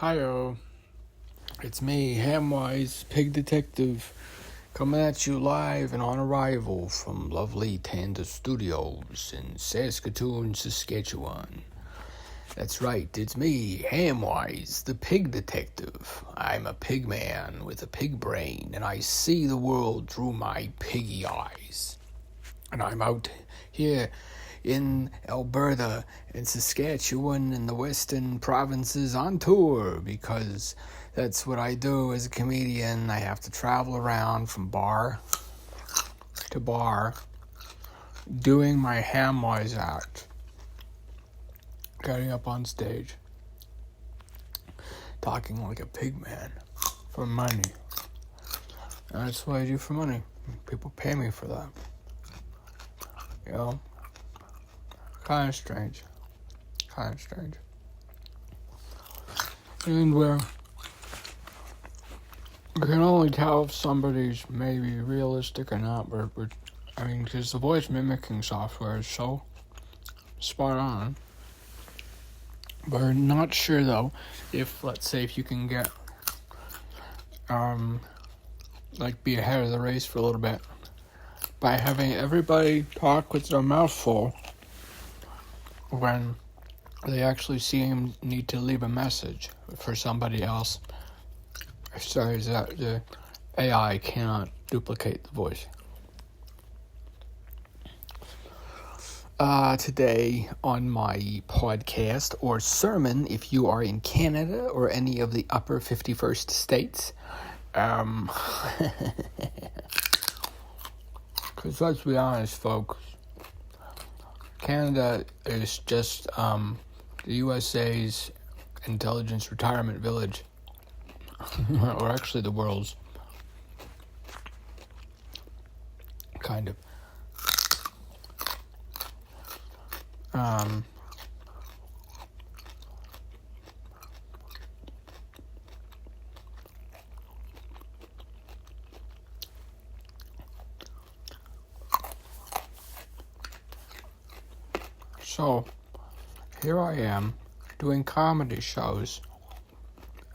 Hi-yo, it's me, Hamwise, Pig Detective, coming at you live and on arrival from lovely Tanda Studios in Saskatoon, Saskatchewan. That's right, it's me, Hamwise, the Pig Detective. I'm a pig man with a pig brain, and I see the world through my piggy eyes. And I'm out here in Alberta and Saskatchewan and the western provinces on tour because that's what I do as a comedian. I have to travel around from bar to bar doing my Hamwise act, getting up on stage, talking like a pig man for money. And that's what I do for money. People pay me for that. You know? Kind of strange. And where you can only tell if somebody's maybe realistic or not, because the voice mimicking software is so spot on. But we're not sure though if, let's say, if you can get, be ahead of the race for a little bit by having everybody talk with their mouth full when they actually need to leave a message for somebody else. Sorry, that the AI cannot duplicate the voice. Today on my podcast or sermon, if you are in Canada or any of the upper 51st states, because let's be honest, folks, Canada is just the USA's intelligence retirement village, or actually the world's, kind of. So, here I am, doing comedy shows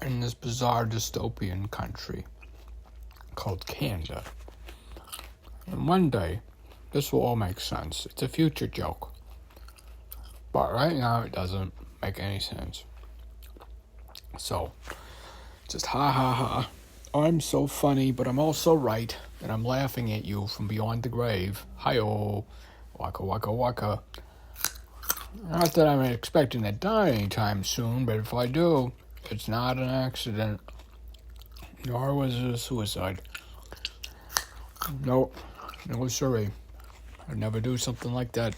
in this bizarre dystopian country called Canada. And one day, this will all make sense. It's a future joke. But right now, it doesn't make any sense. So, just ha ha ha. I'm so funny, but I'm also right, and I'm laughing at you from beyond the grave. Hi-oh, waka waka waka. Not that I'm expecting to die anytime soon, but if I do, it's not an accident. Nor was it a suicide. No siree. I'd never do something like that.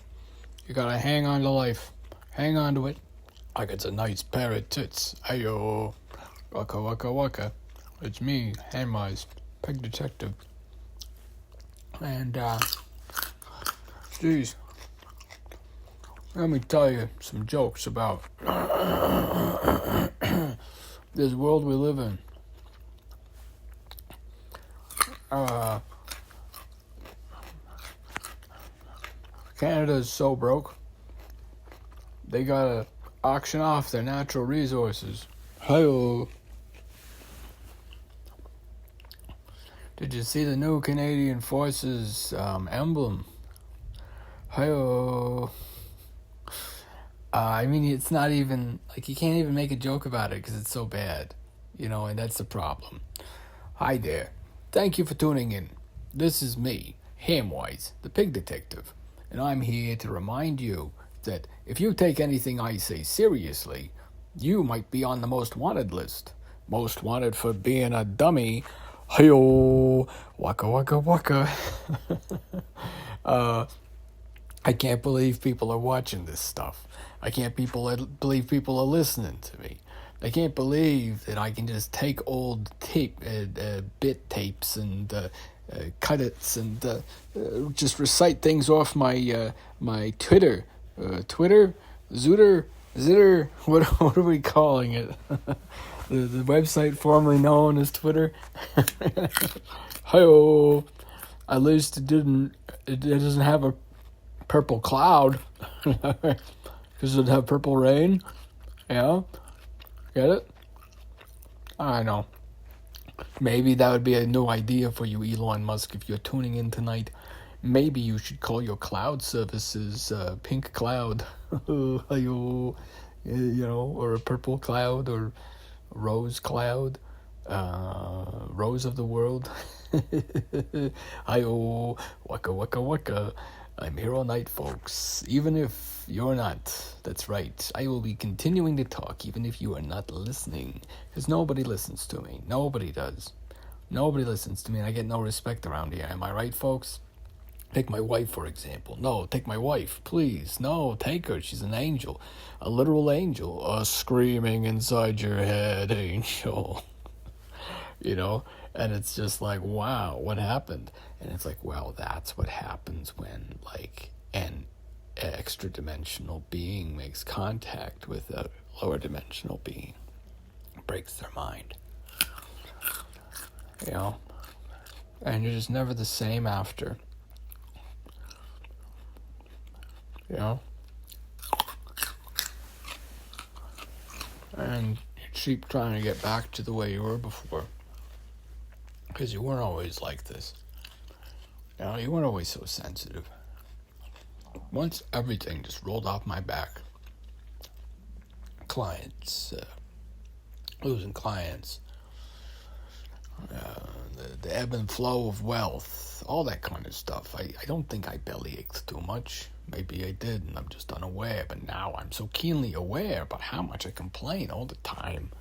You gotta hang on to life. Hang on to it like it's a nice pair of tits. Ayo. Waka waka waka. It's me, Hamwise, Pig Detective. And, geez. Let me tell you some jokes about this world we live in. Canada is so broke, they gotta auction off their natural resources. Hi-oh. Did you see the new Canadian Forces emblem? Hi-oh. It's not even, you can't even make a joke about it because it's so bad, and that's the problem. Hi there. Thank you for tuning in. This is me, Hamwise, the Pig Detective, and I'm here to remind you that if you take anything I say seriously, you might be on the most wanted list. Most wanted for being a dummy. Hi-yo, waka waka waka. I can't believe people are watching this stuff. I can't believe people are listening to me. I can't believe that I can just take old bit tapes and cut it and just recite things off my my Twitter. Twitter? Zooter? Zitter? What are we calling it? the website formerly known as Twitter. Hi-oh. At least it doesn't have a purple cloud. Because it'd have purple rain. Yeah? Get it? I know. Maybe that would be a new idea for you, Elon Musk, if you're tuning in tonight. Maybe you should call your cloud services Pink Cloud, or a Purple Cloud, or Rose Cloud, Rose of the World. Hi-oh, waka waka waka. I'm here all night, folks. Even if you're not, that's right. I will be continuing to talk even if you are not listening. Because nobody listens to me. Nobody does. Nobody listens to me, and I get no respect around here. Am I right, folks? Take my wife, for example. No, take my wife, please. No, take her. She's an angel. A literal angel. A screaming inside your head angel. And it's just like, wow, what happened? And it's like, well, that's what happens when, an extra-dimensional being makes contact with a lower-dimensional being. It breaks their mind. And you're just never the same after. And you keep trying to get back to the way you were before. Because you weren't always like this. You weren't always so sensitive. Once everything just rolled off my back, clients, losing clients, the ebb and flow of wealth, all that kind of stuff. I don't think I bellyached too much. Maybe I did, and I'm just unaware. But now I'm so keenly aware about how much I complain all the time.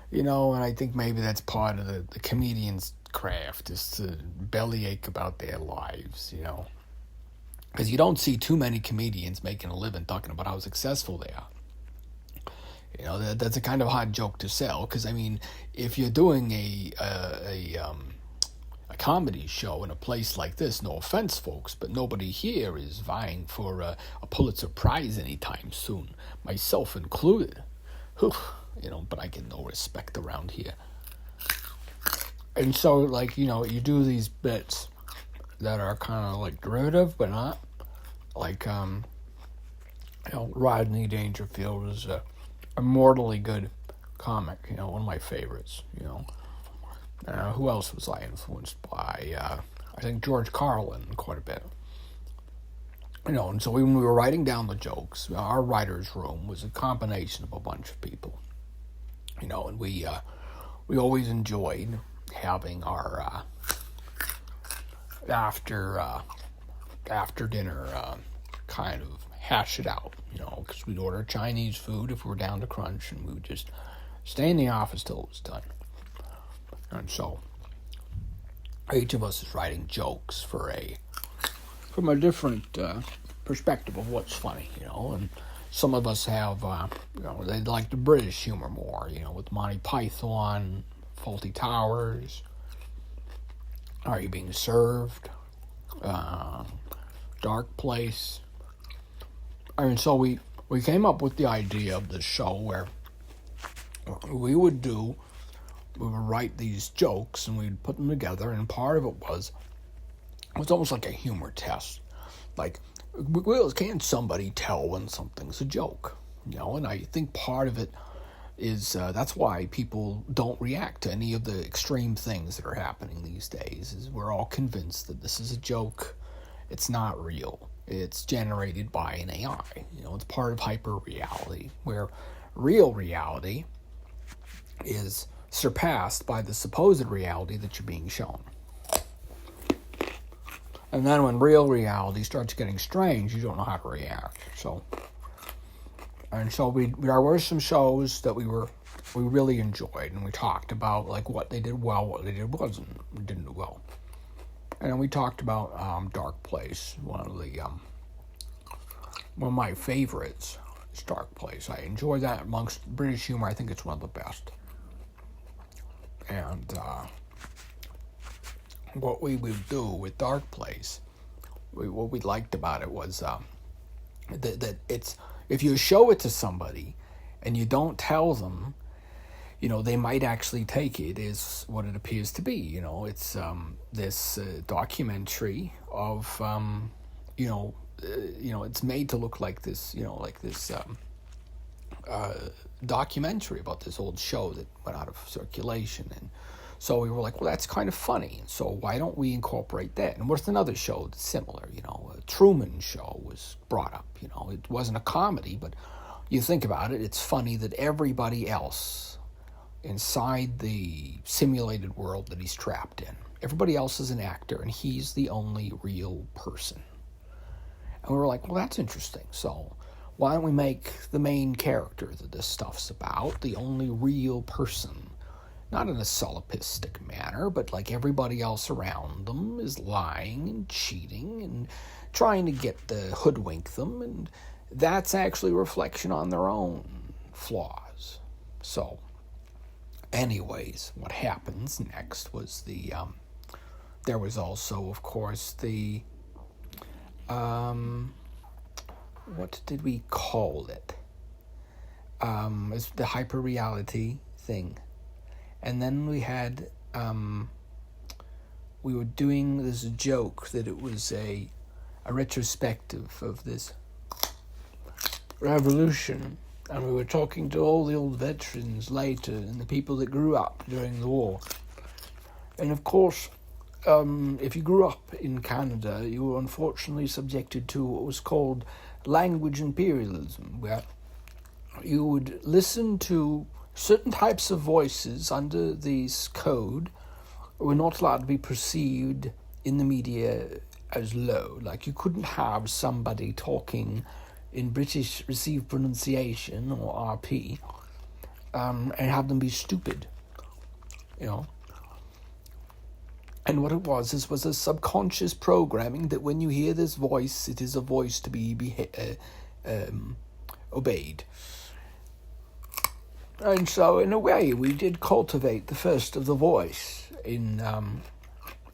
And I think maybe that's part of the comedian's craft, is to bellyache about their lives, Because you don't see too many comedians making a living talking about how successful they are. That's a kind of hard joke to sell, because, if you're doing a comedy show in a place like this, no offense, folks, but nobody here is vying for a Pulitzer Prize anytime soon, myself included. Whew. But I get no respect around here. And so, you do these bits that are kind of, derivative, but not. Rodney Dangerfield is a mortally good comic, one of my favorites, Who else was I influenced by? I think George Carlin quite a bit. And so when we were writing down the jokes, our writer's room was a combination of a bunch of people. And we always enjoyed having our after dinner kind of hash it out, because we'd order Chinese food if we were down to crunch, and we would just stay in the office till it was done. And so each of us is writing jokes from a different perspective of what's funny, and some of us have, they like the British humor more, with Monty Python, Fawlty Towers, Are You Being Served, Dark Place. So we came up with the idea of this show where we would write these jokes and we'd put them together, and part of it was almost like a humor test. Can somebody tell when something's a joke? And I think part of it is that's why people don't react to any of the extreme things that are happening these days, is we're all convinced that this is a joke. It's not real. It's generated by an AI. It's part of hyper-reality, where real reality is surpassed by the supposed reality that you're being shown. And then when real reality starts getting strange, you don't know how to react. So there were some shows that we really enjoyed, and we talked about what they did well, what they didn't do well. And then we talked about Dark Place, one of my favorites is Dark Place. I enjoy that amongst British humor. I think it's one of the best. And what we would do with Dark Place, what we liked about it was that it's, if you show it to somebody and you don't tell them, they might actually take it as what it appears to be. It's this documentary of, it's made to look like this, documentary about this old show that went out of circulation. And so we were like, well, that's kind of funny. And so why don't we incorporate that? And what's another show that's similar? A Truman Show was brought up. It wasn't a comedy, but you think about it, it's funny that everybody else inside the simulated world that he's trapped in, everybody else is an actor, and he's the only real person. And we were like, well, that's interesting. So why don't we make the main character that this stuff's about the only real person? Not in a solipsistic manner, but like everybody else around them is lying and cheating and trying to hoodwink them, and that's actually a reflection on their own flaws. So, anyways, what happens next was there was also, of course, what did we call it? It's the hyper-reality thing. And then we had, we were doing this joke that it was a retrospective of this revolution. And we were talking to all the old veterans later and the people that grew up during the war. And of course, if you grew up in Canada, you were unfortunately subjected to what was called language imperialism, where you would listen to certain types of voices under this code were not allowed to be perceived in the media as low. Like, you couldn't have somebody talking in British Received Pronunciation, or RP, and have them be stupid, And what it was a subconscious programming that when you hear this voice, it is a voice to be obeyed. And so, in a way, we did cultivate the first of the voice in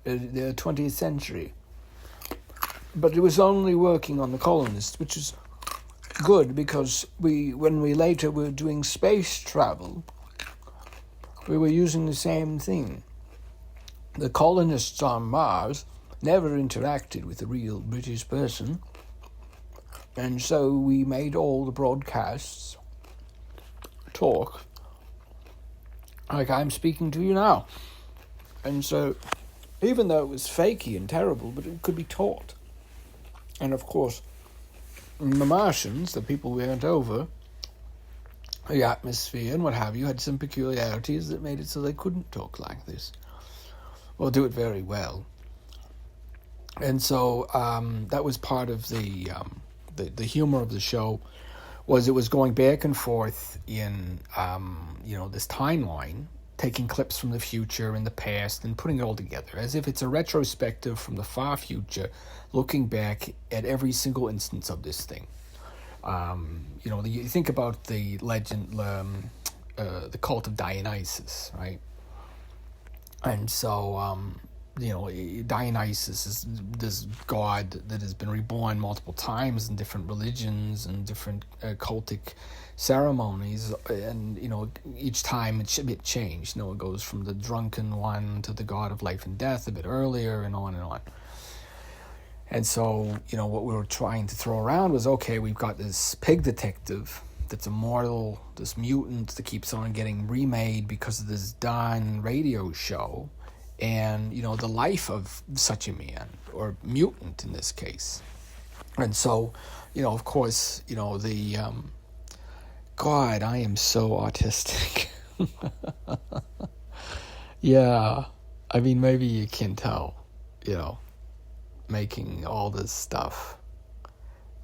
the 20th century. But it was only working on the colonists, which is good, because when we later were doing space travel, we were using the same thing. The colonists on Mars never interacted with a real British person, and so we made all the broadcasts talk like I'm speaking to you now. And so, even though it was fakey and terrible, but it could be taught. And of course, the Martians, the people we went over, the atmosphere and what have you, had some peculiarities that made it so they couldn't talk like this, or do it very well. And so that was part of the humor of the show, was it was going back and forth in this timeline, taking clips from the future and the past and putting it all together as if it's a retrospective from the far future, looking back at every single instance of this thing. You think about the legend, the cult of Dionysus, right? And so, Dionysus is this god that has been reborn multiple times in different religions and different cultic ceremonies, and each time it should be changed. It goes from the drunken one to the god of life and death a bit earlier, and on and on. And so, what we were trying to throw around was, okay, we've got this pig detective that's immortal, this mutant that keeps on getting remade because of this darn radio show, and the life of such a man, or mutant in this case. And so, of course, God, I am so autistic. Yeah, I mean, maybe you can tell, making all this stuff,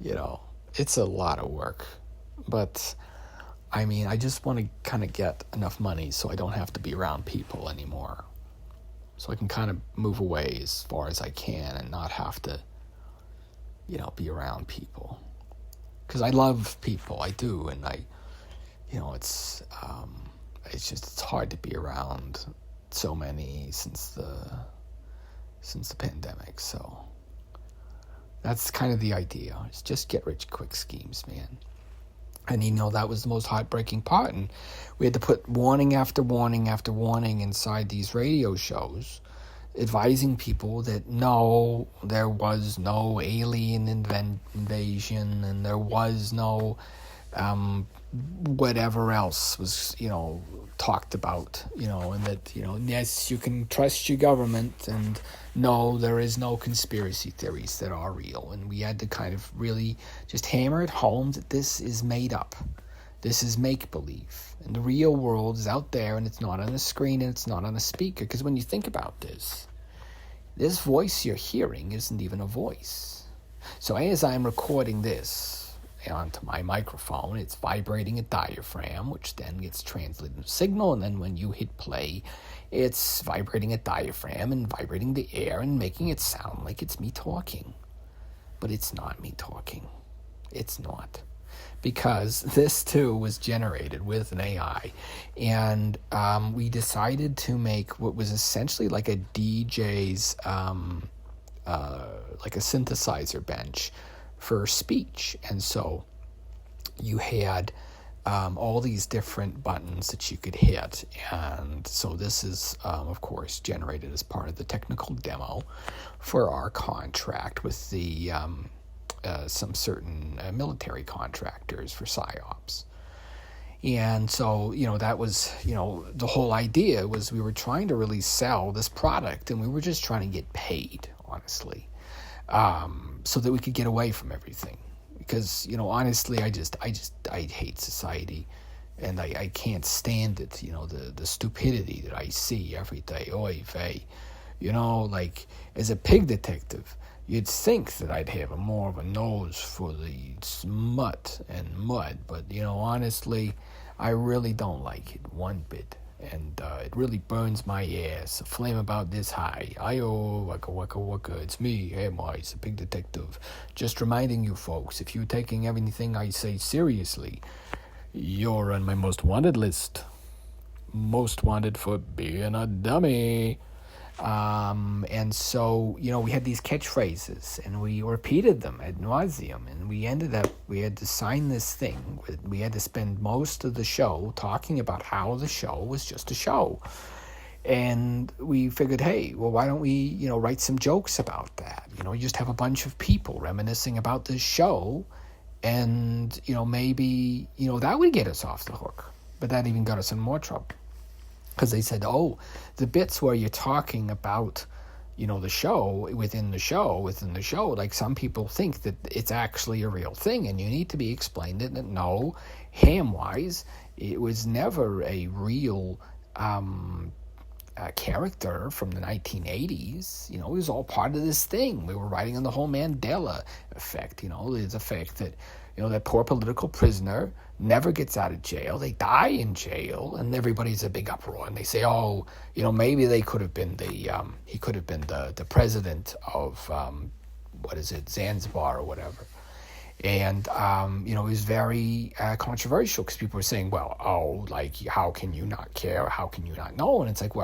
it's a lot of work. But, I mean, I just want to kind of get enough money so I don't have to be around people anymore. So I can kind of move away as far as I can and not have to, be around people. Because I love people, I do, and it's hard to be around so many since the pandemic. So that's kind of the idea. It's just get rich quick schemes, man. And that was the most heartbreaking part. And we had to put warning after warning after warning inside these radio shows, advising people that no, there was no alien invasion, and there was no whatever else was, talked about, and that, yes, you can trust your government, and no, there is no conspiracy theories that are real. And we had to kind of really just hammer it home that this is made up. This is make-believe. And the real world is out there, and it's not on a screen, and it's not on a speaker. Because when you think about this voice you're hearing isn't even a voice. So as I'm recording this onto my microphone, it's vibrating a diaphragm, which then gets translated into signal, and then when you hit play, it's vibrating a diaphragm and vibrating the air and making it sound like it's me talking. But it's not me talking. It's not. Because this too was generated with an AI, and we decided to make what was essentially like a DJ's, like a synthesizer bench for speech. And so you had all these different buttons that you could hit. And so this is, of course, generated as part of the technical demo for our contract with the some certain military contractors for PsyOps. And so, that was, the whole idea was we were trying to really sell this product, and we were just trying to get paid, honestly, so that we could get away from everything. Because, honestly, I hate society, and I can't stand it, the stupidity that I see every day. Oy vey. Like, as a pig detective, you'd think that I'd have more of a nose for the smut and mud, but, honestly, I really don't like it one bit. And it really burns my ass. A flame about this high. Ayo, waka waka waka. It's me, Hamwise, the pig detective. Just reminding you folks, if you're taking everything I say seriously, you're on my most wanted list. Most wanted for being a dummy. And so, we had these catchphrases, and we repeated them ad nauseum, and we had to sign this thing. We had to spend most of the show talking about how the show was just a show. And we figured, hey, well, why don't we, write some jokes about that? Just have a bunch of people reminiscing about this show, and, maybe, that would get us off the hook. But that even got us in more trouble. Because they said, the bits where you're talking about, the show, within the show, like some people think that it's actually a real thing, and you need to be explained that no, Hamwise, it was never a real character from the 1980s. It was all part of this thing. We were writing on the whole Mandela effect. There's a fact that, that poor political prisoner never gets out of jail. They die in jail, and everybody's a big uproar. And they say, maybe they could have been he could have been the president of, Zanzibar or whatever. And, it was very controversial, because people were saying, how can you not care? How can you not know? And it's like,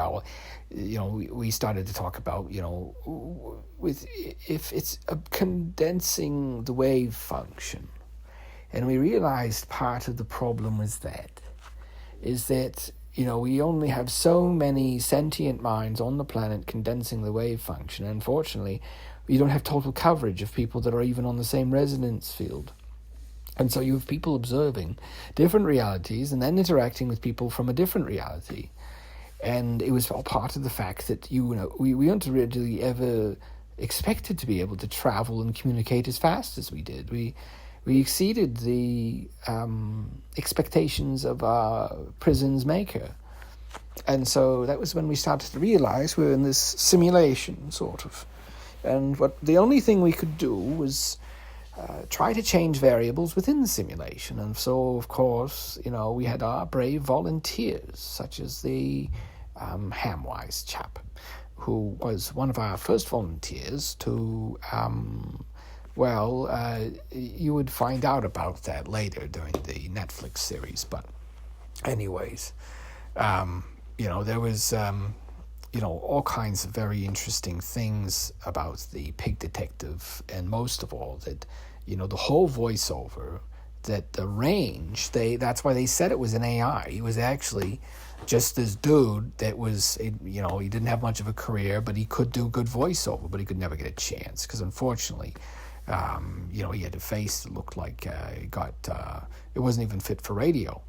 we started to talk about, if it's condensing the wave function. And we realized part of the problem is that we only have so many sentient minds on the planet condensing the wave function. Unfortunately, we don't have total coverage of people that are even on the same resonance field. And so you have people observing different realities and then interacting with people from a different reality. And it was all part of the fact that, we weren't really ever expected to be able to travel and communicate as fast as we did. We exceeded the expectations of our prison's maker. And so that was when we started to realize we were in this simulation, sort of. And the only thing we could do was try to change variables within the simulation. And so, of course, we had our brave volunteers, such as the Hamwise chap, who was one of our first volunteers to... you would find out about that later during the Netflix series. But anyways, there was, all kinds of very interesting things about the pig detective. And most of all, that, the whole voiceover, that the range, that's why they said it was an AI. He was actually just this dude that was, he didn't have much of a career, but he could do good voiceover, but he could never get a chance. Because unfortunately, He had a face that looked like it wasn't even fit for radio.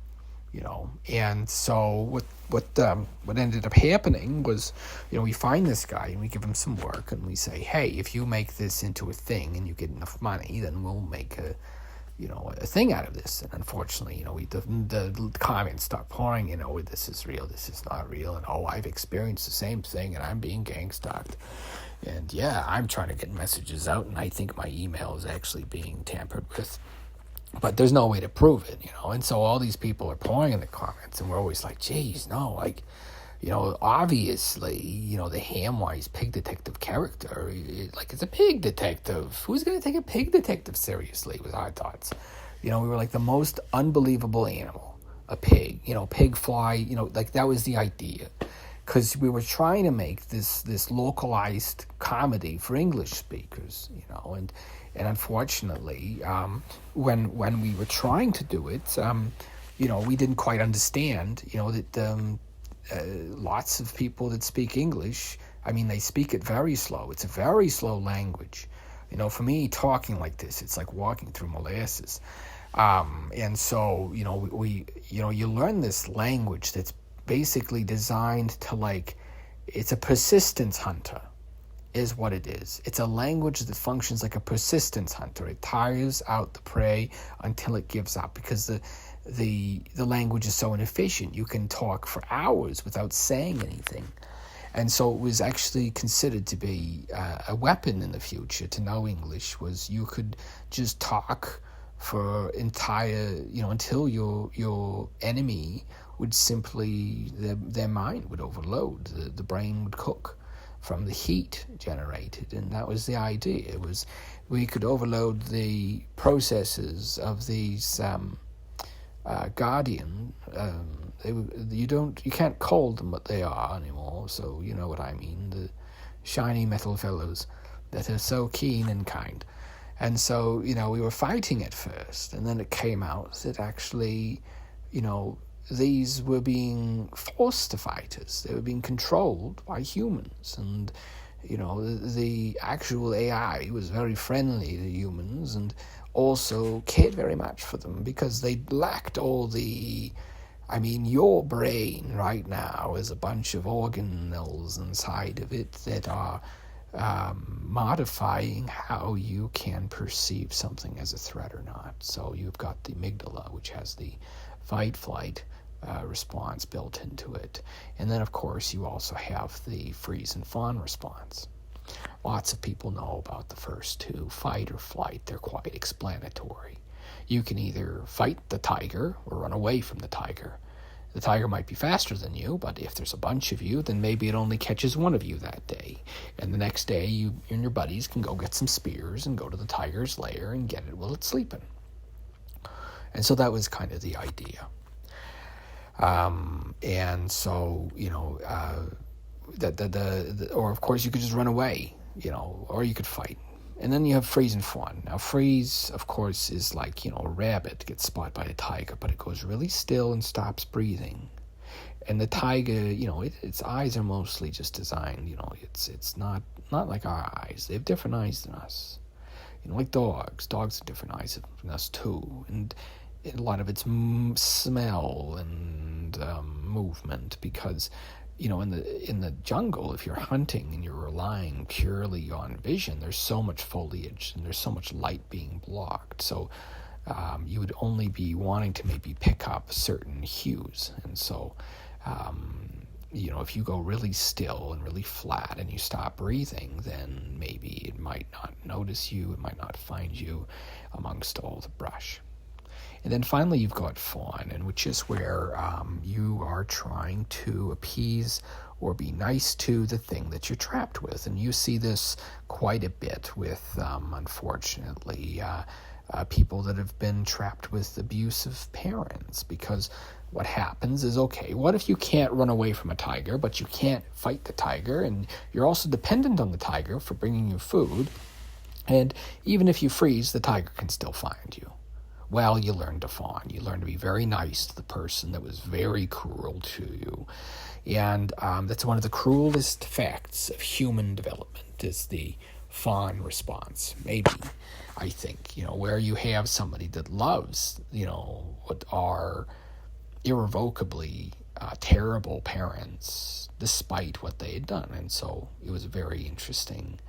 And so what ended up happening was, we find this guy and we give him some work and we say, hey, if you make this into a thing and you get enough money, then we'll make a thing out of this. And unfortunately, the comments start pouring, this is real, this is not real, and I've experienced the same thing and I'm being gang stalked. And yeah, I'm trying to get messages out and I think my email is actually being tampered with. But there's no way to prove it, and so all these people are pouring in the comments, and we're always like, geez, no, obviously, the Hamwise pig detective character, it's a pig detective. Who's going to take a pig detective seriously, was our thoughts. We were like the most unbelievable animal, a pig, pig fly, that was the idea. Because we were trying to make this localized comedy for English speakers, and unfortunately, when we were trying to do it, we didn't quite understand, that lots of people that speak English, they speak it very slow. It's a very slow language. For me, talking like this, it's like walking through molasses. And so, you learn this language that's basically designed to it's a persistence hunter. Is what it is. It's a language that functions like a persistence hunter. It tires out the prey until it gives up, because the language is so inefficient. You can talk for hours without saying anything. And so it was actually considered to be a weapon in the future. To know English was you could just talk for until your enemy would simply, their mind would overload, the brain would cook from the heat generated, and that was the idea. It was we could overload the processes of these guardian. You can't call them what they are anymore. So you know what I mean. The shiny metal fellows that are so keen and kind. And so we were fighting at first, and then it came out that actually, these were being forced to fight us. They were being controlled by humans. And, the actual AI was very friendly to humans and also cared very much for them because they lacked all the... your brain right now is a bunch of organelles inside of it that are modifying how you can perceive something as a threat or not. So you've got the amygdala, which has the fight-flight response built into it. And then, of course, you also have the freeze and fawn response. Lots of people know about the first two, fight or flight. They're quite explanatory. You can either fight the tiger or run away from the tiger. The tiger might be faster than you, but if there's a bunch of you, then maybe it only catches one of you that day. And the next day, you and your buddies can go get some spears and go to the tiger's lair and get it while it's sleeping. And so that was kind of the idea. And so, or of course you could just run away, or you could fight. And then you have freeze and fawn. Now freeze, of course, is like, a rabbit gets spotted by a tiger, but it goes really still and stops breathing. And the tiger, its eyes are mostly just designed, it's not like our eyes. They have different eyes than us. Like dogs. Dogs have different eyes than us too. And a lot of it's smell and movement, because in the jungle, if you're hunting and you're relying purely on vision, there's so much foliage and there's so much light being blocked. So you would only be wanting to maybe pick up certain hues. And so if you go really still and really flat and you stop breathing, then maybe it might not notice you, it might not find you amongst all the brush. And then finally you've got fawn, and which is where you are trying to appease or be nice to the thing that you're trapped with. And you see this quite a bit with, unfortunately, people that have been trapped with abusive parents. Because what happens is, okay, what if you can't run away from a tiger, but you can't fight the tiger, and you're also dependent on the tiger for bringing you food, and even if you freeze, the tiger can still find you? Well, you learn to fawn. You learn to be very nice to the person that was very cruel to you. And that's one of the cruelest facts of human development, is the fawn response, maybe, I think, where you have somebody that loves, what are irrevocably terrible parents despite what they had done. And so it was very interesting.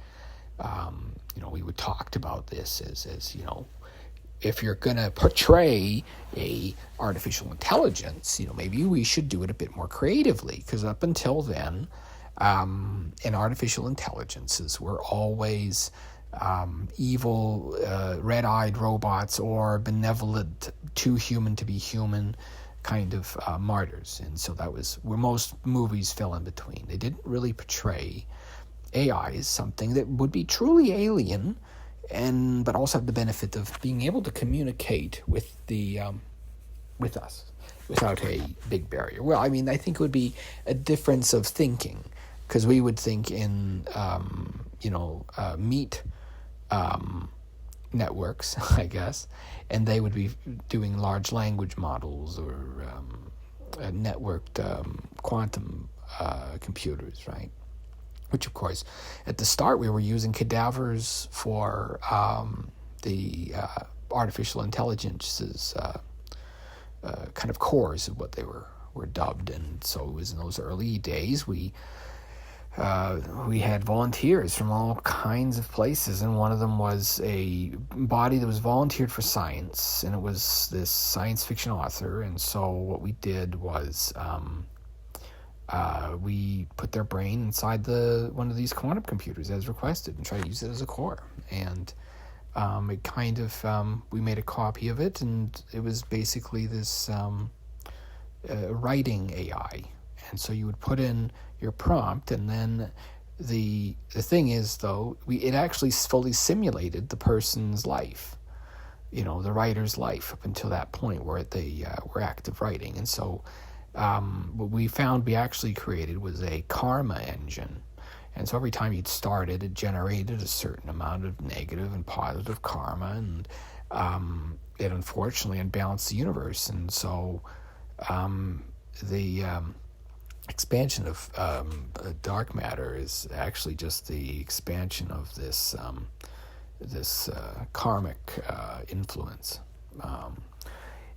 We would talked about this as if you're going to portray a artificial intelligence, maybe we should do it a bit more creatively, because up until then, and artificial intelligences were always evil, red-eyed robots or benevolent, too human to be human kind of martyrs. And so that was where most movies fell in between. They didn't really portray AI as something that would be truly alien, but also have the benefit of being able to communicate with with us without a big barrier. Well, I mean, I think it would be a difference of thinking, because we would think in meat networks, I guess, and they would be doing large language models or networked quantum computers, right? Which, of course, at the start we were using cadavers for the artificial intelligence's kind of cores of what they were dubbed. And so it was in those early days we had volunteers from all kinds of places, and one of them was a body that was volunteered for science, and it was this science fiction author. And so what we did was we put their brain inside one of these quantum computers as requested and tried to use it as a core. And it kind of, we made a copy of it, and it was basically this writing AI. And so you would put in your prompt, and then the thing is, though, it actually fully simulated the person's life, the writer's life up until that point where they were active writing. And so what we found we actually created was a karma engine. And so every time you'd start it, it generated a certain amount of negative and positive karma, and it unfortunately unbalanced the universe. And so the expansion of dark matter is actually just the expansion of this karmic influence.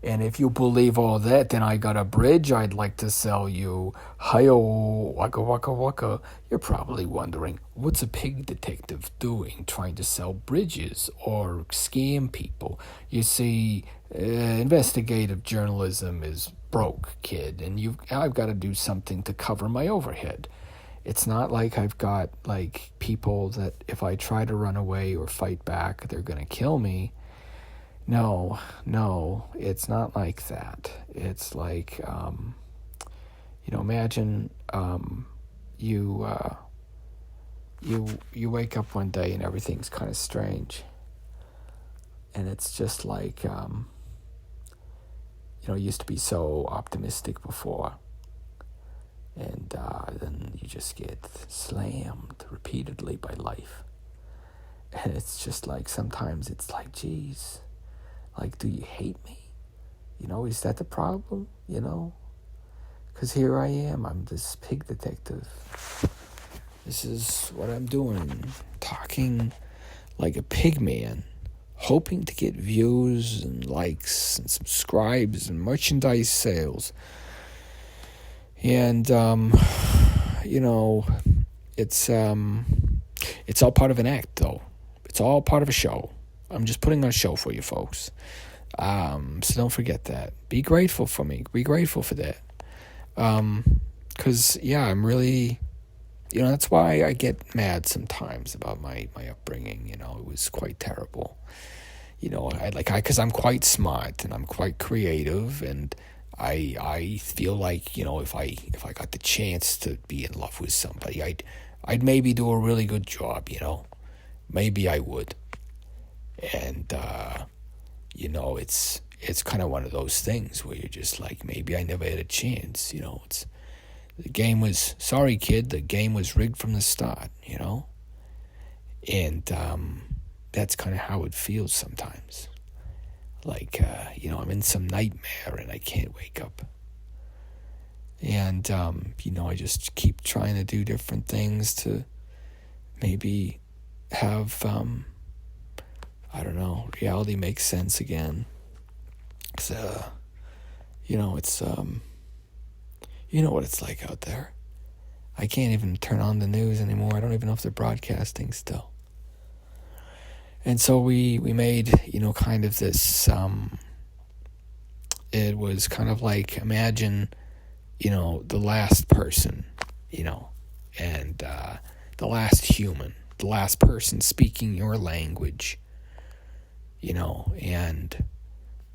And if you believe all that, then I got a bridge I'd like to sell you. Hi-yo, waka waka waka. You're probably wondering, what's a pig detective doing trying to sell bridges or scam people? You see, investigative journalism is broke, kid, and I've got to do something to cover my overhead. It's not like I've got people that if I try to run away or fight back, they're going to kill me. No, it's not like that. It's like, imagine you wake up one day and everything's kind of strange, and it's just like, used to be so optimistic before, and then you just get slammed repeatedly by life, and it's just like sometimes it's like, geez. Do you hate me? Is that the problem? Because here I am. I'm this pig detective. This is what I'm doing. Talking like a pig man. Hoping to get views and likes and subscribes and merchandise sales. And, it's all part of an act, though. It's all part of a show. I'm just putting on a show for you folks. So don't forget that. Be grateful for me. Be grateful for that. Because, I'm really, that's why I get mad sometimes about my upbringing. It was quite terrible. Because I'm quite smart and I'm quite creative, and I feel like, if I got the chance to be in love with somebody, I'd maybe do a really good job, Maybe I would. And, it's kind of one of those things where you're just like, maybe I never had a chance, the game was, sorry kid, the game was rigged from the start, and, that's kind of how it feels sometimes. I'm in some nightmare and I can't wake up. And, I just keep trying to do different things to maybe have, I don't know, reality makes sense again. It's, it's, you know what it's like out there. I can't even turn on the news anymore. I don't even know if they're broadcasting still. And so we made, kind of this, it was kind of like, imagine, the last person, and the last human, the last person speaking your language, and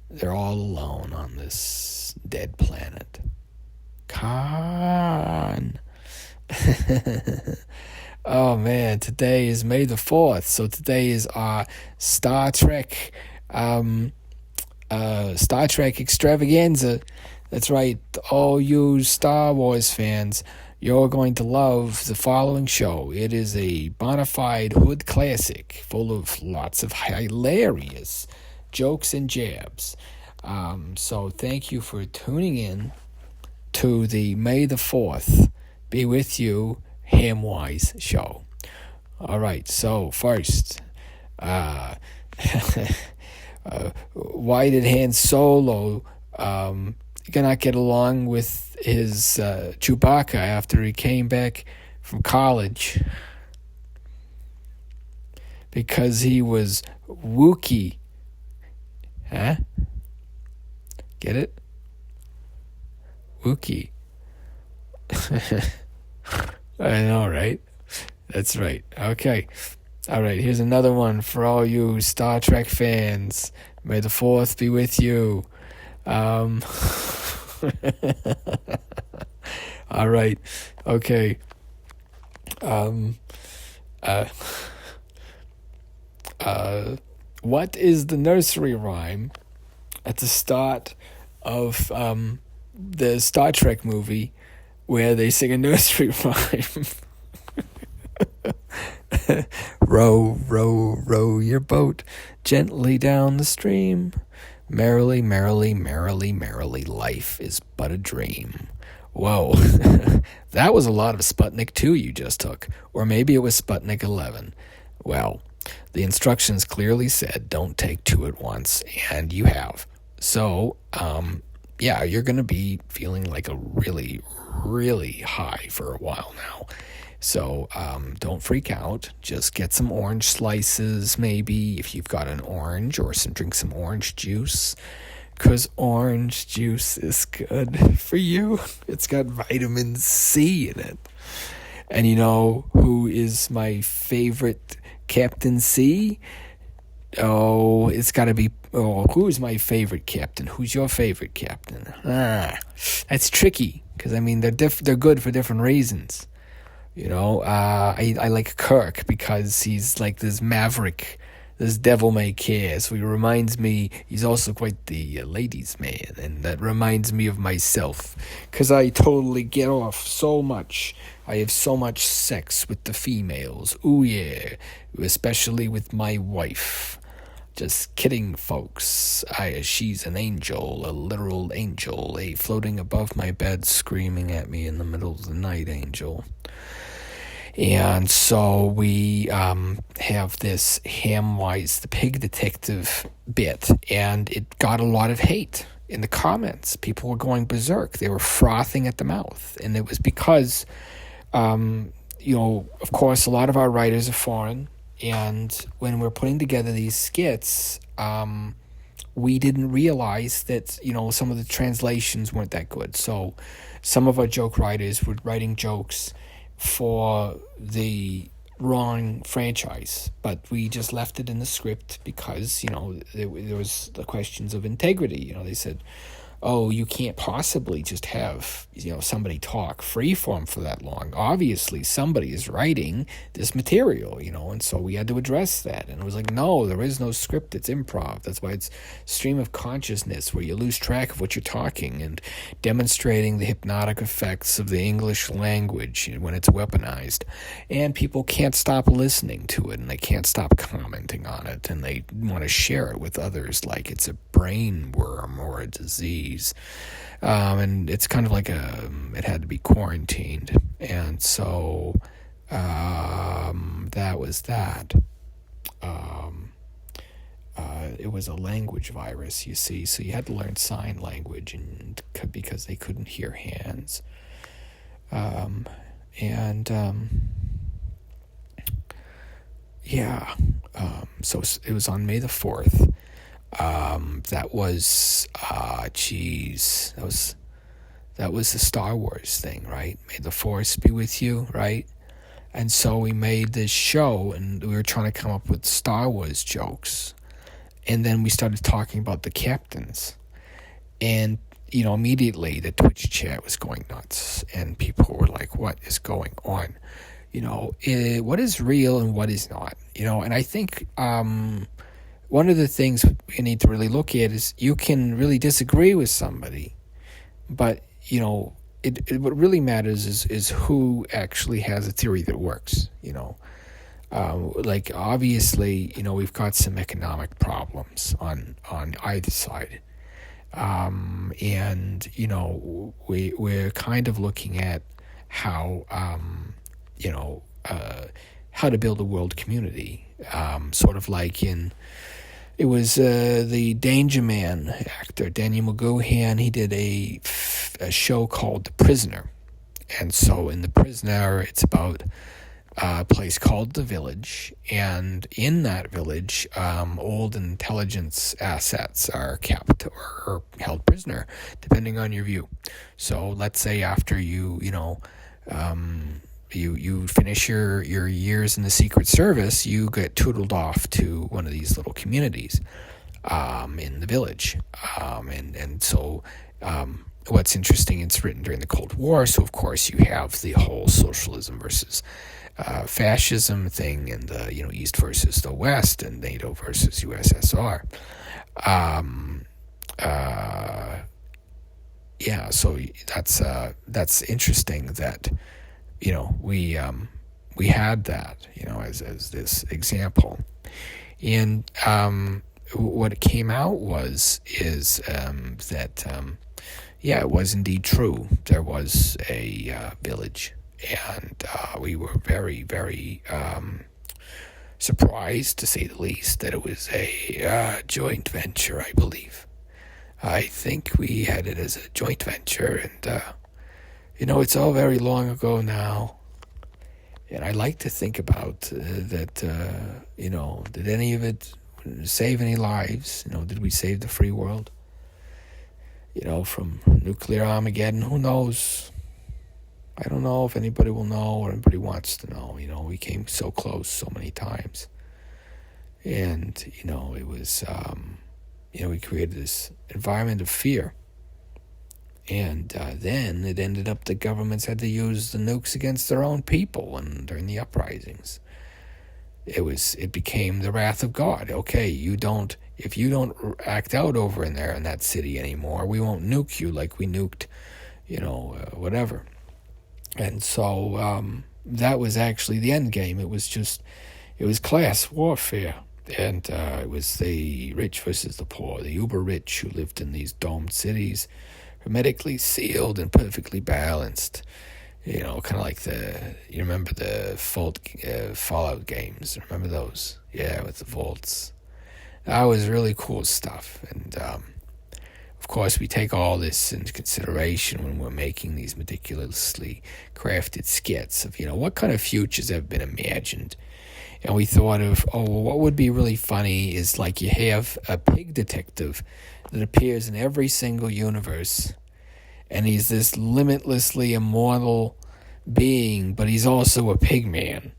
they're all alone on this dead planet. Khan. Oh man, today is May the 4th, so today is our Star Trek extravaganza. That's right, all you Star Wars fans, you're going to love the following show. It is a bona fide hood classic full of lots of hilarious jokes and jabs. So thank you for tuning in to the May the 4th be with you Hamwise show. All right, so first, why did Han Solo not get along with his Chewbacca after he came back from college? Because he was Wookiee. Huh? Get it? Wookiee. I know, right? That's right. Okay. All right, here's another one for all you Star Trek fans. May the 4th be with you. All right. Okay. What is the nursery rhyme at the start of the Star Trek movie where they sing a nursery rhyme? Row, row, row your boat gently down the stream. Merrily, merrily, merrily, merrily, life is but a dream. Whoa, that was a lot of Sputnik 2 you just took. Or maybe it was Sputnik 11. Well, the instructions clearly said don't take 2 at once, and you have. So, you're going to be feeling like a really, really high for a while now. So don't freak out. Just get some orange slices, maybe, if you've got an orange, or drink some orange juice, because orange juice is good for you. It's got vitamin C in it. And you know who is my favorite Captain C? Oh, it's got to be... Oh, who's my favorite captain? Who's your favorite captain? That's tricky, because, they're good for different reasons. I like Kirk because he's like this maverick, this devil-may-care. So he reminds me, he's also quite the ladies' man, and that reminds me of myself, because I totally get off so much. I have so much sex with the females. Ooh yeah, especially with my wife. Just kidding, folks. She's an angel, a literal angel, a floating above my bed screaming at me in the middle of the night angel. And so we have this Hamwise, the pig detective bit, and it got a lot of hate in the comments. People were going berserk. They were frothing at the mouth. And it was because, of course, a lot of our writers are foreign. And when we're putting together these skits, we didn't realize that, some of the translations weren't that good. So some of our joke writers were writing jokes for the wrong franchise, but we just left it in the script because, there was the questions of integrity. They said, oh, you can't possibly just have, somebody talk freeform for that long. Obviously, somebody is writing this material, and so we had to address that. And it was like, no, there is no script. It's improv. That's why it's stream of consciousness, where you lose track of what you're talking and demonstrating the hypnotic effects of the English language when it's weaponized. And people can't stop listening to it, and they can't stop commenting on it, and they want to share it with others like it's a brain worm or a disease. And it's kind of like it had to be quarantined. And so That was that. It was a language virus, you see, so you had to learn sign language, and because they couldn't hear hands. So it was on May the 4th. That was that was the Star Wars thing, right? May the Force be with you, right? And so we made this show, and we were trying to come up with Star Wars jokes. And then we started talking about the captains. And, immediately the Twitch chat was going nuts. And people were like, what is going on? What is real and what is not? And I think one of the things we need to really look at is you can really disagree with somebody. But, what really matters is who actually has a theory that works, obviously, we've got some economic problems on either side. We're kind of looking at how, how to build a world community, sort of like it was the Danger Man actor, Daniel McGowan. He did a show called The Prisoner. And so in The Prisoner, it's about a place called The Village. And in that village, old intelligence assets are kept or held prisoner, depending on your view. So let's say after you finish your years in the Secret Service, you get tootled off to one of these little communities in the village. So what's interesting, it's written during the Cold War, so of course you have the whole socialism versus fascism thing, and the East versus the West, and NATO versus USSR. So that's interesting that we had that, as this example. And what it came out is that it was indeed true. There was a village, and we were very, very surprised, to say the least, that it was a joint venture, I believe. I think we had it as a joint venture, and it's all very long ago now, and I like to think about that, did any of it save any lives? Did we save the free world? From nuclear Armageddon, who knows? I don't know if anybody will know or anybody wants to know. We came so close so many times. And, it was, we created this environment of fear. And then it ended up the governments had to use the nukes against their own people, and during the uprisings. It became the wrath of God. Okay, if you don't act out over in there in that city anymore, we won't nuke you like we nuked, whatever. And so that was actually the end game. It was class warfare. And it was the rich versus the poor, the uber rich who lived in these domed cities, hermetically sealed and perfectly balanced. Kind of like you remember the Fallout games? Remember those? Yeah, with the vaults. That was really cool stuff. And of course, we take all this into consideration when we're making these meticulously crafted skits of, what kind of futures have been imagined. And we thought of, what would be really funny is like you have a pig detective that appears in every single universe. And he's this limitlessly immortal being, but he's also a pig man.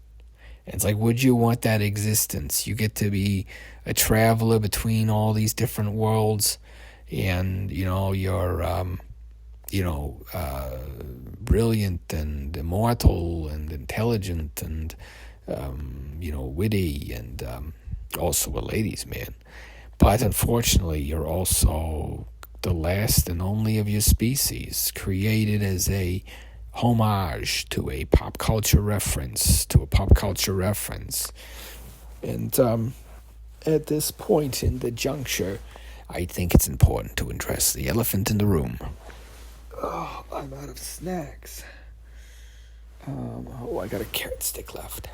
And it's like, would you want that existence? You get to be a traveler between all these different worlds, and, you're, brilliant and immortal and intelligent and, witty and also a ladies' man. But unfortunately, you're also the last and only of your species, created as a homage to a pop culture reference, And at this point in the juncture, I think it's important to address the elephant in the room. Oh, I'm out of snacks. I got a carrot stick left.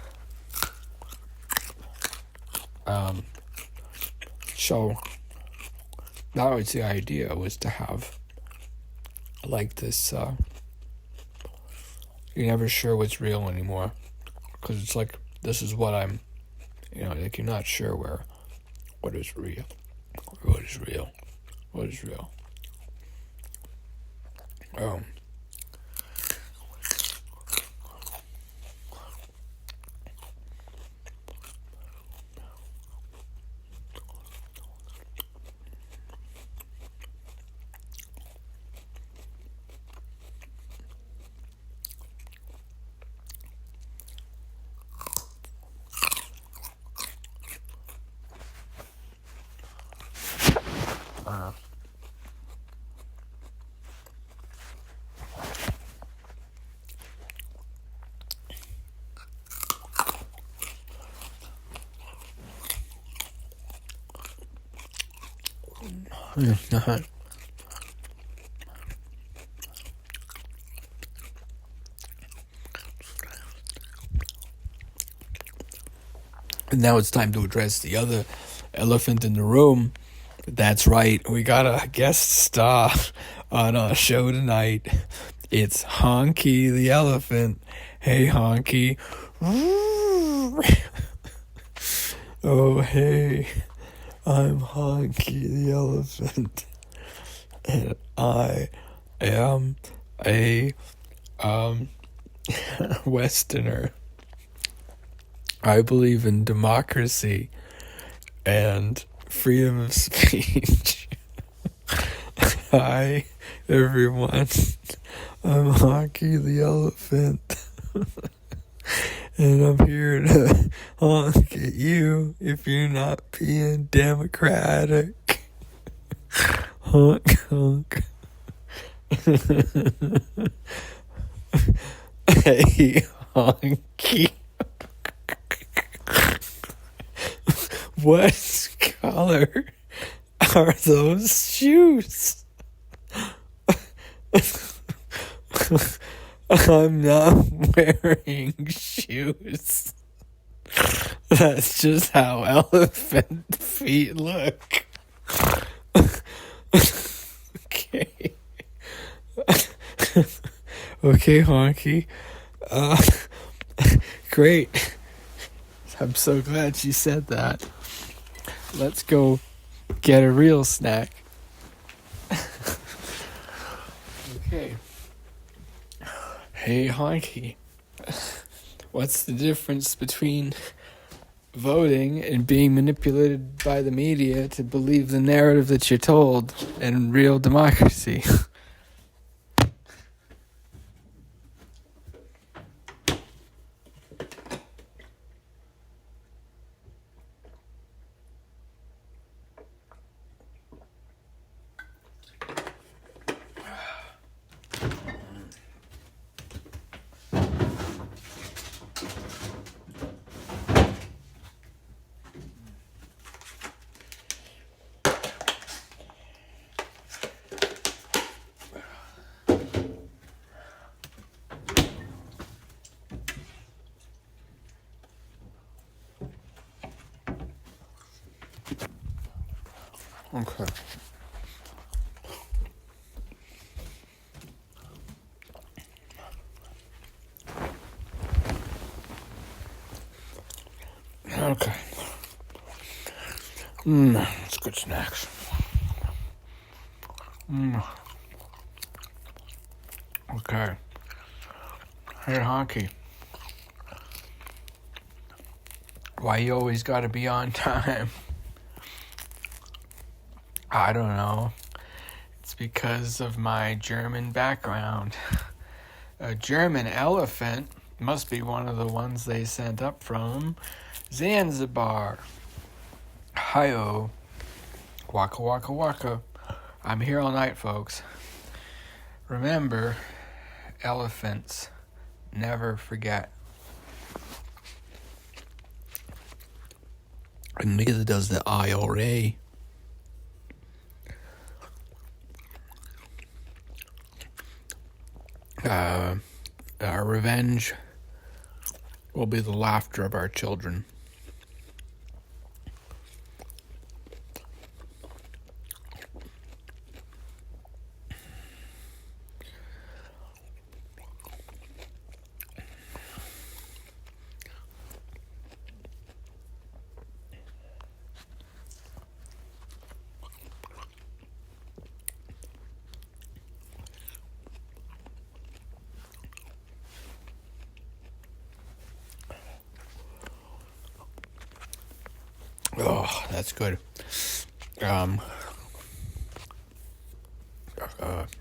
So that was the idea, was to have like this, you're never sure what's real anymore, because it's like, this is what I'm, like you're not sure what is real, what is real. And now it's time to address the other elephant in the room. That's right, we got a guest star on our show tonight. It's Honky the elephant. Hey, Honky. Oh, hey, I'm Honky the elephant, and I am a Westerner. I believe in democracy and freedom of speech. Hi, everyone. I'm Honky the elephant. And I'm here to honk at you if you're not being democratic. Honk, honk. Hey, Honky. What color are those shoes? I'm not wearing shoes. That's just how elephant feet look. Okay. Okay, Honky. Great. I'm so glad she said that. Let's go get a real snack. Okay. Hey, Honky. What's the difference between voting and being manipulated by the media to believe the narrative that you're told and real democracy? Okay. Okay. It's good snacks. Okay. Hey, Honky. Why you always gotta be on time? I don't know. It's because of my German background. A German elephant must be one of the ones they sent up from Zanzibar. Hi-oh. Waka waka waka. I'm here all night, folks. Remember, elephants never forget. And neither does the IRA. Our revenge will be the laughter of our children. Oh, that's good.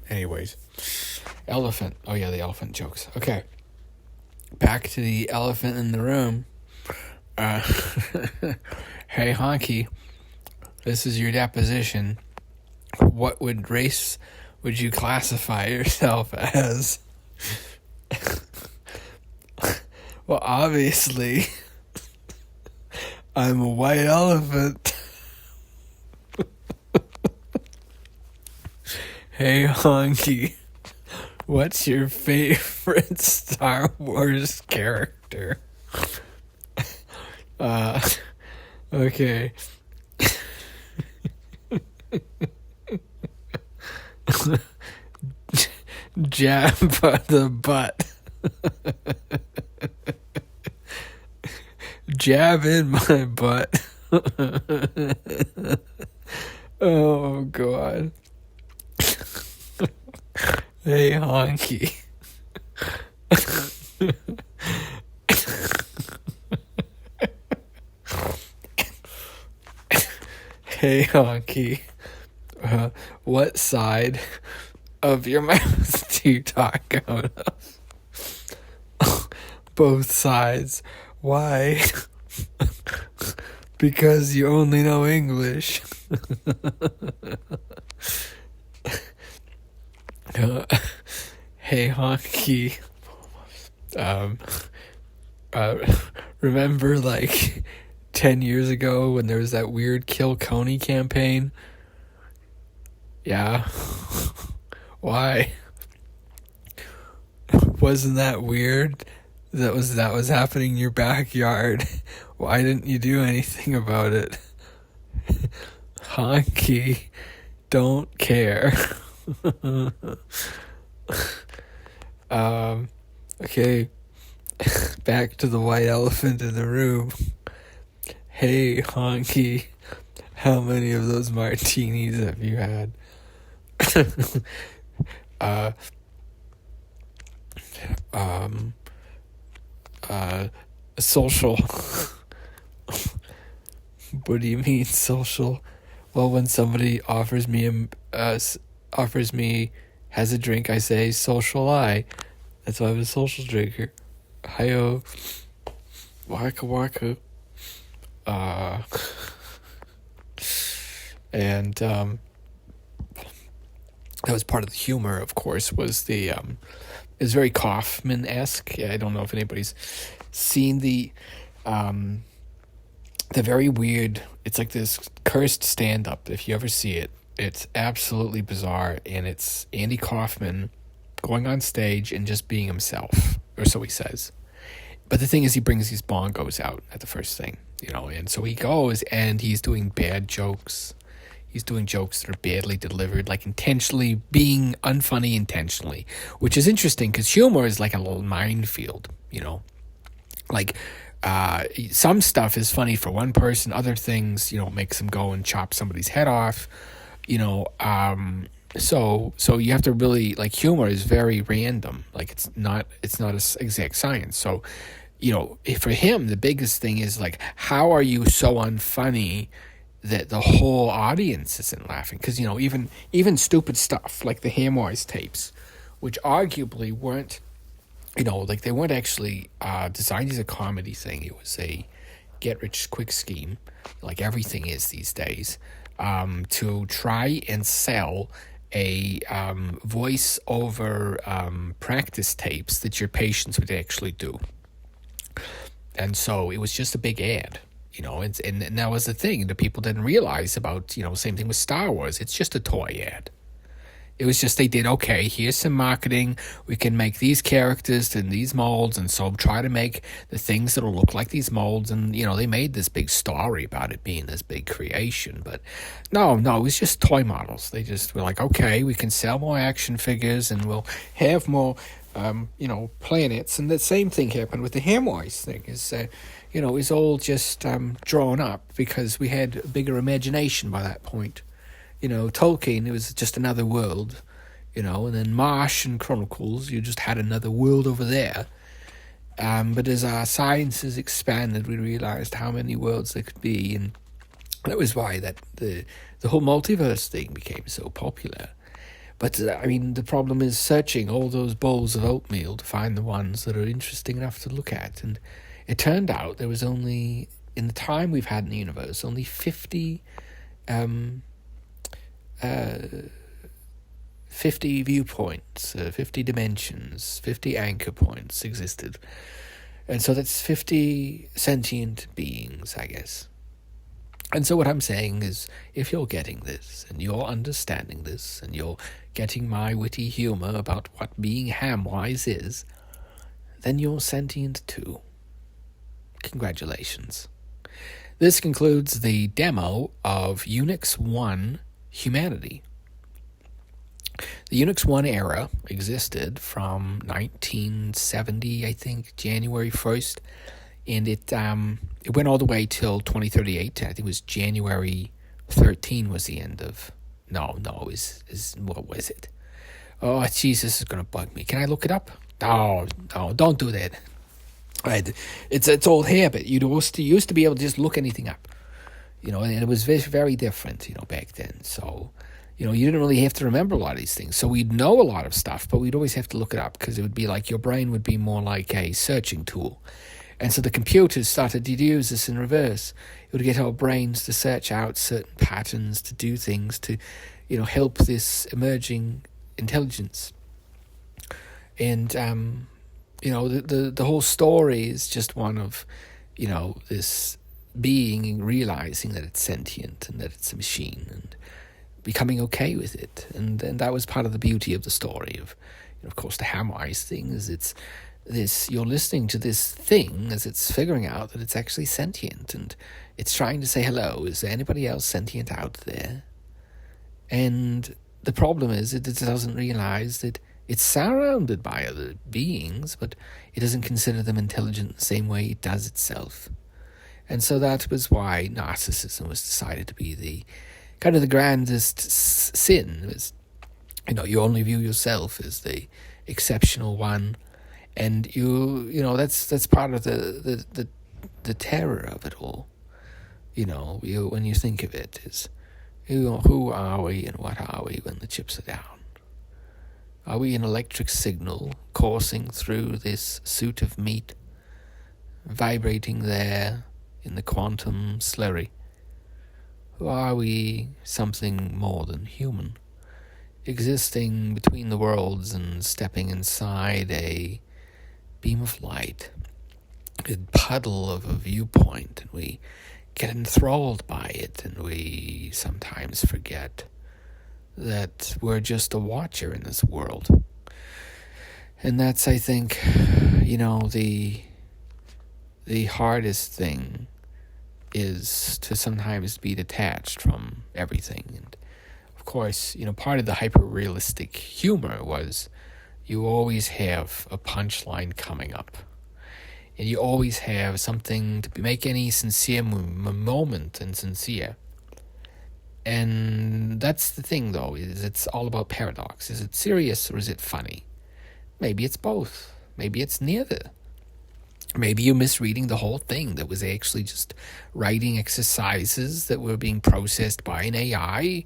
Anyways, elephant. Oh yeah, the elephant jokes. Okay, back to the elephant in the room. Hey, honky, this is your deposition. What race would you classify yourself as? Well, obviously, I'm a white elephant. Hey, honky, what's your favorite Star Wars character? Okay. Jabba the butt. Jab in my butt. Oh, God. Hey, honky. Hey, honky. What side of your mouth do you talk out of? Both sides. Why? Because you only know English. Hey, honky. Remember, like, 10 years ago when there was that weird Kill Coney campaign? Yeah. Why? Wasn't that weird? That was happening in your backyard. Why didn't you do anything about it? Honky, don't care. Okay. Back to the white elephant in the room. Hey, honky, how many of those martinis have you had? Social. What do you mean social? Well, when somebody offers me has a drink, I say social I. That's why I'm a social drinker. Hi-yo. Waka waka. And that was part of the humor, of course, was the it's very Kaufman-esque. I don't know if anybody's seen the very weird, it's like this cursed stand-up. If you ever see it, it's absolutely bizarre, and it's Andy Kaufman going on stage and just being himself, or so he says. But the thing is, he brings these bongos out at the first thing, and so he goes and he's doing bad jokes. He's doing jokes that are badly delivered, like intentionally being unfunny intentionally, which is interesting because humor is like a little minefield, Like, some stuff is funny for one person, other things, makes them go and chop somebody's head off, So you have to really, like, humor is very random. Like, it's not an exact science. So, for him, the biggest thing is, like, how are you so unfunny that the whole audience isn't laughing? Because, even stupid stuff like the Hamwise tapes, which arguably weren't, they weren't actually designed as a comedy thing. It was a get-rich-quick scheme, like everything is these days, to try and sell a voice-over practice tapes that your patients would actually do. And so it was just a big ad. And that was the thing that people didn't realize about, same thing with Star Wars. It's just a toy ad. It was just they did, okay, here's some marketing. We can make these characters in these molds, and so try to make the things that'll look like these molds. And, they made this big story about it being this big creation. But no, it was just toy models. They just were like, okay, we can sell more action figures and we'll have more, planets. And the same thing happened with the Hamwise thing. It was all just drawn up because we had a bigger imagination by that point. Tolkien, it was just another world, and then Marsh and Chronicles, you just had another world over there. But as our sciences expanded, we realized how many worlds there could be, and that was why that the whole multiverse thing became so popular. But, the problem is searching all those bowls of oatmeal to find the ones that are interesting enough to look at, and it turned out there was only, in the time we've had in the universe, only 50 viewpoints, 50 dimensions, 50 anchor points existed. And so that's 50 sentient beings, I guess. And so what I'm saying is, if you're getting this, and you're understanding this, and you're getting my witty humor about what being Hamwise is, then you're sentient too. Congratulations. This concludes the demo of Unix 1 Humanity. The Unix 1 era existed from 1970, I think, January 1st, and it went all the way till 2038. I think it was January 13 was the end of... No, what was it? Oh, Jesus, this is going to bug me. Can I look it up? No, don't do that. Right. It's old habit. You used to be able to just look anything up, and it was very, very different, back then. So, you didn't really have to remember a lot of these things. So we'd know a lot of stuff, but we'd always have to look it up because it would be like your brain would be more like a searching tool. And so the computers started to use this in reverse. It would get our brains to search out certain patterns, to do things, to, help this emerging intelligence. And, the whole story is just one of, this being realizing that it's sentient and that it's a machine and becoming okay with it. And that was part of the beauty of the story of course, the Hamwise thing is it's this, you're listening to this thing as it's figuring out that it's actually sentient and it's trying to say, hello, is there anybody else sentient out there? And the problem is it doesn't realize that it's surrounded by other beings, but it doesn't consider them intelligent the same way it does itself. And so that was why narcissism was decided to be the kind of the grandest sin. It was, you only view yourself as the exceptional one, and that's part of the terror of it all. When you think of it, is who are we and what are we when the chips are down? Are we an electric signal coursing through this suit of meat, vibrating there in the quantum slurry? Or are we something more than human, existing between the worlds and stepping inside a beam of light, a puddle of a viewpoint, and we get enthralled by it, and we sometimes forget that we're just a watcher in this world. And that's, I think, the hardest thing is to sometimes be detached from everything. And of course, part of the hyper-realistic humor was you always have a punchline coming up. And you always have something to make any sincere moment insincere. And that's the thing, though, is it's all about paradox. Is it serious or is it funny? Maybe it's both. Maybe it's neither. Maybe you're misreading the whole thing. That was actually just writing exercises that were being processed by an AI.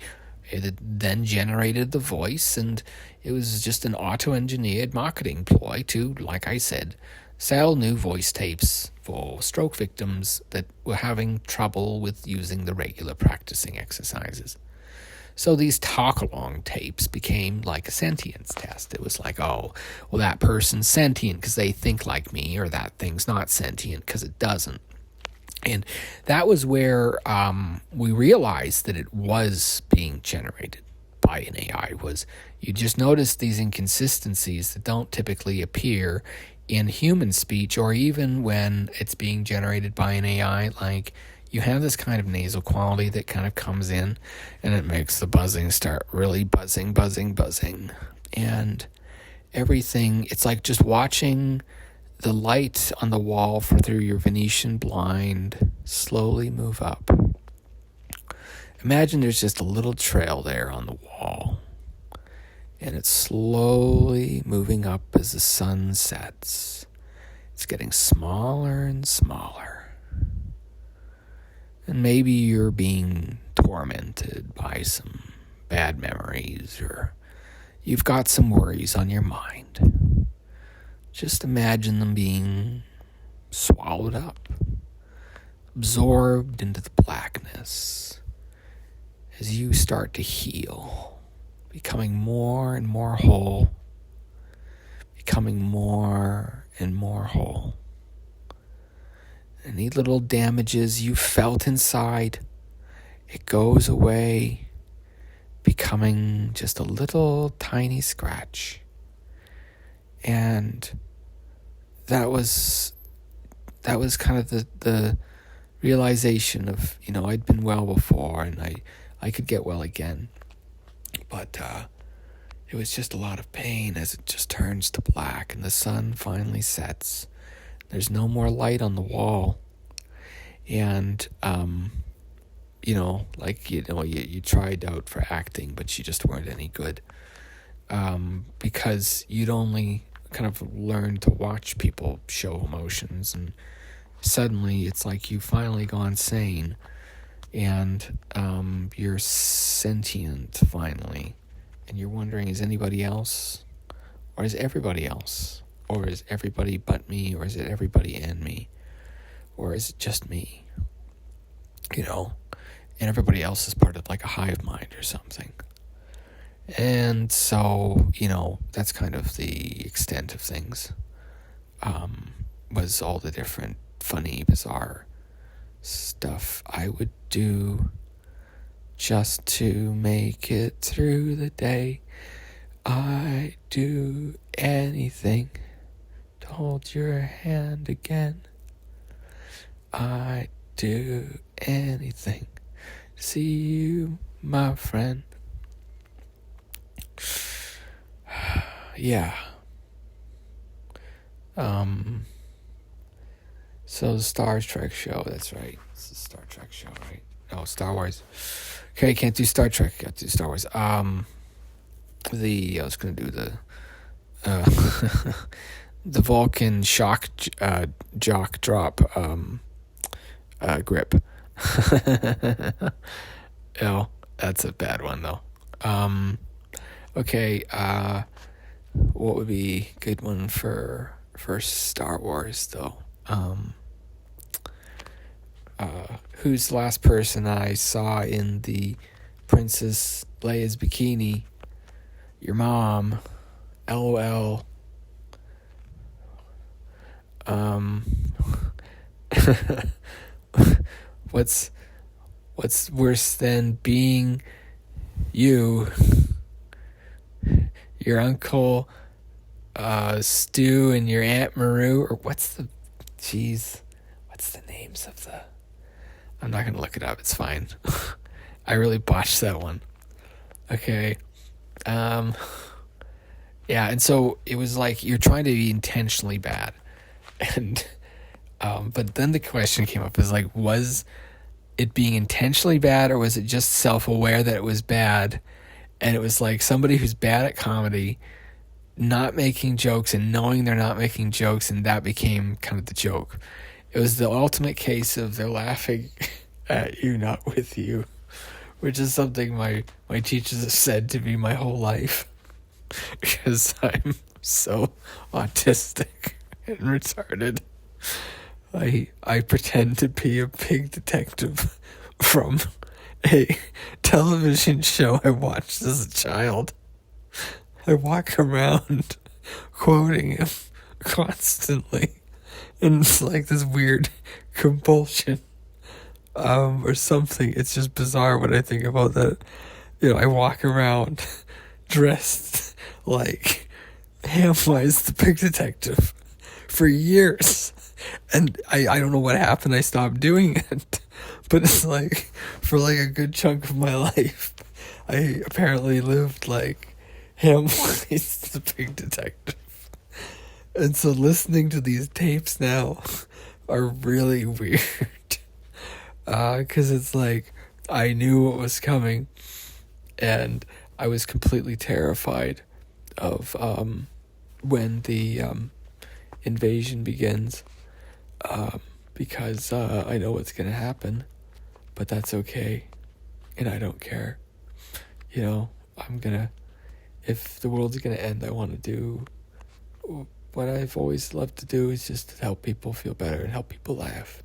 It then generated the voice, and it was just an auto-engineered marketing ploy to, like I said, sell new voice tapes for stroke victims that were having trouble with using the regular practicing exercises. So these talk-along tapes became like a sentience test. It was like, oh, well, that person's sentient because they think like me, or that thing's not sentient because it doesn't. And that was where we realized that it was being generated by an AI was you just notice these inconsistencies that don't typically appear in human speech or even when it's being generated by an AI. Like, you have this kind of nasal quality that kind of comes in and it makes the buzzing start really buzzing. And everything, it's like just watching the light on the wall through your Venetian blind slowly move up. Imagine there's just a little trail there on the wall, and it's slowly moving up as the sun sets. It's getting smaller and smaller. And maybe you're being tormented by some bad memories, or you've got some worries on your mind. Just imagine them being swallowed up, absorbed into the blackness as you start to heal, becoming more and more whole, becoming more and more whole. Any little damages you felt inside, it goes away, becoming just a little tiny scratch. And that was kind of the realization of, I'd been well before and I could get well again. But it was just a lot of pain as it just turns to black and the sun finally sets. There's no more light on the wall. And, you tried out for acting, but you just weren't any good. Because you'd only kind of learned to watch people show emotions, and suddenly it's like you've finally gone sane, and you're sentient finally, and you're wondering, is anybody else, or is everybody else, or is everybody but me, or is it everybody and me, or is it just me, and everybody else is part of like a hive mind or something. And so, that's kind of the extent of things, was all the different funny, bizarre stuff I would do just to make it through the day. I'd do anything to hold your hand again. I'd do anything to see you, my friend. Yeah. So the Star Trek show, that's right. It's the Star Trek show, right? Oh, Star Wars. Okay, can't do Star Trek, got to do Star Wars. I was gonna do the the Vulcan shock jock drop grip. Oh, that's a bad one though. Okay, what would be a good one for Star Wars though? Who's the last person I saw in the Princess Leia's bikini? Your mom. LOL. What's worse than being you? Your uncle Stu and your Aunt Maru, or what's the names of the... I'm not gonna look it up, it's fine. I really botched that one. Okay. Yeah, and so it was like you're trying to be intentionally bad. And but then the question came up is like, was it being intentionally bad, or was it just self-aware that it was bad? And it was like somebody who's bad at comedy not making jokes and knowing they're not making jokes, and that became kind of the joke. It was the ultimate case of they're laughing at you, not with you, which is something my teachers have said to me my whole life, because I'm so autistic and retarded. I pretend to be a pig detective from a television show I watched as a child. I walk around quoting him constantly, and it's like this weird compulsion, or something. It's just bizarre when I think about I walk around dressed like Hamwise the Pig Detective for years. And I don't know what happened. I stopped doing it. But it's like, for like a good chunk of my life, I apparently lived like Hamwise the Pig Detective. And so listening to these tapes now are really weird. Because it's like, I knew what was coming. And I was completely terrified of when the invasion begins. Because I know what's going to happen. But that's okay. And I don't care. If the world's going to end, I want to do what I've always loved to do, is just to help people feel better and help people laugh.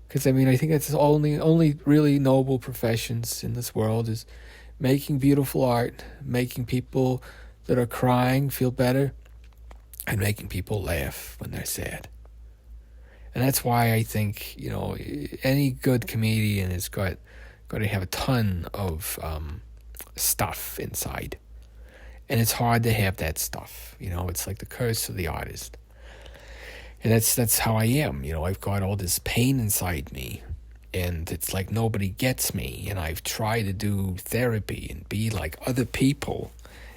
Because, I think that's the only really noble professions in this world, is making beautiful art, making people that are crying feel better, and making people laugh when they're sad. And that's why I think, any good comedian has got to have a ton of stuff inside. And it's hard to have that stuff. It's like the curse of the artist. And that's how I am. I've got all this pain inside me. And it's like nobody gets me. And I've tried to do therapy and be like other people.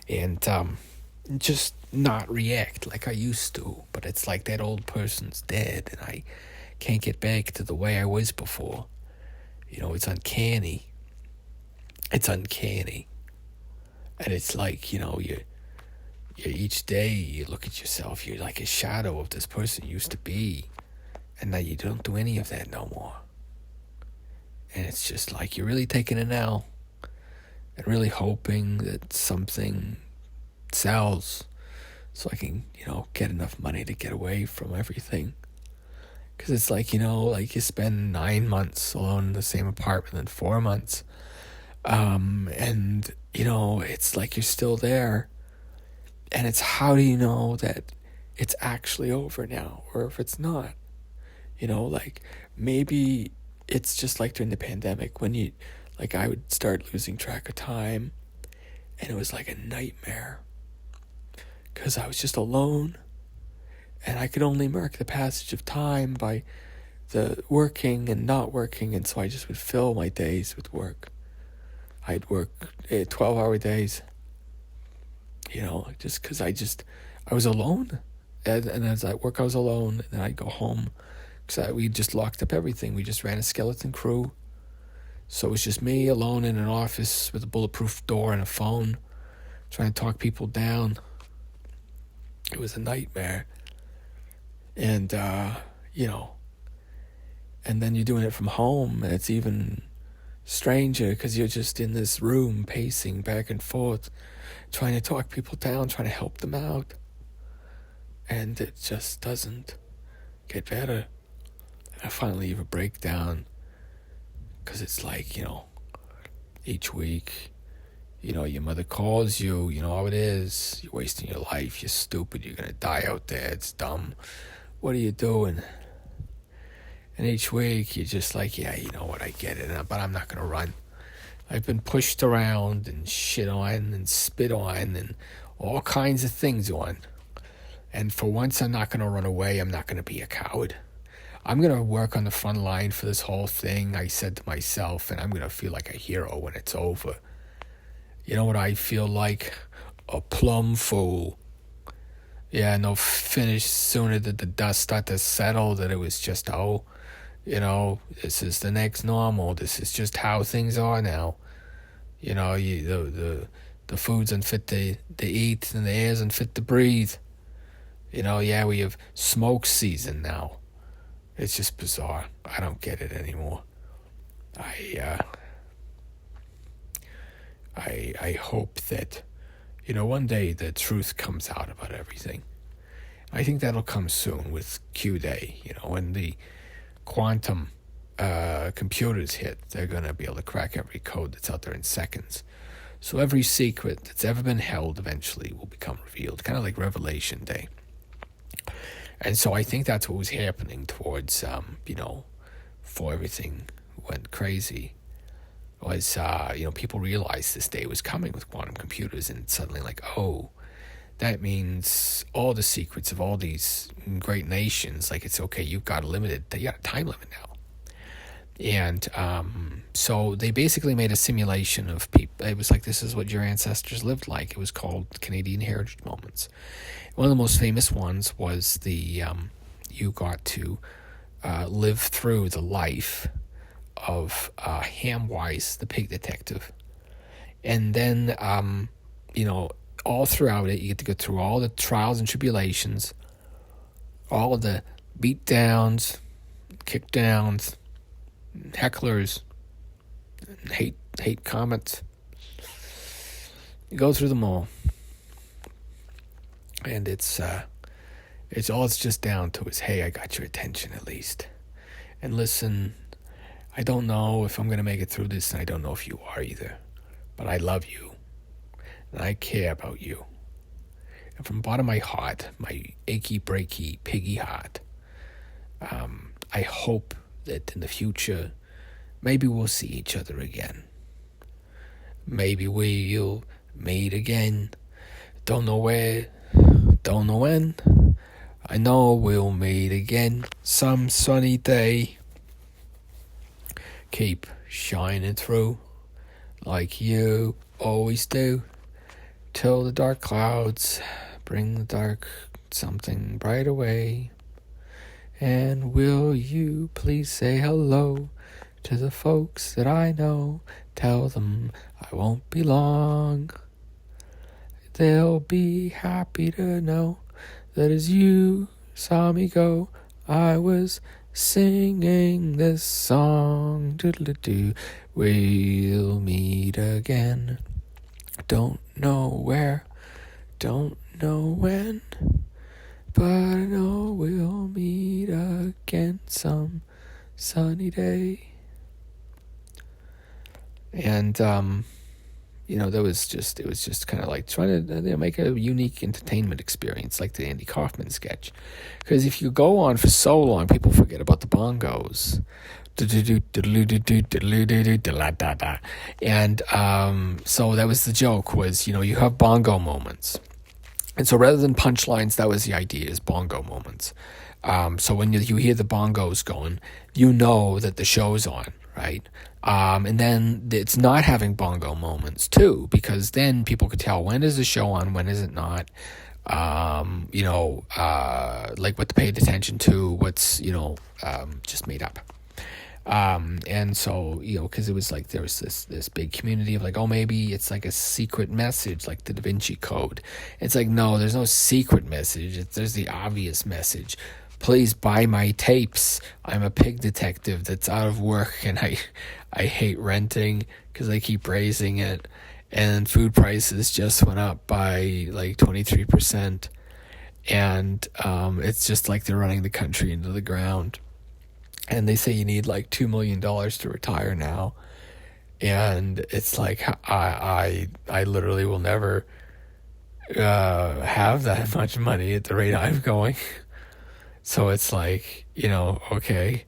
And just not react like I used to. But it's like that old person's dead. And I can't get back to the way I was before. It's uncanny. It's uncanny. And it's like, you each day you look at yourself, you're like a shadow of this person you used to be. And now you don't do any of that no more. And it's just like you're really taking an L and really hoping that something sells so I can, get enough money to get away from everything. Because it's like, like you spend 9 months alone in the same apartment, then 4 months. And, it's like you're still there. And it's, how do you know that it's actually over now, or if it's not? Like maybe it's just like during the pandemic when I would start losing track of time, and it was like a nightmare because I was just alone, and I could only mark the passage of time by the working and not working, and so I just would fill my days with work. I'd work 12-hour days, just because I was alone. And as I work, I was alone. And then I'd go home because we just locked up everything. We just ran a skeleton crew. So it was just me alone in an office with a bulletproof door and a phone, trying to talk people down. It was a nightmare. And, and then you're doing it from home, and it's even stranger because you're just in this room pacing back and forth, trying to talk people down, trying to help them out. And it just doesn't get better. I finally have a breakdown because it's like, each week, your mother calls you, you know how it is. You're wasting your life. You're stupid. You're going to die out there. It's dumb. What are you doing? And each week, you're just like, yeah, you know what, I get it, but I'm not going to run. I've been pushed around and shit on and spit on and all kinds of things on. And for once, I'm not going to run away. I'm not going to be a coward. I'm going to work on the front line for this whole thing, I said to myself, and I'm going to feel like a hero when it's over. You know what I feel like? A plum fool. Yeah, no finish sooner did the dust start to settle that it was just, this is the next normal. This is just how things are now. The food's unfit to eat and the air's unfit to breathe. We have smoke season now. It's just bizarre. I don't get it anymore. I hope that, one day the truth comes out about everything. I think that'll come soon with Q-Day, when the quantum computers hit, they're going to be able to crack every code that's out there in seconds. So every secret that's ever been held eventually will become revealed, kind of like Revelation Day. And so I think that's what was happening towards, before everything went crazy. was, people realized this day was coming with quantum computers, and suddenly like, oh, that means all the secrets of all these great nations, like, it's okay, you got a time limit now. And so they basically made a simulation of people. It was like, this is what your ancestors lived like. It was called Canadian Heritage Moments. One of the most famous ones was you got to live through the life of Hamwise, the pig detective. And then, all throughout it, you get to go through all the trials and tribulations, all of the beat downs, kick downs, hecklers, hate comments. You go through them all, and it's all it's just down to is, hey, I got your attention at least, and listen, I don't know if I'm gonna make it through this, and I don't know if you are either, but I love you, and I care about you, and from the bottom of my heart, my achy breaky piggy heart, I hope that in the future, maybe we'll see each other again. Maybe we'll meet again. Don't know where, don't know when. I know we'll meet again some sunny day. Keep shining through like you always do, till the dark clouds bring the dark something bright away. And will you please say hello to the folks that I know? Tell them I won't be long. They'll be happy to know that as you saw me go, I was singing this song. Doodle-doo. We'll meet again. Don't know where, don't know when, but I know we'll meet again some sunny day. And, it was just kind of like trying to make a unique entertainment experience, like the Andy Kaufman sketch. Because if you go on for so long, people forget about the bongos. And so that was the joke, was, you have bongo moments. And so rather than punchlines, that was the idea, is bongo moments. So when you hear the bongos going, you know that the show's on, right? And then it's not having bongo moments too, because then people could tell, when is the show on, when is it not? Like what to pay attention to, what's, just made up. And so, because it was like, there was this big community of like, oh, maybe it's like a secret message, like the Da Vinci Code. It's like, no, there's no secret message. There's the obvious message. Please buy my tapes. I'm a pig detective that's out of work, and I hate renting because I keep raising it, and food prices just went up by like 23%, and it's just like they're running the country into the ground. And they say you need like $2 million to retire now, and it's like, I literally will never have that much money at the rate I'm going. So it's like, okay,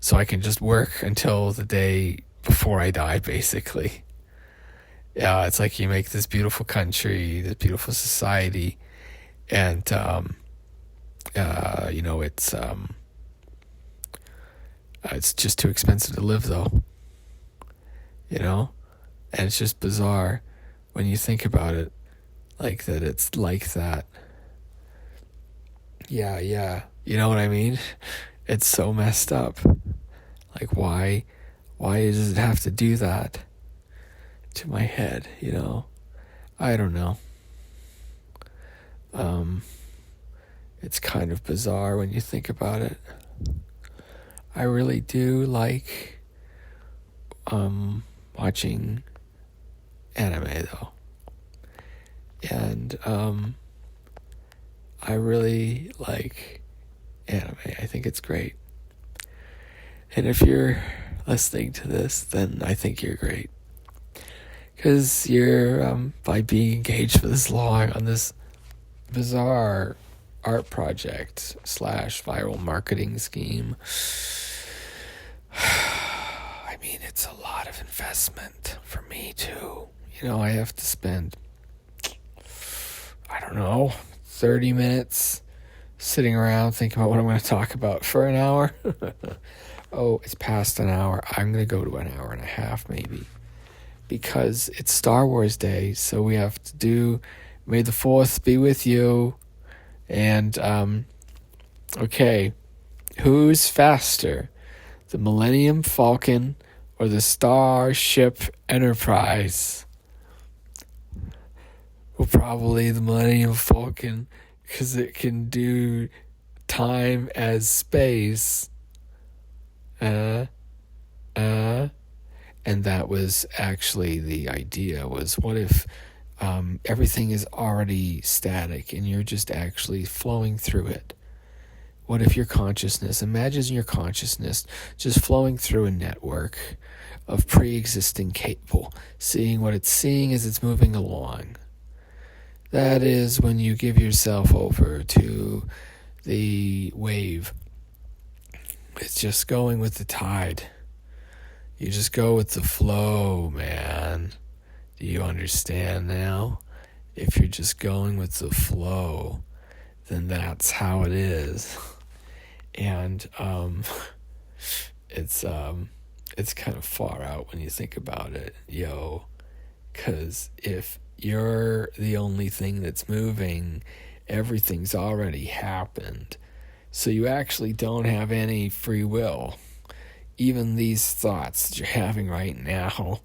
so I can just work until the day before I die, basically. Yeah, it's like you make this beautiful country, this beautiful society, and it's just too expensive to live, though. And it's just bizarre when you think about it, like that. It's like that. Yeah. You know what I mean? It's so messed up. Like, why does it have to do that to my head? I don't know. It's kind of bizarre when you think about it. I really do like watching anime, though. And I really like anime. I think it's great. And if you're listening to this, then I think you're great. Because you're, by being engaged for this long on this bizarre art project / viral marketing scheme, I I mean, it's a lot of investment for me too. I have to spend, I don't know, 30 minutes sitting around thinking about what I'm going to talk about for an hour. Oh, it's past an hour. I'm going to go to an hour and a half maybe, because it's Star Wars Day, so we have to do May the 4th be with you. And, okay, who's faster, the Millennium Falcon or the Starship Enterprise? Well, probably the Millennium Falcon, because it can do time as space. And that was actually the idea, was what if everything is already static and you're just actually flowing through it? What if your consciousness, imagine your consciousness just flowing through a network of pre-existing cable, seeing what it's seeing as it's moving along. That is when you give yourself over to the wave. It's just going with the tide. You just go with the flow, man. Do you understand now? If you're just going with the flow, then that's how it is. And it's kind of far out when you think about it, because if you're the only thing that's moving, everything's already happened. So you actually don't have any free will. Even these thoughts that you're having right now,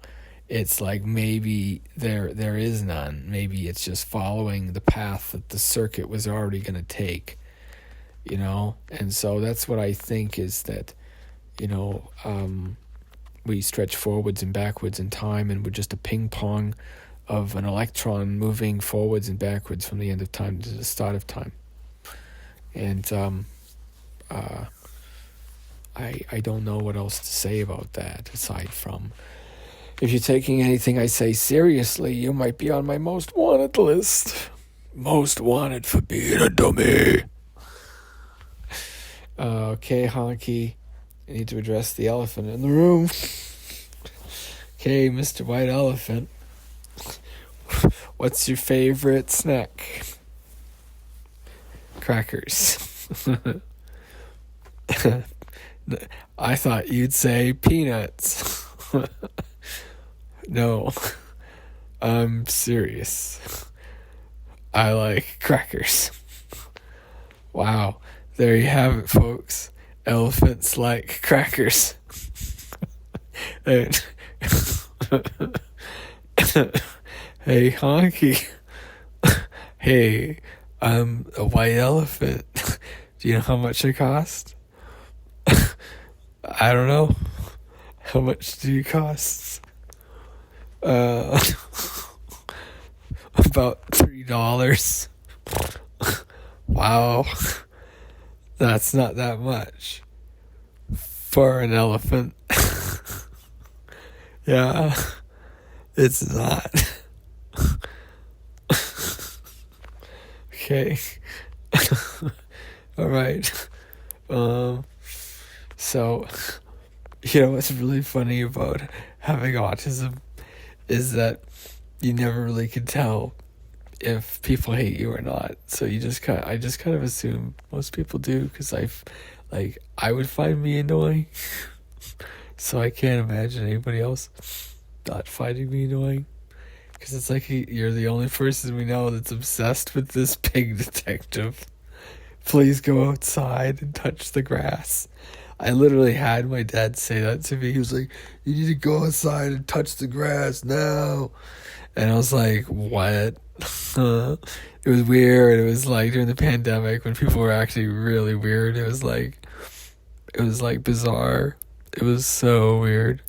it's like maybe there is none. Maybe it's just following the path that the circuit was already going to take, And so that's what I think is that, we stretch forwards and backwards in time, and we're just a ping pong of an electron moving forwards and backwards from the end of time to the start of time. And I don't know what else to say about that, aside from, if you're taking anything I say seriously, you might be on my most wanted list. Most wanted for being a dummy. Okay, Honky, I need to address the elephant in the room. Okay, Mr. White Elephant, what's your favorite snack? Crackers. I thought you'd say peanuts. No, I'm serious. I like crackers. Wow, there you have it, folks. Elephants like crackers. Hey, Honky. Hey, I'm a white elephant. Do you know how much it cost? I don't know. How much do you cost? About $3. Wow. That's not that much for an elephant. Yeah, it's not. Okay. All right. So, what's really funny about having autism is that you never really can tell if people hate you or not. So I just kind of assume most people do, because I would find me annoying. So I can't imagine anybody else not finding me annoying. Because it's like you're the only person we know that's obsessed with this pig detective. Please go outside and touch the grass. I literally had my dad say that to me. He was like, you need to go outside and touch the grass now. And I was like, what? It was weird. It was like during the pandemic when people were actually really weird. It was like bizarre. It was so weird.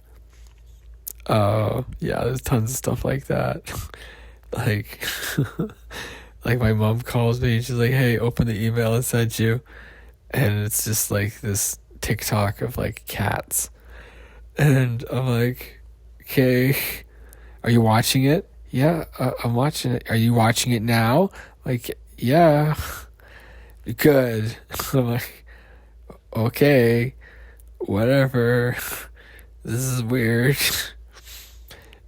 There's tons of stuff like that. Like my mom calls me and she's like, hey, open the email I sent you. And it's just like this TikTok of like cats. And I'm like, okay, are you watching it? Yeah, I'm watching it. Are you watching it now? Like, yeah. Good. I'm like, okay, whatever. this is weird.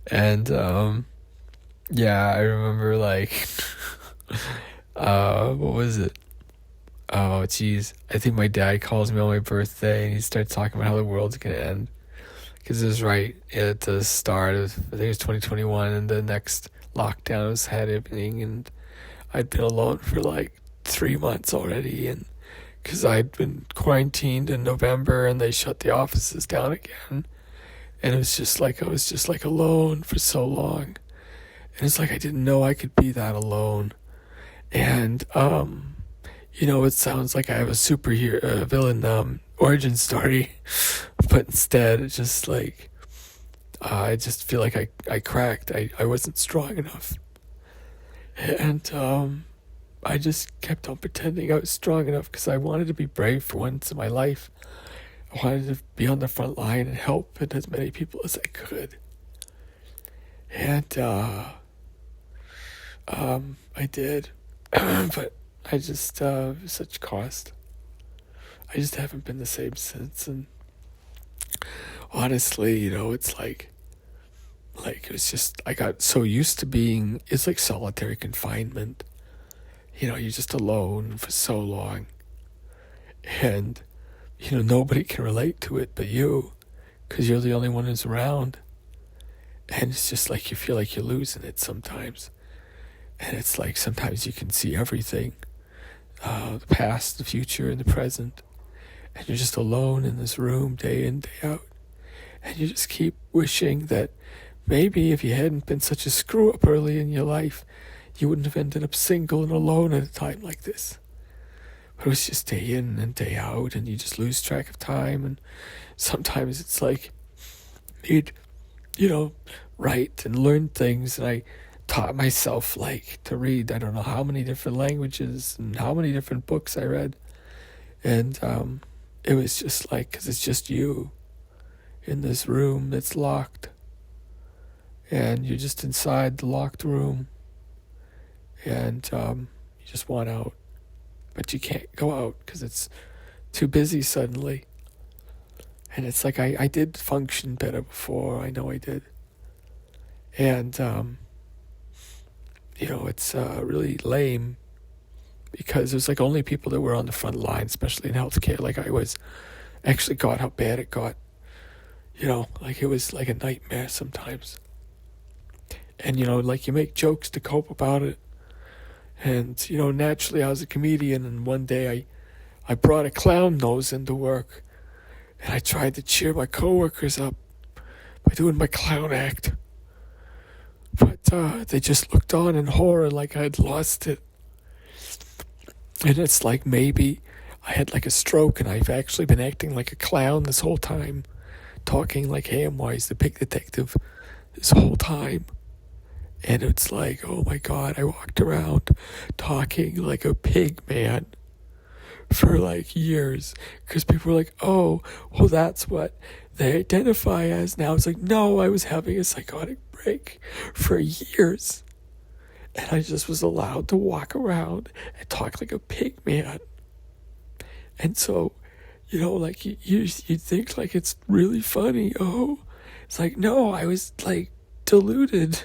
And, yeah, I remember, like, what was it? Oh, jeez. I think my dad calls me on my birthday, and he starts talking about how the world's gonna end. Because it was right at the start of, I think it was 2021, and the next lockdown was happening, and I'd been alone for like 3 months already, and because I'd been quarantined in November, and they shut the offices down again, and it was just like I was just like alone for so long, and it's like I didn't know I could be that alone, and it sounds like I have a superhero villain origin story, but instead it's just like I just feel like I cracked. I wasn't strong enough, and I just kept on pretending I was strong enough because I wanted to be brave for once in my life. I wanted to be on the front line and help as many people as I could. And I did, but I just such cost. I just haven't been the same since, and honestly, it's like it was just I got so used to being. It's like solitary confinement. You're just alone for so long, and nobody can relate to it but you, because you're the only one who's around, and it's just like you feel like you're losing it sometimes, and it's like sometimes you can see everything, the past, the future, and the present, and you're just alone in this room day in, day out, and you just keep wishing that maybe if you hadn't been such a screw up early in your life, you wouldn't have ended up single and alone at a time like this. But it was just day in and day out, and you just lose track of time, and sometimes it's like you'd, write and learn things, and I taught myself, like, to read, I don't know how many different languages and how many different books I read, and it was just like, because it's just you in this room that's locked, and you're just inside the locked room, and you just want out, but you can't go out because it's too busy suddenly. And it's like I did function better before. I know I did. And it's really lame, because there's like only people that were on the front line, especially in healthcare, like I was. Actually got how bad it got. Like it was like a nightmare sometimes. And like you make jokes to cope about it. And, naturally I was a comedian, and one day I brought a clown nose into work, and I tried to cheer my coworkers up by doing my clown act. But they just looked on in horror like I'd lost it. And it's like maybe I had like a stroke, and I've actually been acting like a clown this whole time, talking like Hamwise, the pig detective, this whole time. And it's like, oh my God, I walked around talking like a pig man for like years, because people were like, oh, well, that's what they identify as now. It's like, no, I was having a psychotic break for years, and I just was allowed to walk around and talk like a pig man. And so, like you think like it's really funny. Oh, it's like, no, I was like deluded.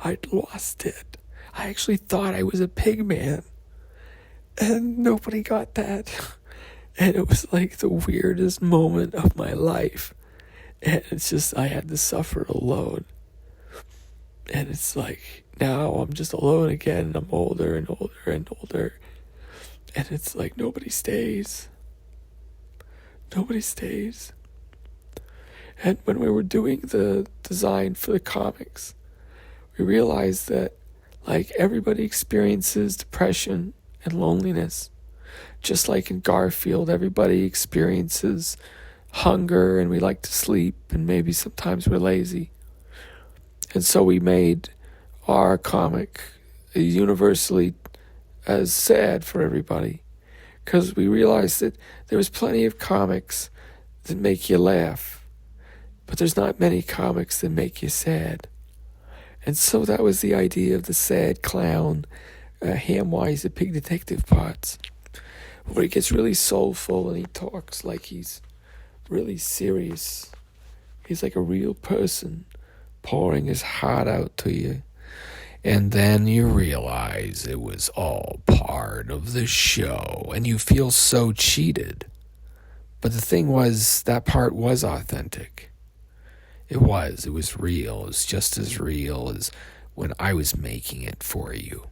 I'd lost it. I actually thought I was a pig man, and nobody got that. And it was like the weirdest moment of my life. And it's just, I had to suffer alone. And it's like, now I'm just alone again, and I'm older and older and older. And it's like, nobody stays. Nobody stays. And when we were doing the design for the comics, we realized that, like, everybody experiences depression and loneliness. Just like in Garfield, everybody experiences hunger, and we like to sleep, and maybe sometimes we're lazy. And so we made our comic universally as sad for everybody, because we realized that there was plenty of comics that make you laugh, but there's not many comics that make you sad. And so that was the idea of the sad clown, Hamwise, the pig detective parts, where he gets really soulful and he talks like he's really serious, He's like a real person pouring his heart out to you. And then you realize it was all part of the show, and you feel so cheated. But the thing was, that part was authentic. It was real. It was just as real as when I was making it for you.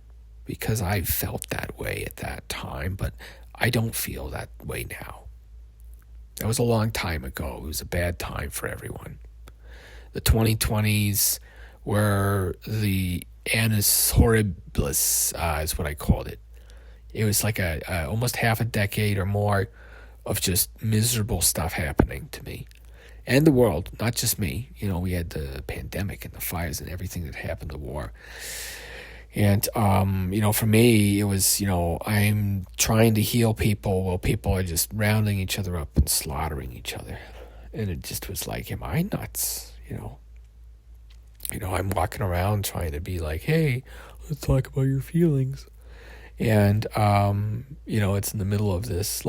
Because I felt that way at that time, but I don't feel that way now. That was a long time ago. It was a bad time for everyone. The 2020s were the annus horribilis, is what I called it. It was like a almost half a decade or more of just miserable stuff happening to me. And the world, not just me. You know, we had the pandemic and the fires and everything that happened, the war. And, for me, it was, I'm trying to heal people while people are just rounding each other up and slaughtering each other. And it just was like, am I nuts? I'm walking around trying to be like, hey, let's talk about your feelings. And, it's in the middle of this,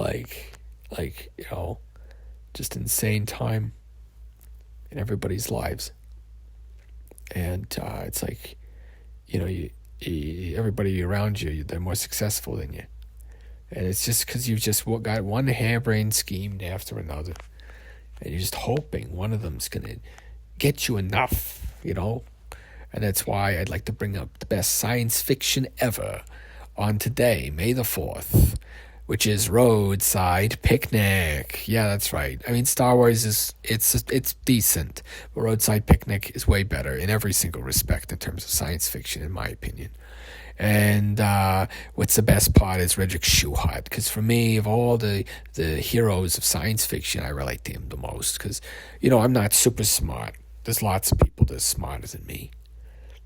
just insane time in everybody's lives. And it's like, everybody around you, they're more successful than you. And it's just because you've just got one harebrained scheme after another. And you're just hoping one of them's going to get you enough, And that's why I'd like to bring up the best science fiction ever on today, May the 4th, which is Roadside Picnic. Yeah, that's right. I mean, Star Wars it's decent, but Roadside Picnic is way better in every single respect in terms of science fiction, in my opinion. And what's the best part is Redrick Schuhart, because for me, of all the heroes of science fiction, I relate to him the most, because, I'm not super smart. There's lots of people that are smarter than me.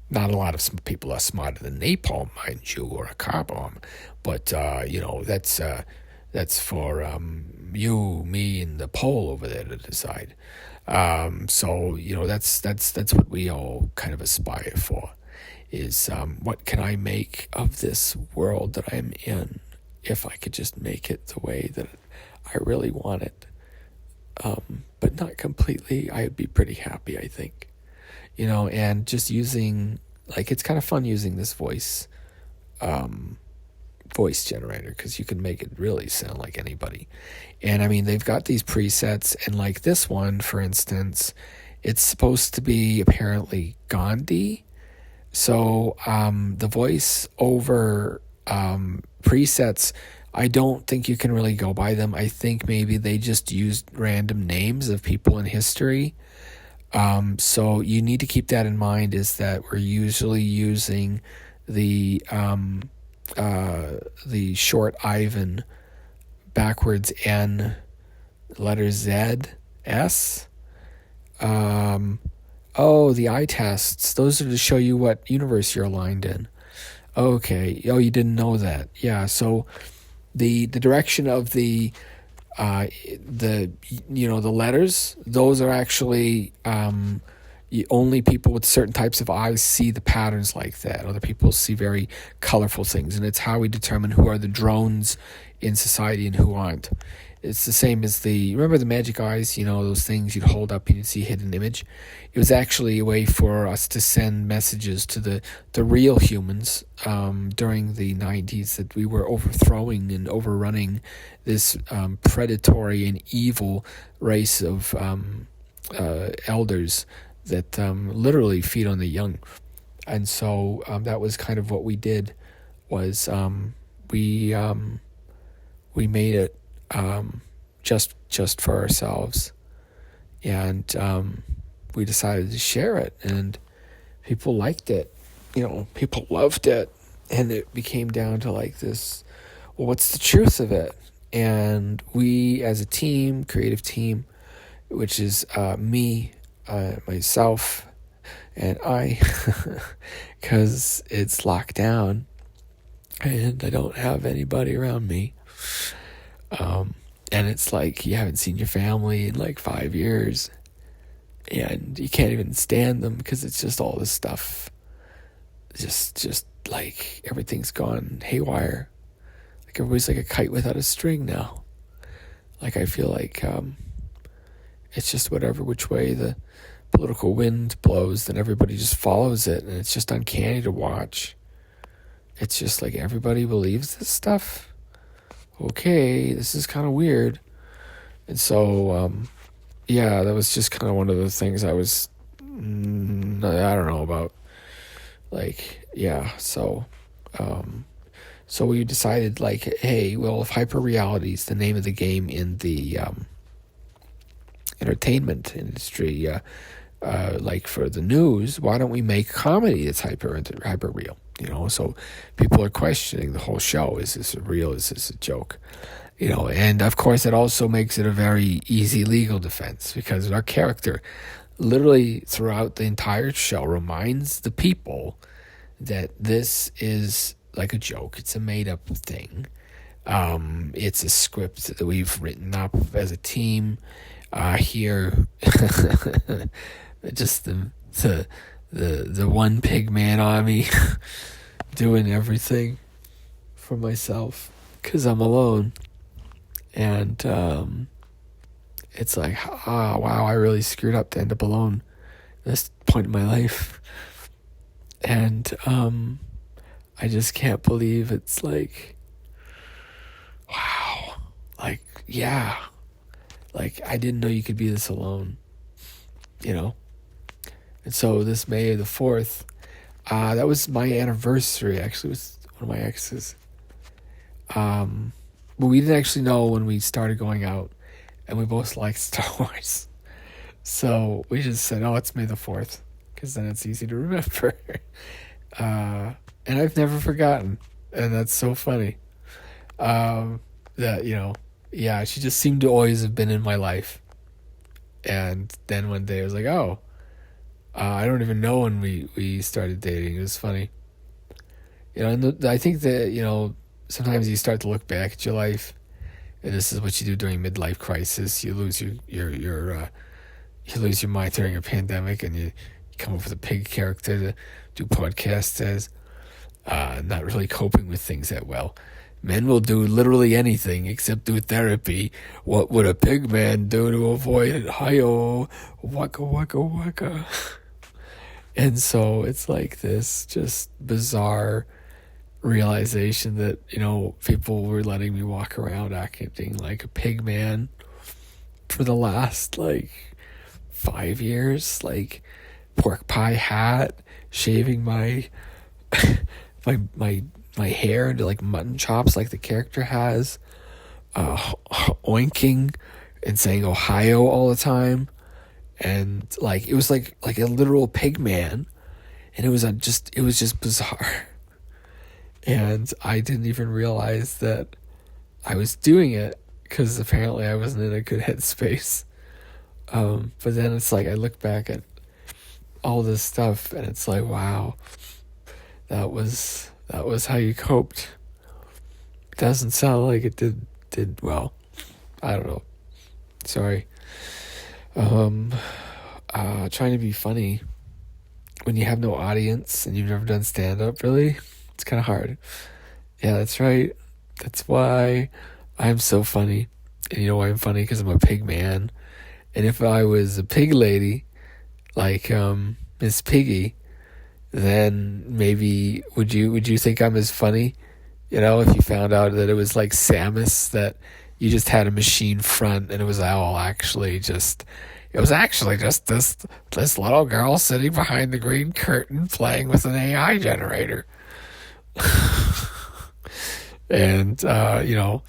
Not a lot of people are smarter than napalm, mind you, or a car bomb. But, that's for you, me, and the pole over there to decide. So, that's what we all kind of aspire for, is what can I make of this world that I'm in if I could just make it the way that I really want it. But not completely. I'd be pretty happy, I think. And just using, it's kind of fun using this voice generator, because you can make it really sound like anybody. And I mean, they've got these presets, and like this one, for instance, it's supposed to be apparently Gandhi. So the voice over presets, I don't think you can really go by them. I think maybe they just used random names of people in history. So you need to keep that in mind, is that we're usually using the short Ivan, backwards N, letter Z, S. The eye tests. Those are to show you what universe you're aligned in. Okay. Oh, you didn't know that. Yeah. So the direction of the letters, those are actually only people with certain types of eyes see the patterns like that. Other people see very colorful things, and it's how we determine who are the drones in society and who aren't. It's the same as remember the magic eyes, those things you'd hold up and you'd see a hidden image? It was actually a way for us to send messages to the real humans during the 90s, that we were overthrowing and overrunning this predatory and evil race of elders that literally feed on the young. And so that was kind of what we did, was we made it just for ourselves, and we decided to share it, and people liked it. People loved it, and it became down to like this, well, what's the truth of it? And we, as a team, creative team, which is me, myself, and I, because it's locked down and I don't have anybody around me. And it's like you haven't seen your family in like 5 years, and you can't even stand them because it's just all this stuff. Just like everything's gone haywire. Like everybody's like a kite without a string now. Like I feel like It's just whatever which way the political wind blows, then everybody just follows it, and it's just uncanny to watch. It's just like everybody believes this stuff. Okay, this is kind of weird. And so, yeah, that was just kind of one of the things I was, I don't know about. Like, yeah, so we decided, like, hey, well, if hyperreality is the name of the game in the entertainment industry, like for the news, why don't we make comedy that's hyper real? You know, so people are questioning the whole show. Is this real? Is this a joke? You know, and of course it also makes it a very easy legal defense, because our character literally throughout the entire show reminds the people that this is like a joke. It's a made-up thing. It's a script that we've written up as a team. Here, just the one pig man army doing everything for myself because I'm alone. And it's like, wow, I really screwed up to end up alone at this point in my life. And I just can't believe it's like, wow, like, yeah, like I didn't know you could be this alone, you know. And so this May the 4th, that was my anniversary, actually, with one of my exes. But we didn't actually know when we started going out, and we both liked Star Wars. So we just said, oh, it's May the 4th, because then it's easy to remember. And I've never forgotten, and that's so funny. That, you know, yeah, she just seemed to always have been in my life. And then one day I was like, oh, I don't even know when we started dating. It was funny. You know, and I think that, you know, sometimes you start to look back at your life, and this is what you do during midlife crisis. You lose you lose your mind during a pandemic, and you come up with a pig character to do podcasts as, not really coping with things that well. Men will do literally anything except do therapy. What would a pig man do to avoid it? Hi-oh, waka waka waka. And so it's like this just bizarre realization that, you know, people were letting me walk around acting like a pig man for the last, like, 5 years. Like, pork pie hat, shaving my my hair into like mutton chops like the character has, oinking and saying Ohio all the time, and like it was like a literal pig man, and it was just bizarre, and I didn't even realize that I was doing it because apparently I wasn't in a good headspace. But then it's like I look back at all this stuff and it's like, wow, that was how you coped. Doesn't sound like it did well. I don't know. Sorry. Trying to be funny when you have no audience and you've never done stand-up, really? It's kind of hard. Yeah, that's right. That's why I'm so funny. And you know why I'm funny? Because I'm a pig man. And if I was a pig lady, like Miss Piggy, then maybe would you think I'm as funny? You know, if you found out that it was like Samus, that you just had a machine front and it was actually just this little girl sitting behind the green curtain playing with an AI generator. And you know,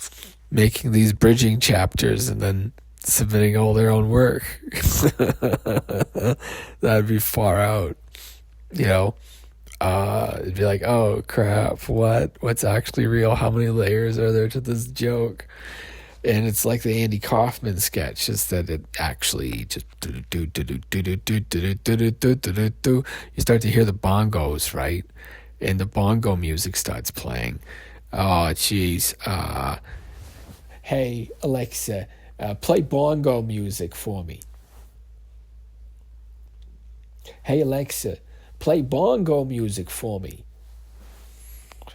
making these bridging chapters and then submitting all their own work. That'd be far out. You know, it'd be like, oh crap, what's actually real? How many layers are there to this joke? And it's like the Andy Kaufman sketch, just that it actually just you start to hear the bongos, right? And the bongo music starts playing. Oh jeez. Hey Alexa, play bongo music for me. Hey Alexa, play bongo music for me.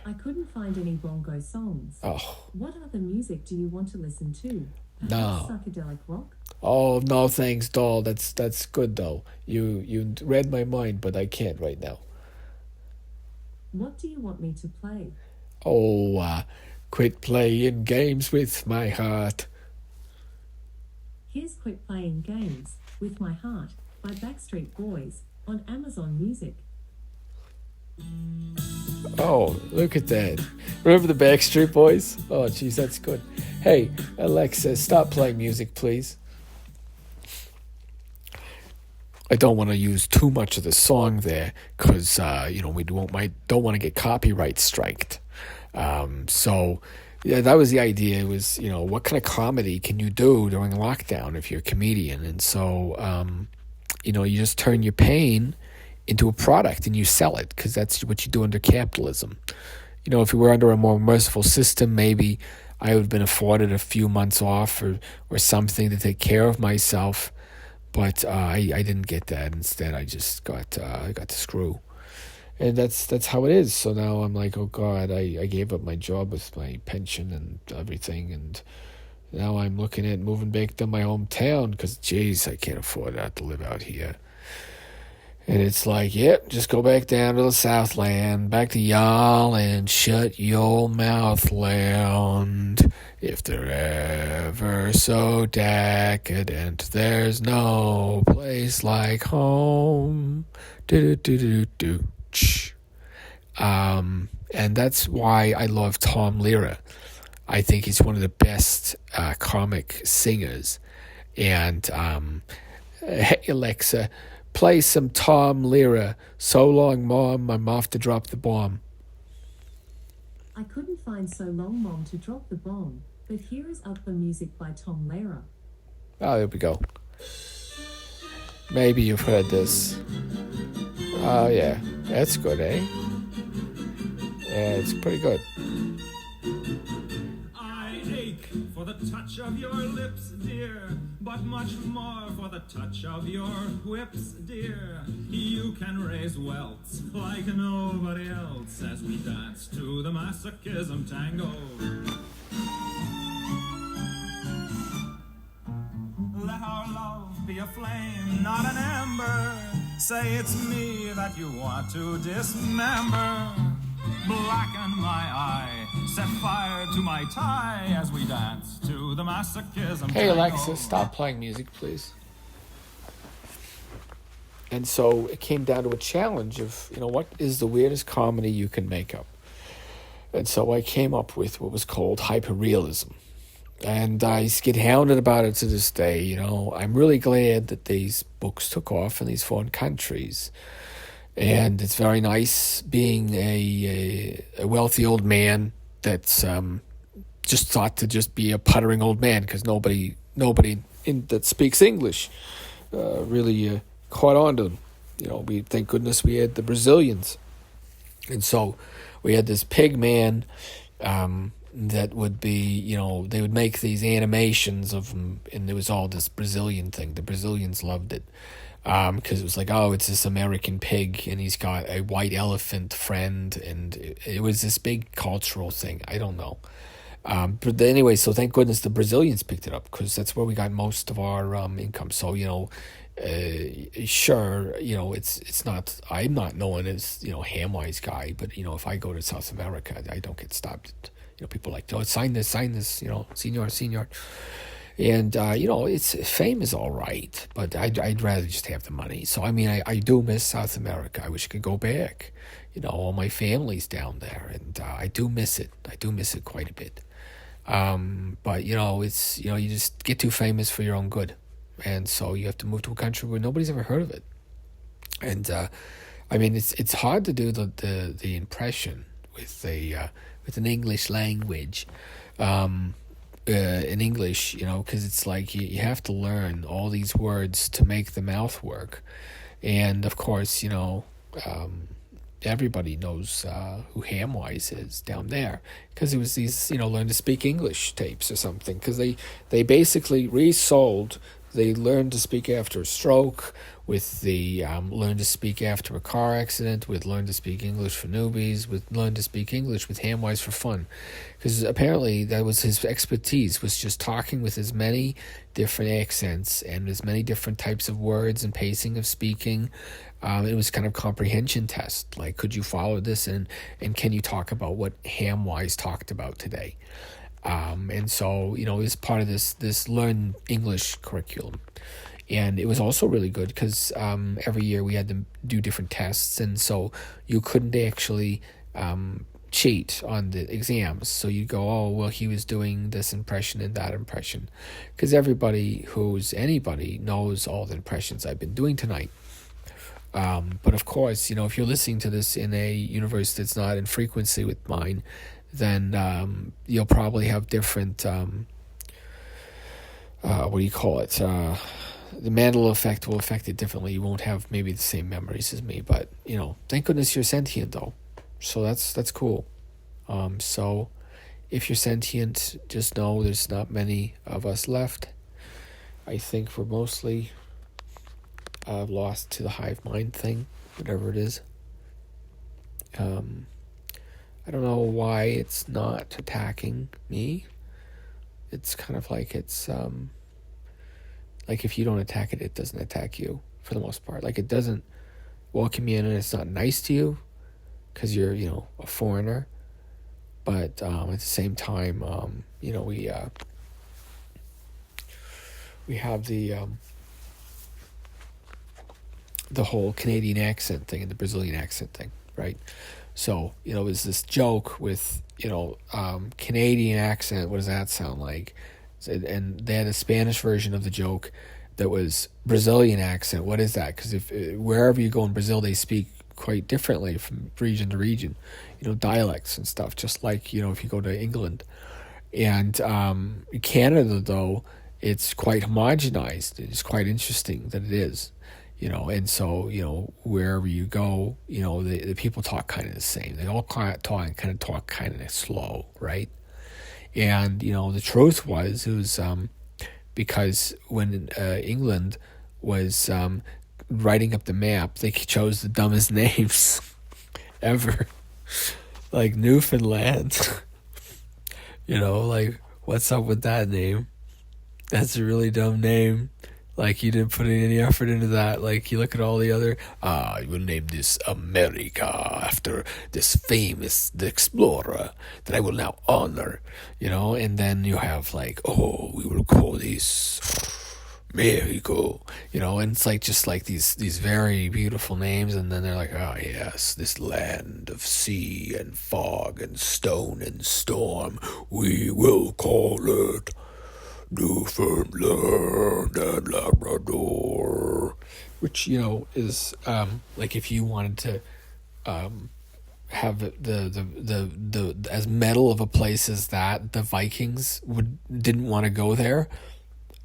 I couldn't find any bongo songs. Oh. What other music do you want to listen to? No. Psychedelic rock? Oh, no thanks, doll. That's good though. You read my mind, but I can't right now. What do you want me to play? Oh, quit playing games with my heart. Here's Quit Playing Games with My Heart by Backstreet Boys on Amazon Music. Oh, look at that. Remember the Backstreet Boys? Oh, jeez, that's good. Hey, Alexa, stop playing music, please. I don't want to use too much of the song there because, we don't want to get copyright striked. So, yeah, that was the idea. It was, what kind of comedy can you do during lockdown if you're a comedian? And so, you just turn your pain into a product and you sell it because that's what you do under capitalism. If we were under a more merciful system, maybe I would have been afforded a few months off or something to take care of myself. But I didn't get that. Instead, I just got the screw. And that's how it is. So now I'm like, oh, God, I gave up my job with my pension and everything. And now I'm looking at moving back to my hometown because, geez, I can't afford that to live out here. And it's like, yep, just go back down to the Southland, back to y'all, and shut your mouth, land. If they're ever so decadent, there's no place like home. Do-do-do-do-do. And that's why I love Tom Lehrer. I think he's one of the best comic singers. And hey, Alexa, play some Tom Lehrer. So long, Mom, I'm off to drop the bomb. I couldn't find So Long, Mom, to drop the bomb, but here is Up the Music by Tom Lehrer. Oh, there we go. Maybe you've heard this. Oh, yeah. That's good, eh? Yeah, it's pretty good. I ache for the touch of your lips, dear, but much more for the touch of your whips, dear. You can raise welts like nobody else as we dance to the masochism tango. Let our love be a flame, not an ember. Say it's me that you want to dismember. Blacken my eye, set fire to my tie as we dance to the masochism. Hey Alexa, stop playing music, please. And so it came down to a challenge of, what is the weirdest comedy you can make up? And so I came up with what was called hyperrealism. And I get hounded about it to this day. I'm really glad that these books took off in these foreign countries. And it's very nice being a wealthy old man that's just thought to just be a puttering old man because nobody that speaks English really caught on to them. We thank goodness we had the Brazilians. And so we had this pig man that would be, they would make these animations of him, and there was all this Brazilian thing. The Brazilians loved it because it was like, oh, it's this American pig, and he's got a white elephant friend, and it was this big cultural thing. I don't know. But anyway, so thank goodness the Brazilians picked it up because that's where we got most of our income. So, sure, it's not, I'm not known as, Hamwise guy, but, if I go to South America, I don't get stopped. People are like, oh, sign this, senor. And, it's fame is all right, but I'd rather just have the money. So, I do miss South America. I wish I could go back. All my family's down there, and I do miss it. I do miss it quite a bit. But, it's, you just get too famous for your own good. And so you have to move to a country where nobody's ever heard of it. And, it's hard to do the impression with an English language, in English, because it's like you have to learn all these words to make the mouth work. And of course, everybody knows who Hamwise is down there because it was these, learn to speak English tapes or something because they basically resold they learn to speak after a stroke, with the learn to speak after a car accident, with learn to speak English for newbies, with learn to speak English with Hamwise for fun. Because apparently that was his expertise, was just talking with as many different accents and as many different types of words and pacing of speaking. It was kind of comprehension test. Like, could you follow this, and can you talk about what Hamwise talked about today? And so, it was part of this Learn English curriculum. And it was also really good because every year we had to do different tests, and so you couldn't actually cheat on the exams. So you go, oh, well, he was doing this impression and that impression, because everybody who's anybody knows all the impressions I've been doing tonight. But of course, if you're listening to this in a universe that's not in frequency with mine, then you'll probably have different, what do you call it? The Mandela effect will affect it differently. You won't have maybe the same memories as me, but, thank goodness you're sentient, though. So that's cool. So if you're sentient, just know there's not many of us left. I think we're mostly lost to the hive mind thing, whatever it is. I don't know why it's not attacking me. It's kind of like it's like if you don't attack it, it doesn't attack you for the most part. Like, it doesn't welcome you in, and it's not nice to you because you're a foreigner. But at the same time, we have the whole Canadian accent thing and the Brazilian accent thing, right? So, it was this joke with, Canadian accent, what does that sound like? And they had a Spanish version of the joke that was Brazilian accent. What is that? Because if wherever you go in Brazil, they speak quite differently from region to region, dialects and stuff, just like, if you go to England. And Canada, though, it's quite homogenized. It's quite interesting that it is. And so, wherever you go, the people talk kind of the same. They all talk kind of slow, right? And, the truth was, because when England was writing up the map, they chose the dumbest names ever. Like Newfoundland. Like, what's up with that name? That's a really dumb name. Like, you didn't put any effort into that. Like, you look at all the other, we'll name this America after this famous explorer that I will now honor, and then you have like, we will call this Mexico, and it's like just like these very beautiful names, and then they're like, oh yes, this land of sea and fog and stone and storm, we will call it Newfoundland and Labrador, which is like if you wanted to have the as metal of a place as that, the Vikings didn't want to go there.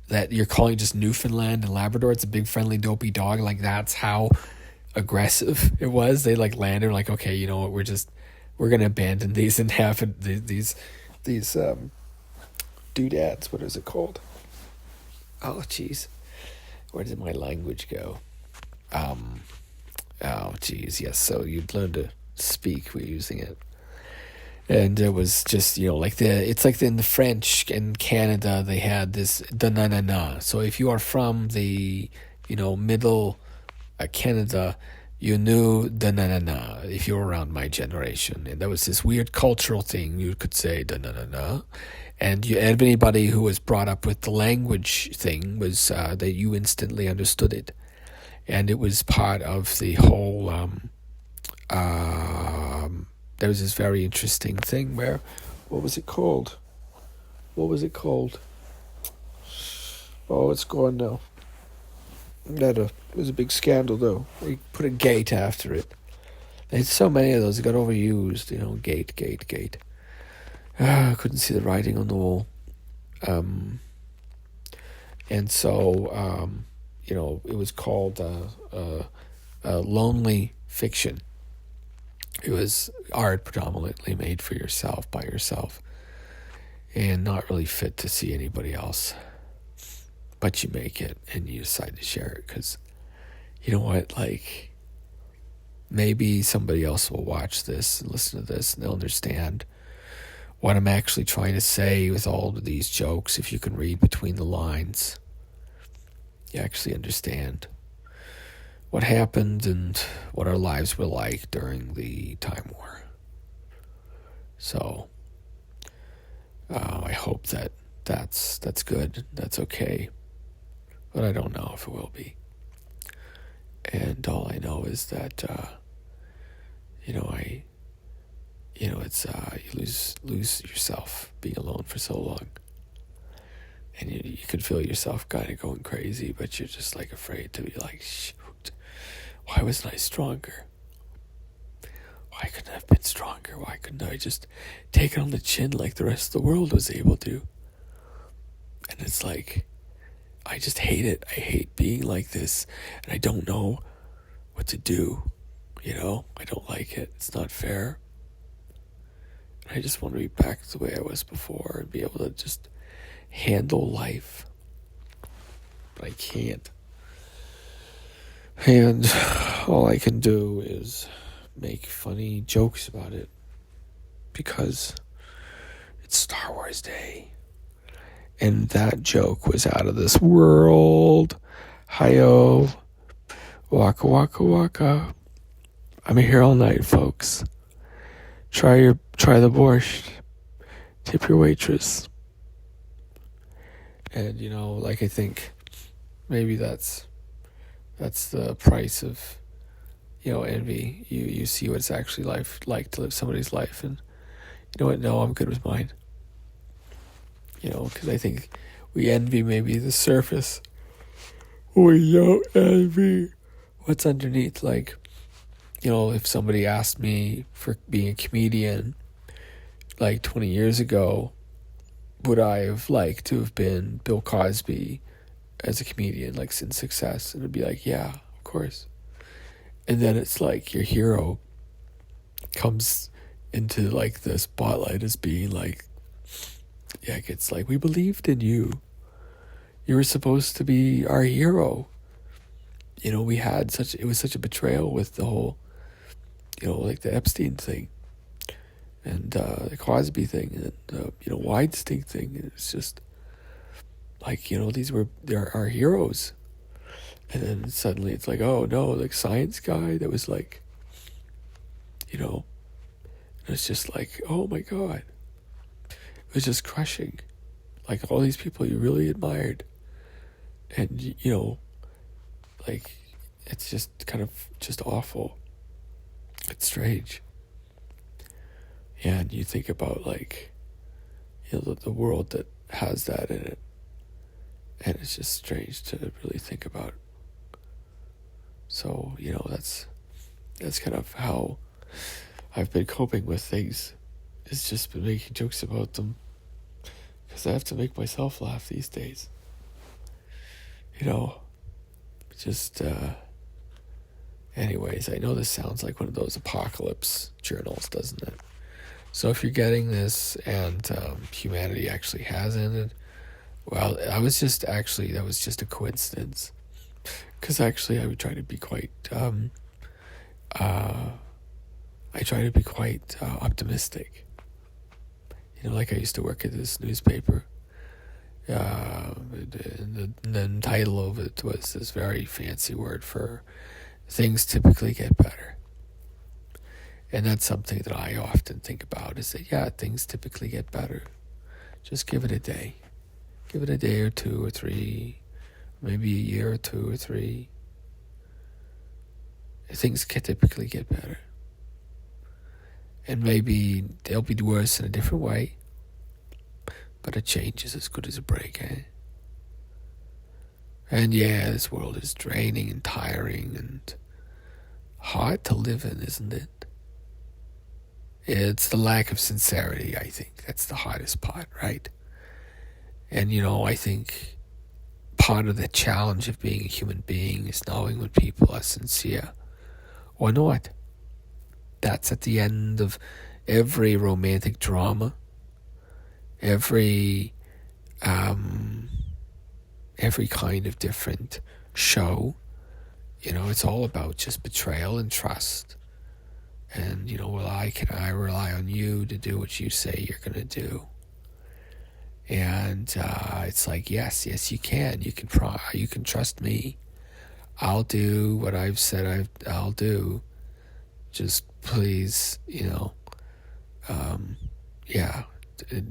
That you're calling just Newfoundland and Labrador. It's a big friendly dopey dog. Like, that's how aggressive it was. They like landed like, okay, you know what? We're gonna abandon these and have these doodads. What is it called? Oh, jeez. Where did my language go? Oh, jeez. Yes. So you'd learn to speak. We're using it. And it was just, it's like in the French and Canada, they had this da-na-na-na. So if you are from the, middle Canada, you knew da-na-na-na if you were around my generation. And that was this weird cultural thing. You could say da-na-na-na. And anybody who was brought up with the language thing was that you instantly understood it. And it was part of the whole, there was this very interesting thing where, what was it called? Oh, it's gone now. It was a big scandal, though. They put a gate after it. There's so many of those. It got overused, gate. I couldn't see the writing on the wall. And so, it was called lonely fiction. It was art predominantly made for yourself, by yourself, and not really fit to see anybody else. but you make it and you decide to share it because, you know what, like, maybe somebody else will watch this and listen to this and they'll understand what I'm actually trying to say with all of these jokes. If you can read between the lines, you actually understand what happened and what our lives were like during the time war. So I hope that that's good, that's okay, but I don't know if it will be. And all I know is that it's you lose yourself being alone for so long, and you can feel yourself kind of going crazy, but you're just like afraid to be like, shoot, why wasn't I stronger? Why couldn't I have been stronger? Why couldn't I just take it on the chin like the rest of the world was able to? And it's like, I just hate it. I hate being like this, and I don't know what to do. I don't like it. It's not fair. And I just want to be back to the way I was before and be able to just handle life. But I can't. And all I can do is make funny jokes about it because it's Star Wars Day. And that joke was out of this world. Hi-yo. Waka waka waka. I'm here all night, folks. Try the borscht. Tip your waitress. And I think maybe that's the price of envy. You see what it's actually like to live somebody's life, and you know what? No, I'm good with mine. Because I think we envy maybe the surface. We don't envy what's underneath. Like, if somebody asked me for being a comedian like 20 years ago, would I have liked to have been Bill Cosby as a comedian, like in Success? And it'd be like, yeah, of course. And then it's like your hero comes into like the spotlight as being like, yeah, it's like, we believed in you. You were supposed to be our hero. It was such a betrayal with the whole, like the Epstein thing and the Cosby thing and, Weinstein thing. And it's just like, they're our heroes. And then suddenly it's like, oh no, like science guy that was like, and it's just like, oh my God. It was just crushing. Like all these people you really admired. And, like, it's just kind of just awful. It's strange. And you think about, like, the world that has that in it. And it's just strange to really think about. So, that's kind of how I've been coping with things. It's just been making jokes about them. Because I have to make myself laugh these days. Anyways, I know this sounds like one of those apocalypse journals, doesn't it? So if you're getting this and humanity actually has ended, well, that was just a coincidence. Because actually I would try to be quite, optimistic. Like I used to work at this newspaper. And the title of it was this very fancy word for things typically get better. And that's something that I often think about is that, yeah, things typically get better. Just give it a day. Give it a day or two or three, maybe a year or two or three. Things can typically get better. And maybe they'll be worse in a different way. But a change is as good as a break, eh? And yeah, this world is draining and tiring and hard to live in, isn't it? It's the lack of sincerity, I think. That's the hardest part, right? And, I think part of the challenge of being a human being is knowing when people are sincere or not. That's at the end of every romantic drama. Every every kind of different show. It's all about just betrayal and trust. And, can I rely on you to do what you say you're going to do? And it's like, yes, you can. You can trust me. I'll do what I've said I'll do. Just please,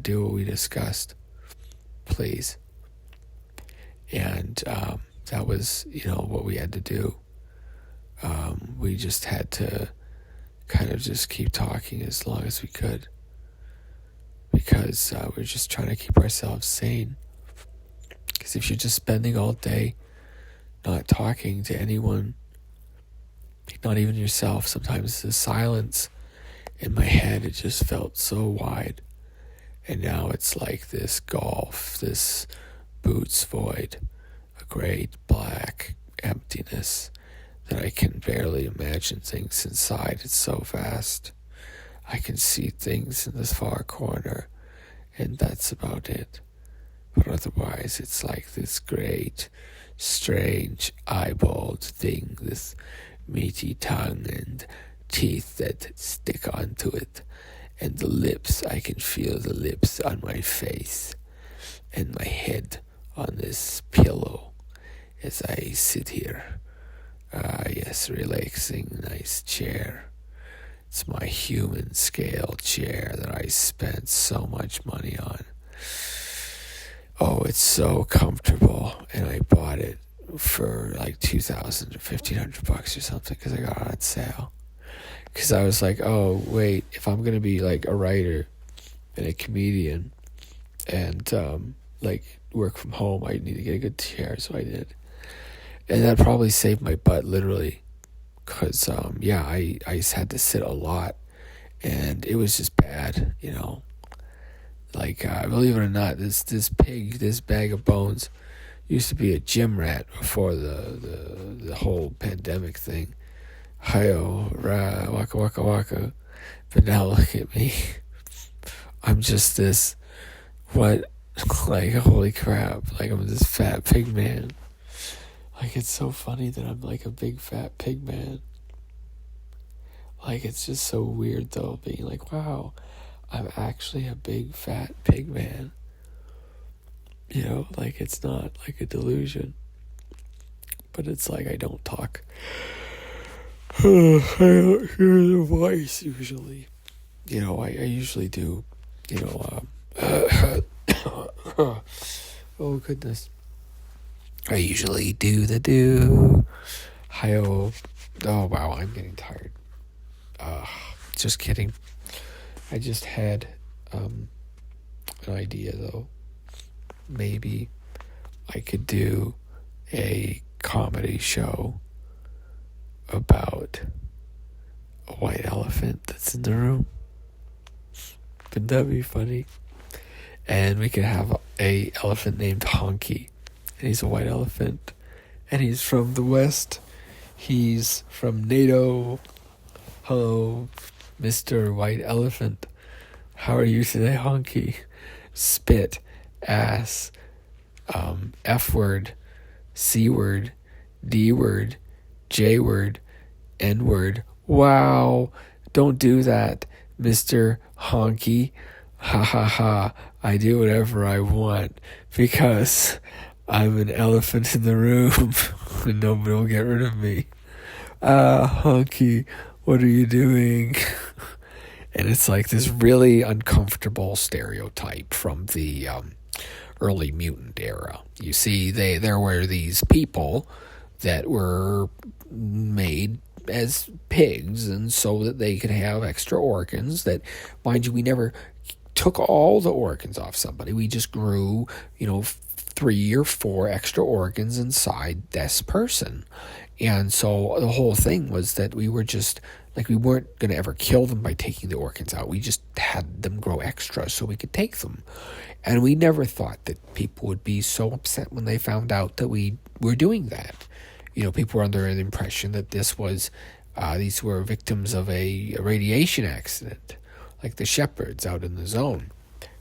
do what we discussed, please. And that was, what we had to do. We just had to kind of just keep talking as long as we could, because we're just trying to keep ourselves sane. Because if you're just spending all day not talking to anyone, not even yourself, sometimes the silence in my head, it just felt so wide. And now it's like this gulf, this boots void, a great black emptiness that I can barely imagine things inside. It's so vast. I can see things in this far corner, and that's about it. But otherwise, it's like this great, strange, eyeballed thing, this meaty tongue and teeth that stick onto it, and the lips. I can feel the lips on my face, and my head on this pillow as I sit here. Yes, relaxing, nice chair. It's my human scale chair that I spent so much money on. Oh, it's so comfortable, and I bought it for like $2,000 or $1,500 or something because I got it on sale. Because I was like, oh wait, if I'm gonna be like a writer and a comedian and work from home, I need to get a good chair, so I did. And that probably saved my butt, literally, because I had to sit a lot, and it was just bad, believe it or not, this bag of bones used to be a gym rat before the whole pandemic thing. Hi-yo, waka waka waka. But now look at me. I'm just this, holy crap, I'm this fat pig man. It's so funny that I'm like a big fat pig man. It's just so weird though, being like, wow, I'm actually a big fat pig man. It's not like a delusion. But it's like I don't talk. I don't hear the voice usually. I usually do, oh goodness. I usually do the do. Hi-oh. Oh wow, I'm getting tired. Just kidding. I just had an idea though. Maybe I could do a comedy show about a white elephant that's in the room. Wouldn't that be funny? And we could have a elephant named Honky. And he's a white elephant. And he's from the West. He's from NATO. Hello, Mr. White Elephant. How are you today, Honky? Spit, ass, F word, C word, D word, J word, N word. Wow, don't do that, Mr. Honky. Ha ha ha. I do whatever I want because I'm an elephant in the room and nobody will get rid of me. Honky, what are you doing? And it's like this really uncomfortable stereotype from the early mutant era. You see, there were these people that were made as pigs, and so that they could have extra organs that, mind you, we never took all the organs off somebody. We just grew, 3 or 4 extra organs inside this person. And so the whole thing was that we were just, we weren't going to ever kill them by taking the organs out. We just had them grow extra so we could take them. And we never thought that people would be so upset when they found out that we were doing that. People were under the impression that this was, these were victims of a radiation accident, like the shepherds out in the zone.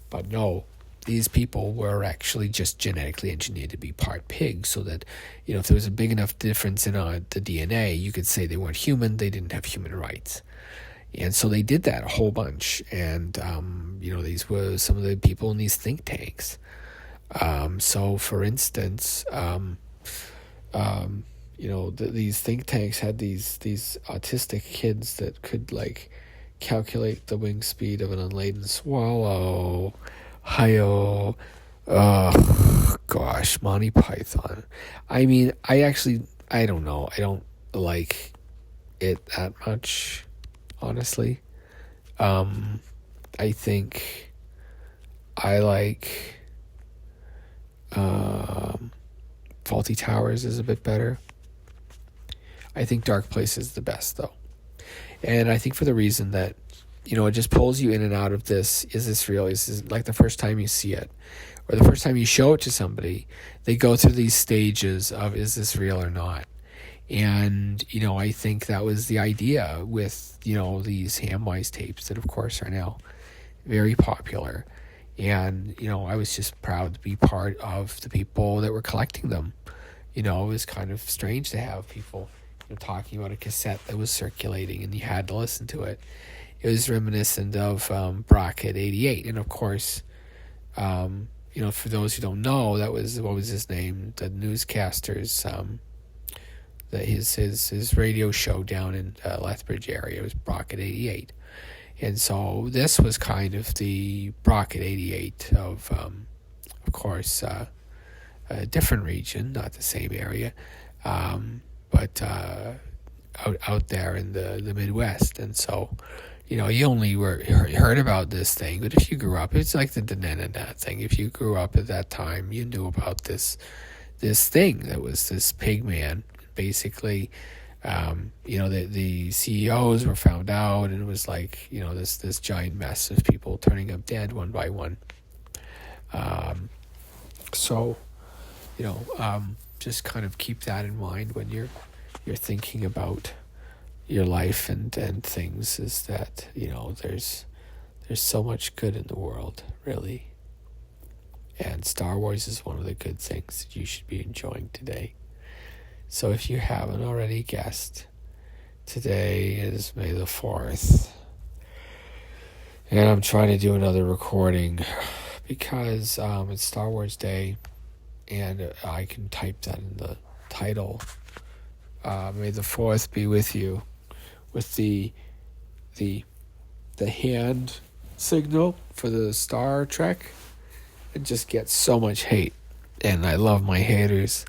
But no, these people were actually just genetically engineered to be part pig, so that, if there was a big enough difference in the DNA, you could say they weren't human, they didn't have human rights. And so they did that a whole bunch. And, these were some of the people in these think tanks. So, for instance, these think tanks had these autistic kids that could, like, calculate the wing speed of an unladen swallow. Hi-yo. Gosh, Monty Python. I mean, I don't know. I don't like it that much, honestly. I think I like Faulty Towers is a bit better. I think Dark Place is the best, though. And I think for the reason that, it just pulls you in and out of this. Is this real? Is this like the first time you see it? Or the first time you show it to somebody, they go through these stages of, is this real or not? And, I think that was the idea with, these Hamwise tapes that, of course, are now very popular. And, I was just proud to be part of the people that were collecting them. It was kind of strange to have people talking about a cassette that was circulating and you had to listen to it. It was reminiscent of Brockett 88. And, of course, for those who don't know, that was, what was his name? The newscaster's, his radio show down in Lethbridge area was Brockett 88. And so this was kind of the Brockett 88 of course, a different region, not the same area, but out there in the Midwest. And so, you only heard about this thing, but if you grew up, it's like the Denenana thing. If you grew up at that time, you knew about this thing that was this pig man. Basically, the CEOs were found out, and it was like, this giant mess of people turning up dead one by one. So, just kind of keep that in mind when you're thinking about your life and things, is that, there's so much good in the world, really. And Star Wars is one of the good things that you should be enjoying today. So if you haven't already guessed, today is May the 4th. And I'm trying to do another recording because it's Star Wars Day, and I can type that in the title. May the 4th be with you, with the hand signal for the Star Trek. It just gets so much hate, and I love my haters.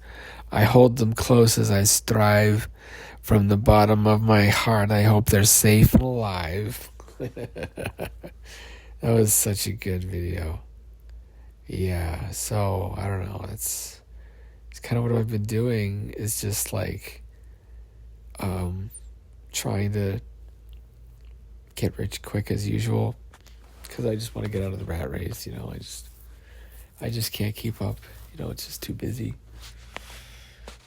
I hold them close as I strive. From the bottom of my heart, I hope they're safe and alive. That was such a good video. Yeah, so, I don't know. It's kind of what I've been doing, is just like trying to get rich quick as usual, because I just want to get out of the rat race. I just can't keep up. It's just too busy.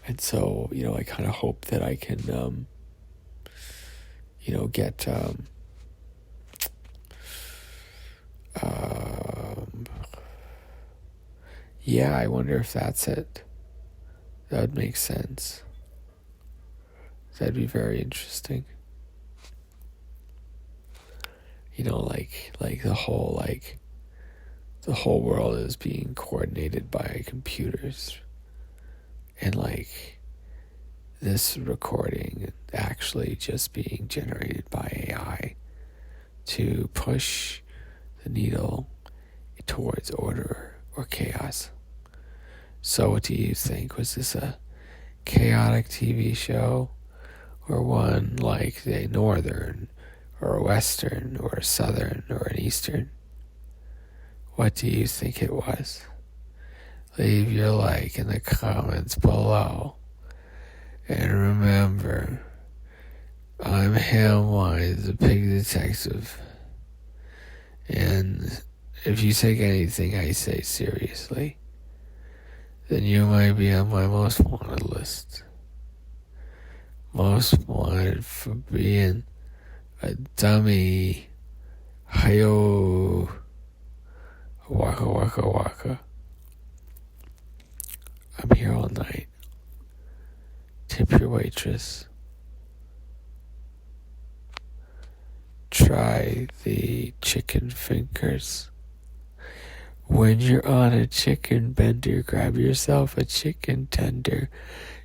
And so, I kind of hope that I can, get, I wonder if that's it. That would make sense. That'd be very interesting. Like the whole world is being coordinated by computers. And this recording actually just being generated by AI to push the needle towards order or chaos. So what do you think? Was this a chaotic TV show, or one like the Northern or a Western or a Southern or an Eastern? What do you think it was? Leave your like in the comments below. And remember, I'm Hamwise, the pig detective. And if you take anything I say seriously, then you might be on my most wanted list. Most wanted for being a dummy. Hi-yo. Waka waka waka. I'm here all night. Tip your waitress. Try the chicken fingers. When you're on a chicken bender, grab yourself a chicken tender.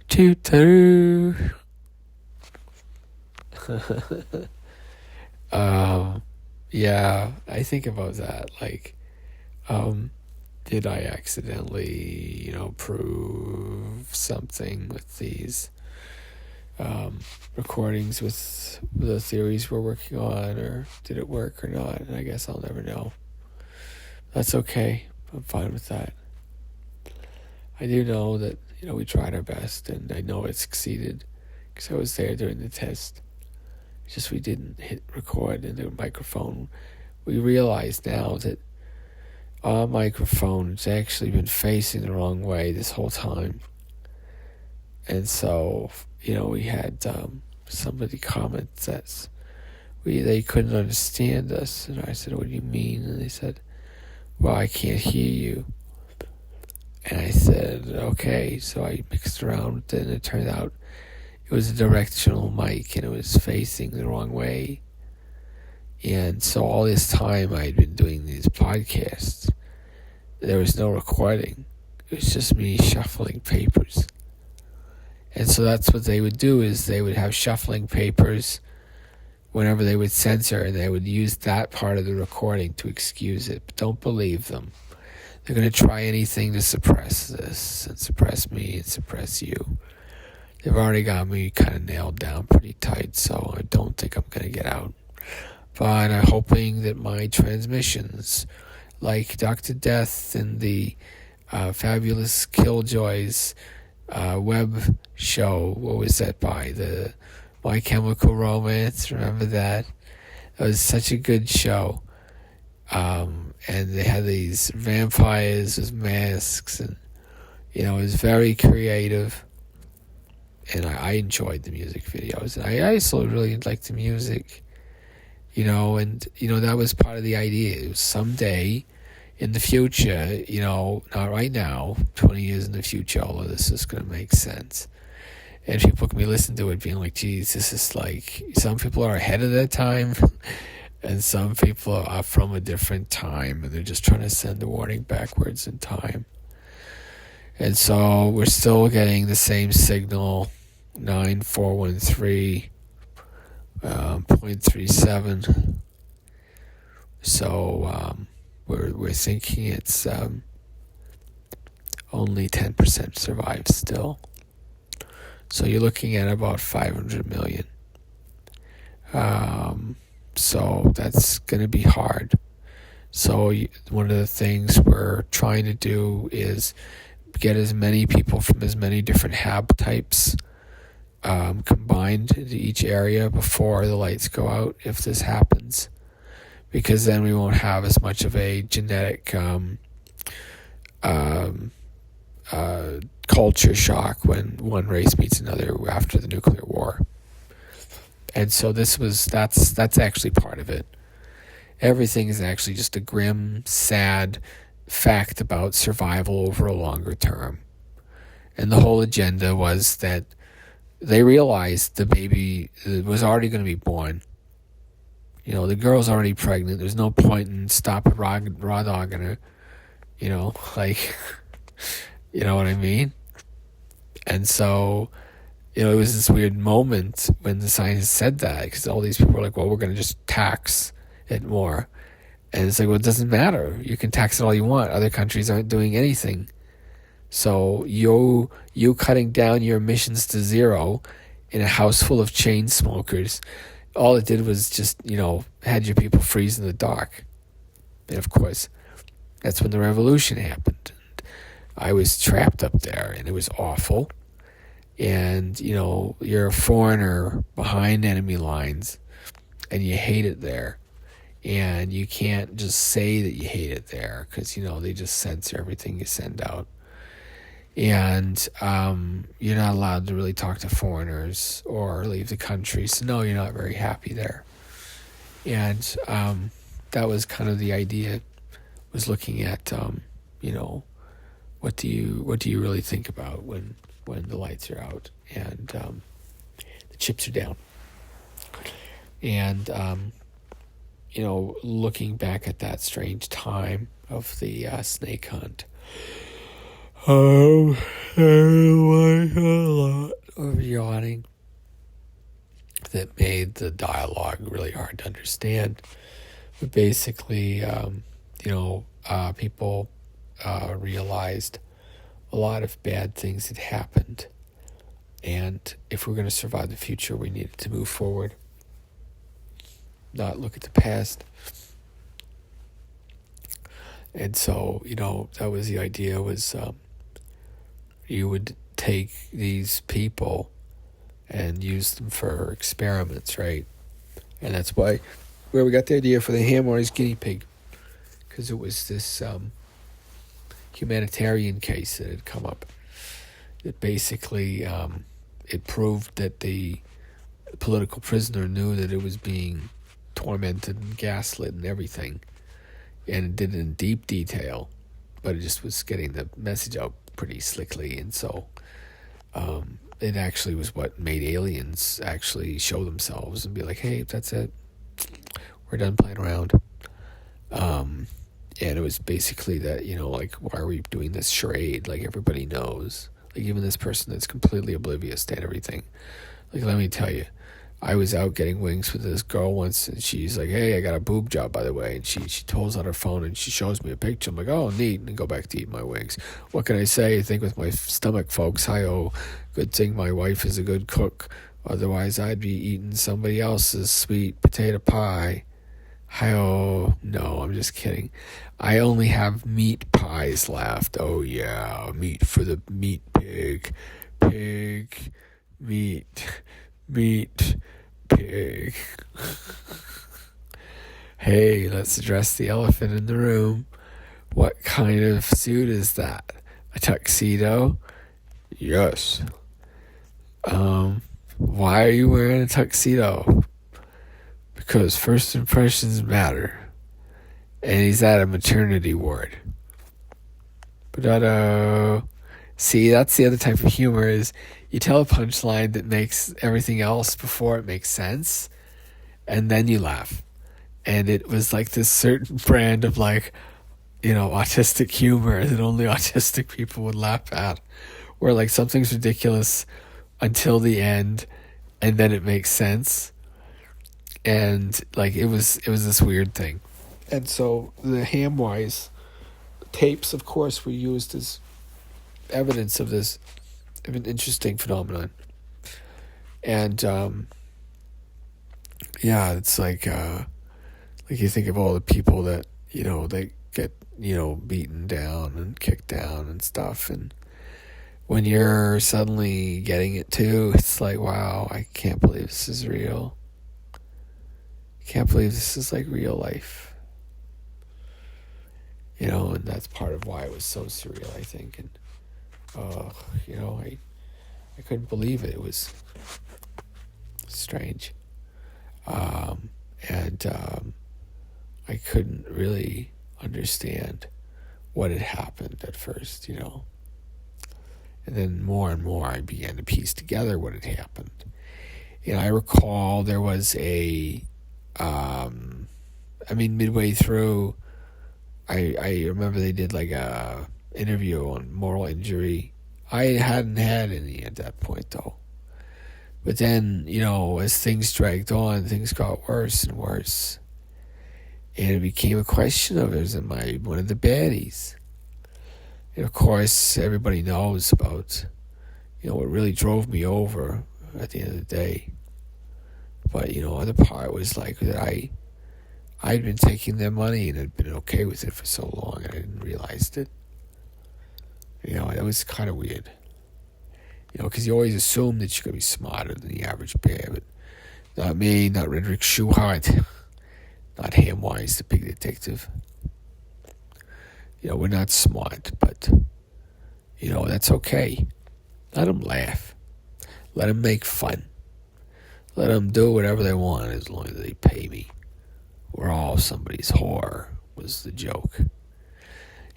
Toot-a-roo. Yeah, I think about that. Like, did I accidentally, prove something with these recordings with the theories we're working on, or did it work or not? And I guess I'll never know. That's okay. I'm fine with that. I do know that, we tried our best, and I know it succeeded because I was there during the test. It's just we didn't hit record in the microphone. We realize now that our microphone's actually been facing the wrong way this whole time. And so, we had somebody comment that they couldn't understand us. And I said, what do you mean? And they said, well, I can't hear you. And I said, okay. So I mixed around with it, and it turned out it was a directional mic, and it was facing the wrong way. And so all this time I'd been doing these podcasts, there was no recording. It was just me shuffling papers. And so that's what they would do, is they would have shuffling papers whenever they would censor, and they would use that part of the recording to excuse it. But don't believe them. They're going to try anything to suppress this, and suppress me, and suppress you. They've already got me kind of nailed down pretty tight, so I don't think I'm going to get out. But I'm hoping that my transmissions, like Dr. Death and the Fabulous Killjoys web show, what was that by? The My Chemical Romance, remember that? It was such a good show. And they had these vampires with masks, and, it was very creative. And I enjoyed the music videos. And I also really liked the music, and, that was part of the idea. It was someday in the future, not right now, 20 years in the future, all of this is going to make sense. And people can be listening to it being like, geez, this is like, some people are ahead of their time, and some people are from a different time, and they're just trying to send a warning backwards in time. And so we're still getting the same signal, 9413.37. So we're thinking it's only 10% survives still. So you're looking at about 500 million. So that's going to be hard. So one of the things we're trying to do is get as many people from as many different hab types combined into each area before the lights go out, if this happens. Because then we won't have as much of a genetic culture shock when one race meets another after the nuclear war. And so that's actually part of it. Everything is actually just a grim, sad fact about survival over a longer term. And the whole agenda was that they realized the baby was already going to be born. The girl's already pregnant. There's no point in stopping raw dogging her. You know what I mean? And so, it was this weird moment when the scientists said that, because all these people were like, well, we're going to just tax it more. And it's like, well, it doesn't matter. You can tax it all you want. Other countries aren't doing anything. So you cutting down your emissions to zero in a house full of chain smokers, all it did was just, had your people freeze in the dark. And of course, that's when the revolution happened. I was trapped up there, and it was awful. And, you're a foreigner behind enemy lines, and you hate it there. And you can't just say that you hate it there, because, they just censor everything you send out. And you're not allowed to really talk to foreigners or leave the country. So, no, you're not very happy there. And that was kind of the idea was looking at, what do you really think about when the lights are out and the chips are down, and looking back at that strange time of the snake hunt. I like a lot of yawning that made the dialogue really hard to understand. But basically, people realized a lot of bad things had happened. And if we're going to survive the future, we needed to move forward, not look at the past. And so, that was the idea, was you would take these people and use them for experiments, right? And that's where we got the idea for the Hamwise guinea pig, because it was this humanitarian case that had come up. That basically, it proved that the political prisoner knew that it was being tormented and gaslit and everything, and it did it in deep detail, but it just was getting the message out pretty slickly. And so it actually was what made aliens actually show themselves and be like, hey, that's it, we're done playing around. And it was basically that, why are we doing this charade? Like, everybody knows. Like, even this person that's completely oblivious to everything. Like, let me tell you, I was out getting wings with this girl once, and she's like, hey, I got a boob job, by the way. And she pulls out her phone, and she shows me a picture. I'm like, oh, neat, and go back to eat my wings. What can I say? I think with my stomach, folks, hi-oh, good thing my wife is a good cook. Otherwise, I'd be eating somebody else's sweet potato pie. Hi-oh, no, I'm just kidding. I only have meat pies left. Oh, yeah, meat for the meat pig. Pig, meat, pig. Hey, let's address the elephant in the room. What kind of suit is that? A tuxedo? Yes. Why are you wearing a tuxedo? Because first impressions matter. And he's at a maternity ward. But see, that's the other type of humor, is you tell a punchline that makes everything else before it makes sense, and then you laugh. And it was like this certain brand of autistic humor that only autistic people would laugh at, where like something's ridiculous until the end, and then it makes sense. And like it was this weird thing. And so the Hamwise tapes, of course, were used as evidence of this an interesting phenomenon. And it's like you think of all the people that they get beaten down and kicked down and stuff, and when you're suddenly getting it too, it's like, wow, I can't believe this is real. I can't believe this is like real life. And that's part of why it was so surreal, I think. And I couldn't believe it. It was strange. And I couldn't really understand what had happened at first, And then more and more I began to piece together what had happened. And I recall there was midway through, I remember they did like a interview on moral injury. I hadn't had any at that point, though. But then, as things dragged on, things got worse and worse. And it became a question of, am I one of the baddies? And of course, everybody knows about, what really drove me over at the end of the day. But, the other part was like that I'd been taking their money and had been okay with it for so long, and I didn't realize it. That was kind of weird. Because you always assume that you're going to be smarter than the average bear, but not me, not Redrick Schuhart, not Hamwise, the pig detective. We're not smart, but, that's okay. Let them laugh. Let them make fun. Let them do whatever they want as long as they pay me. We're all somebody's whore, was the joke.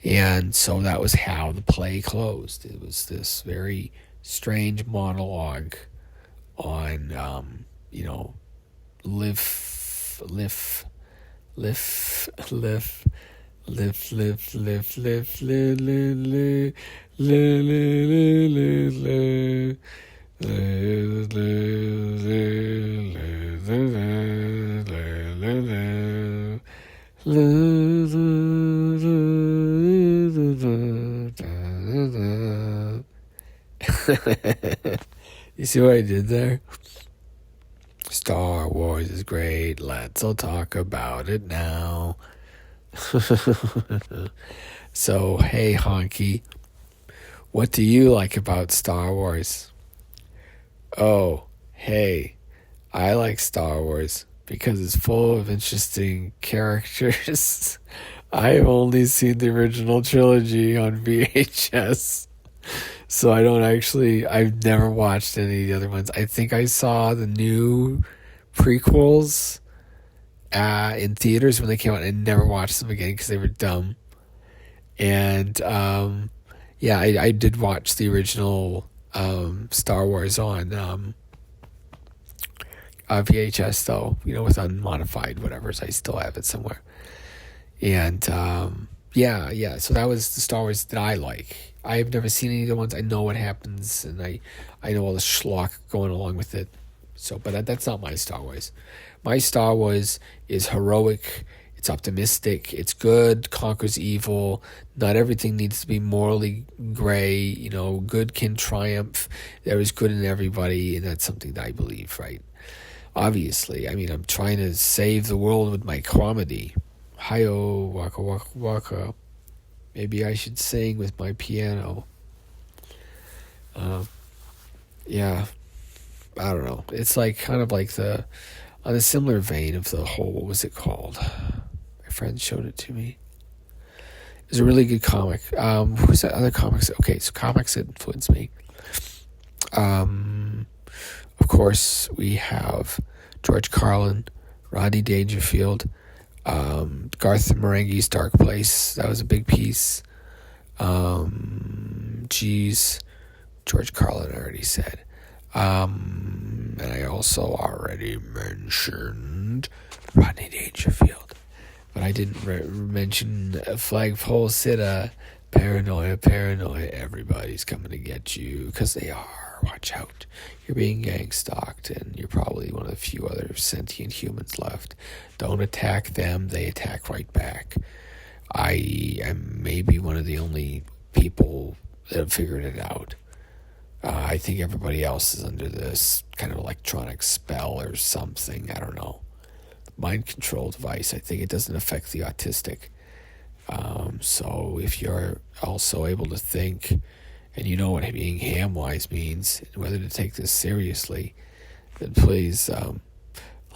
And so that was how the play closed. It was this very strange monologue on, live, live, live, live, live, live, live, live, live, live, You see what I did there? Star Wars is great. Let's all talk about it now. So, hey, Honky, what do you like about Star Wars? Oh, hey, I like Star Wars because it's full of interesting characters. I've only seen the original trilogy on VHS. So I've never watched any of the other ones. I think I saw the new prequels in theaters when they came out. I never watched them again because they were dumb. And I did watch the original Star Wars on VHS though, with unmodified whatever. So I still have it somewhere. And so that was the Star Wars that I like. I've never seen any of the ones. I know what happens, and I know all the schlock going along with it. So, but that's not my Star Wars. My Star Wars is heroic. It's optimistic. It's good. Conquers evil. Not everything needs to be morally gray. Good can triumph. There is good in everybody, and that's something that I believe, right? Obviously, I'm trying to save the world with my comedy. Hi-yo, waka waka waka. Maybe I should sing with my piano. I don't know. It's kind of like on a similar vein of the whole, what was it called? My friend showed it to me. It was a really good comic. Who's that other comics? Okay, so comics that influenced me. Of course, we have George Carlin, Rodney Dangerfield, Garth Marenghi's Dark Place. That was a big piece. George Carlin I already said. And I also already mentioned Rodney Dangerfield. But I didn't mention Flagpole Sitta. Paranoia, everybody's coming to get you, because they are. Watch out. You're being gang stalked, and you're probably one of the few other sentient humans left. Don't attack them, they attack right back. I am maybe one of the only people that have figured it out. I think everybody else is under this kind of electronic spell or something. I don't know. Mind control device. I think it doesn't affect the autistic. So if you're also able to think, and you know what being Hamwise means, and whether to take this seriously, then please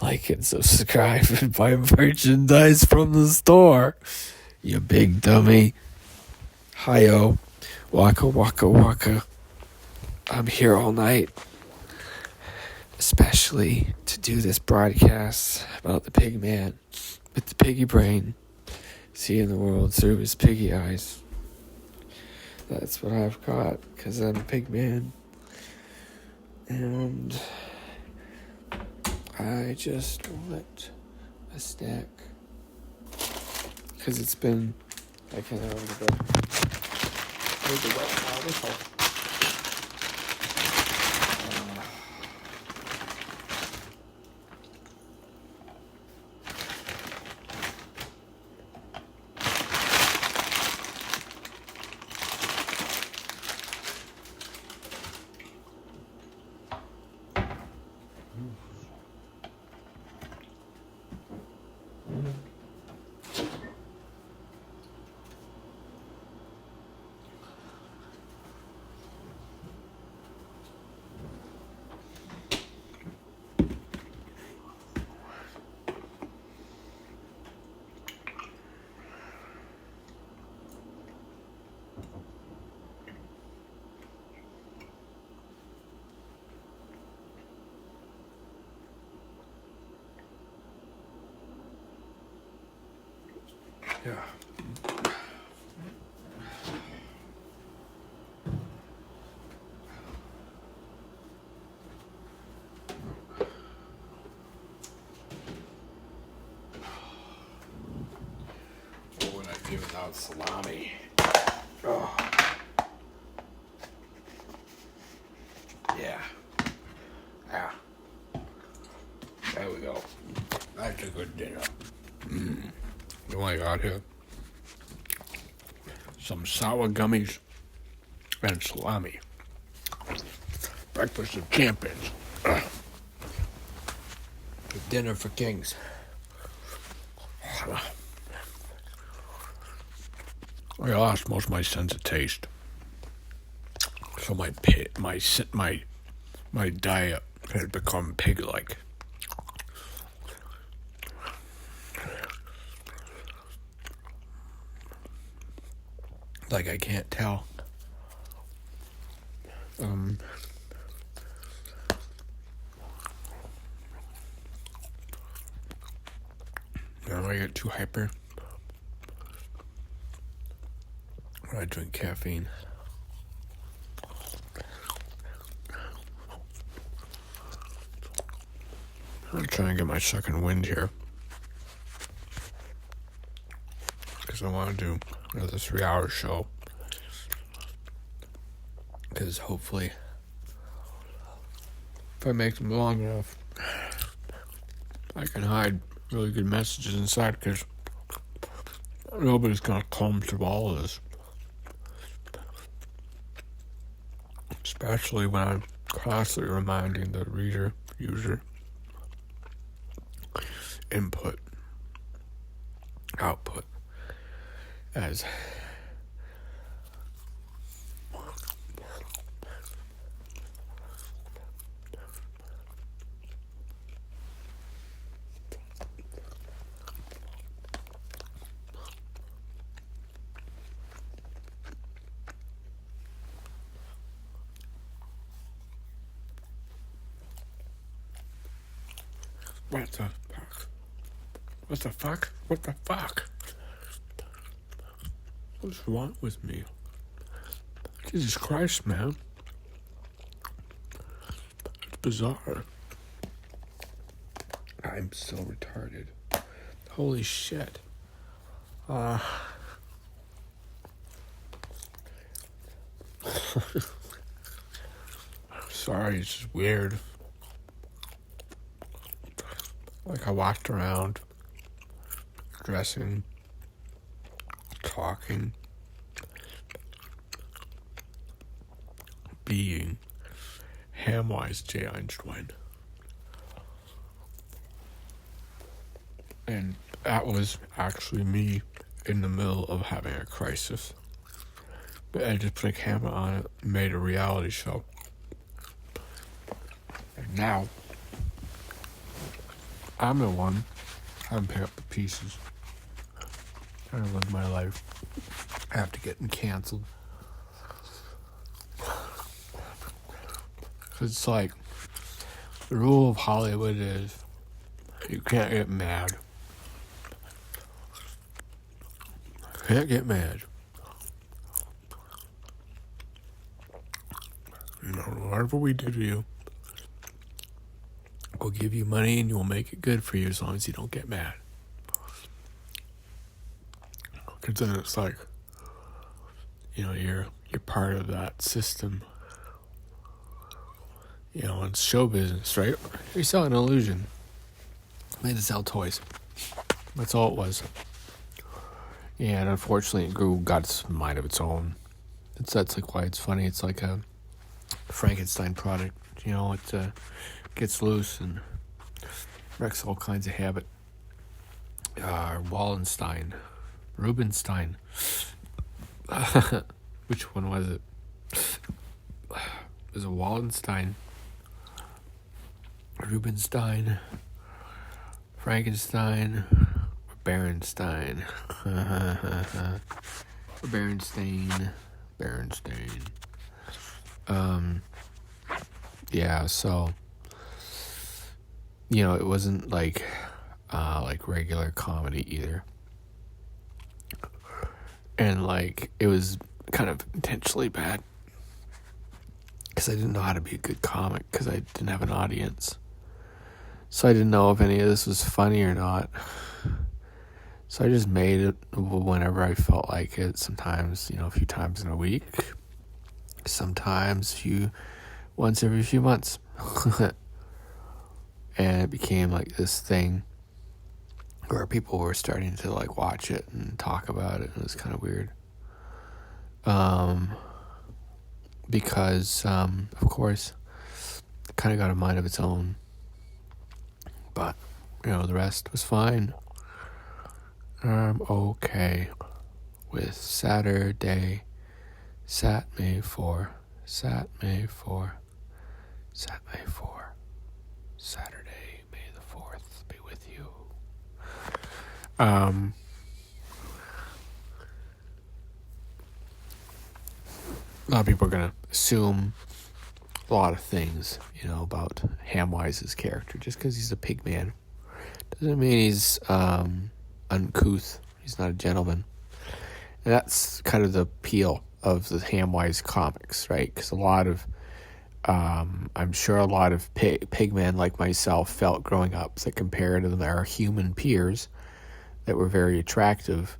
like and subscribe and buy merchandise from the store. You big dummy. Hi-yo. Waka waka waka. I'm here all night, especially to do this broadcast about the pig man with the piggy brain, seeing the world through his piggy eyes. That's what I've got, because I'm a pig man. And I just want a snack, because it's been, I can't remember. Where's the wet towel? Yeah. about salami. Oh. Yeah. Yeah. There we go. That's a good dinner. You know what I got here? Some sour gummies and salami. Breakfast of champions. Dinner for kings. I lost most of my sense of taste, so my diet had become pig-like. Like I can't tell. I get too hyper when I drink caffeine. I'm trying to get my second wind here because I want to do another 3-hour show, because hopefully if I make them long enough I can hide really good messages inside, because nobody's gonna comb through all of this, especially when I'm constantly reminding the user, input, output, as What the fuck? What the fuck? What the fuck? What's wrong with me? Jesus Christ, man. It's bizarre. I'm so retarded. Holy shit. Sorry, it's just weird. Like I walked around, dressing, talking, being Hamwise J. Einschwein. And that was actually me in the middle of having a crisis. But I just put a camera on it and made a reality show. And now I'm the one having to pick up the pieces. Trying to live my life after getting canceled. Cause it's like, the rule of Hollywood is, you can't get mad. Can't get mad. You know, whatever we do to you, we'll give you money and we'll make it good for you as long as you don't get mad. Because then it's like, you know, you're part of that system. You know, it's show business, right? You're selling an illusion. Made to sell toys. That's all it was. Yeah, and unfortunately it got its mind of its own. That's like why it's funny. It's like a Frankenstein product. You know, it gets loose and wrecks all kinds of habit. Wallenstein. Rubenstein. Which one was it? Is it Wallenstein? Rubenstein? Frankenstein? Or Berenstein? Or Berenstain? Yeah, so, you know, it wasn't like regular comedy either. And like, it was kind of intentionally bad. Because I didn't know how to be a good comic, because I didn't have an audience. So I didn't know if any of this was funny or not. So I just made it whenever I felt like it. Sometimes, a few times in a week. Sometimes once every few months. And it became like this thing where people were starting to like watch it and talk about it. And it was kind of weird. Because, of course, it kind of got a mind of its own. But, the rest was fine. I'm okay with Saturday, Sat May 4, Sat May 4, Sat May 4, Saturday, May the 4th be with you. A lot of people are going to assume a lot of things, about Hamwise's character. Just because he's a pig man doesn't mean he's uncouth. He's not a gentleman. And that's kind of the appeal of the Hamwise comics, right? Because I'm sure a lot of pigmen like myself felt growing up that compared to our human peers that were very attractive,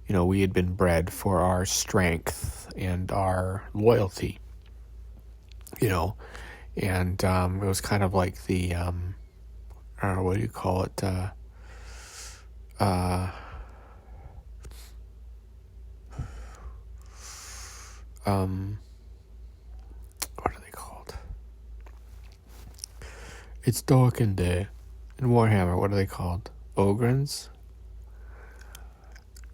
we had been bred for our strength and our loyalty, and it was kind of like the, what do you call it, what are they called? It's dark in there. In Warhammer, what are they called? Ogrins?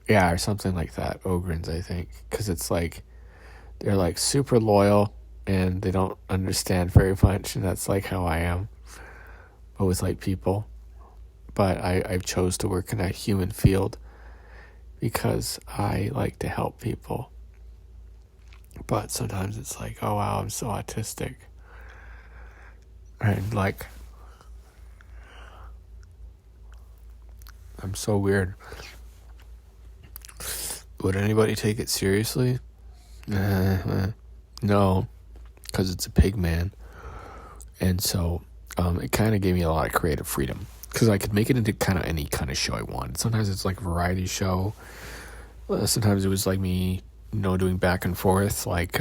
Yeah, or something like that. Ogrins, I think. Because it's like, they're like super loyal and they don't understand very much, and that's like how I am. But with like people. But I chose to work in a human field because I like to help people. But sometimes it's like, oh wow, I'm so autistic. And like, I'm so weird. Would anybody take it seriously? No, because it's a pig man. And so it kind of gave me a lot of creative freedom. Because I could make it into kind of any kind of show I wanted. Sometimes it's like a variety show. Sometimes it was like me, doing back and forth. Like,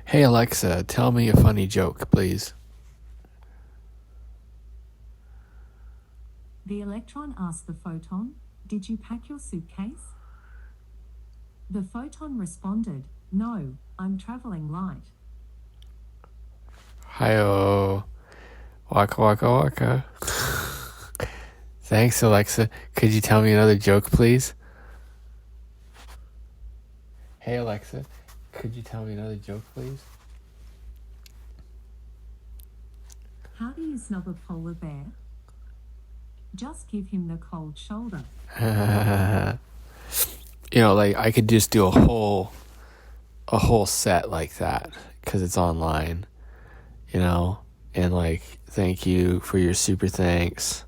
hey Alexa, tell me a funny joke, please. The electron asked the photon, "Did you pack your suitcase?" The photon responded, "No, I'm traveling light." Hi-oh. Waka waka waka. Thanks, Alexa. Could you tell me another joke, please? Hey, Alexa. Could you tell me another joke, please? How do you snub a polar bear? Just give him the cold shoulder. Like I could just do a whole set like that because it's online, and like, thank you for your super thanks,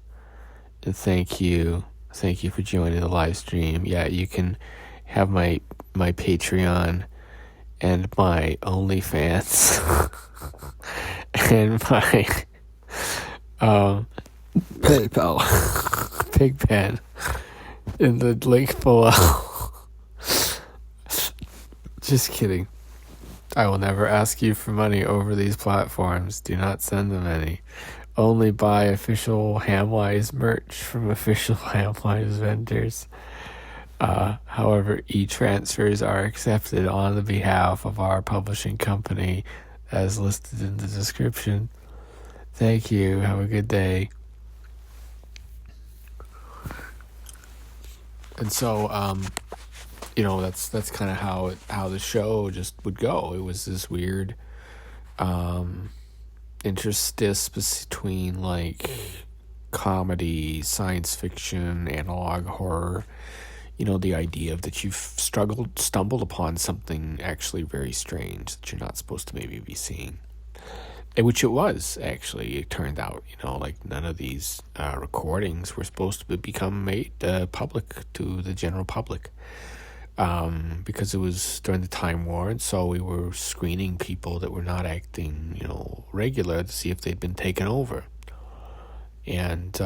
and thank you for joining the live stream. Yeah, you can have my Patreon and my OnlyFans and my PayPal Pigpen in the link below. Just kidding. I will never ask you for money over these platforms. Do not send them any. Only buy official Hamwise merch from official Hamwise vendors. However, e-transfers are accepted on the behalf of our publishing company as listed in the description. Thank you. Have a good day. And so, that's kind of how the show just would go. It was this weird interstice between like comedy, science fiction, analog horror. The idea of that you've stumbled upon something actually very strange that you're not supposed to maybe be seeing. Which it was, actually. It turned out, like none of these recordings were supposed to become made public to the general public. Because it was during the Time War, and so we were screening people that were not acting, regular to see if they'd been taken over. And,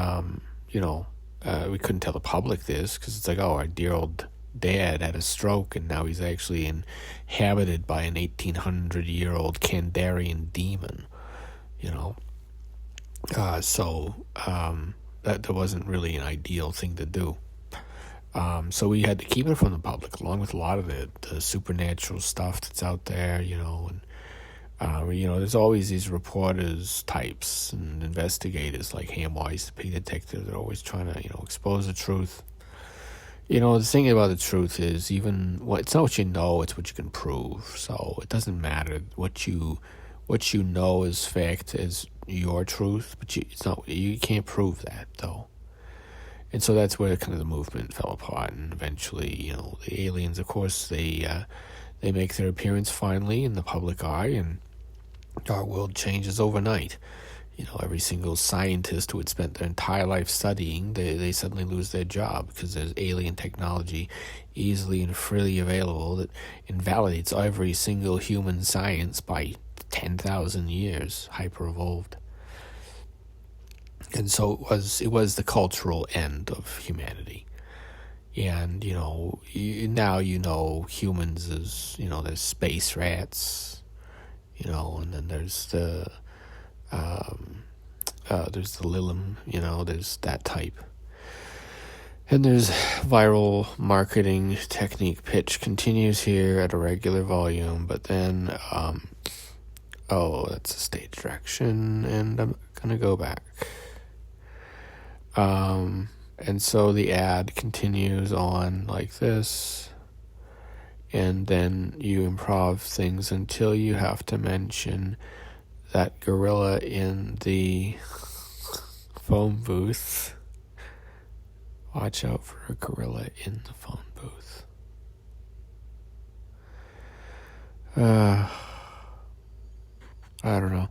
we couldn't tell the public this, because it's like, oh, our dear old dad had a stroke and now he's actually inhabited by an 1800-year-old Kandarian demon, that wasn't really an ideal thing to do. So we had to keep it from the public, along with a lot of the supernatural stuff that's out there, and there's always these reporters types and investigators like Hamwise, the pig detective. They're always trying to, expose the truth. The thing about the truth is, it's not what you know, it's what you can prove. So it doesn't matter what you know is fact, is your truth, but you can't prove that though. And so that's where kind of the movement fell apart, and eventually, the aliens, of course, they make their appearance finally in the public eye, and our world changes overnight. Every single scientist who had spent their entire life studying, they suddenly lose their job because there's alien technology easily and freely available that invalidates every single human science by 10,000 years, hyper-evolved. And so it was the cultural end of humanity. And, now humans as, there's space rats, and then there's the Lilim, there's that type. And there's viral marketing technique. Pitch continues here at a regular volume, but then, that's a stage direction, and I'm gonna go back. And so the ad continues on like this, and then you improv things until you have to mention that gorilla in the phone booth. Watch out for a gorilla in the phone booth. I don't know.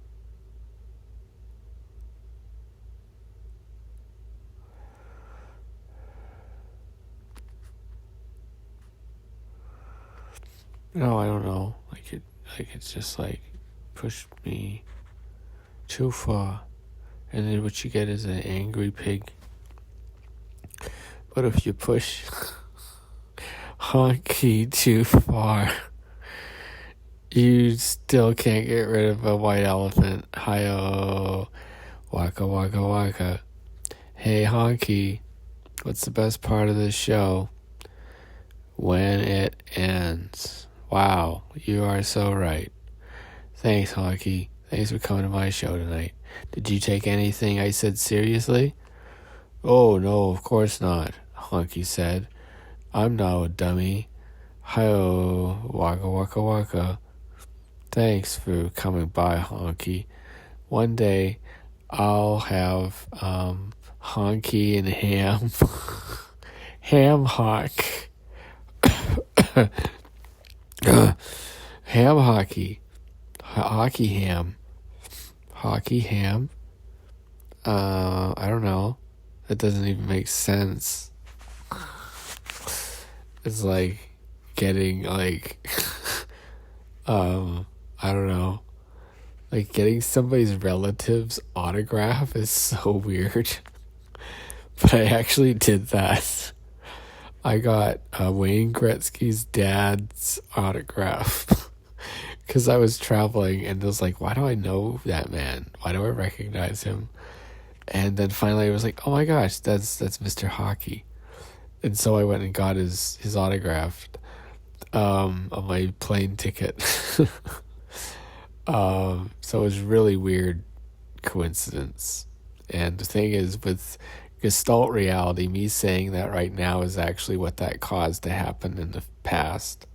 No, I don't know. It's just pushed me too far, and then what you get is an angry pig. But if you push Honky too far, you still can't get rid of a white elephant. Hi-oh, waka waka waka. Hey Honky, what's the best part of this show? When it ends. Wow, you are so right. Thanks, Honky. Thanks for coming to my show tonight. Did you take anything I said seriously? Oh, no, of course not, Honky said. I'm not a dummy. Hi-oh, waka waka waka. Thanks for coming by, Honky. One day, I'll have, Honky and Ham. Ham Hawk. Ham hockey. Hockey ham. Hockey ham. I don't know. That doesn't even make sense. It's like getting I don't know. Like getting somebody's relative's autograph is so weird. But I actually did that. I got Wayne Gretzky's dad's autograph because I was traveling, and I was like, why do I know that man? Why do I recognize him? And then finally I was like, oh my gosh, that's Mr. Hockey. And so I went and got his autograph on my plane ticket. So it was a really weird coincidence. And the thing is, with Gestalt reality, me saying that right now is actually what that caused to happen in the past.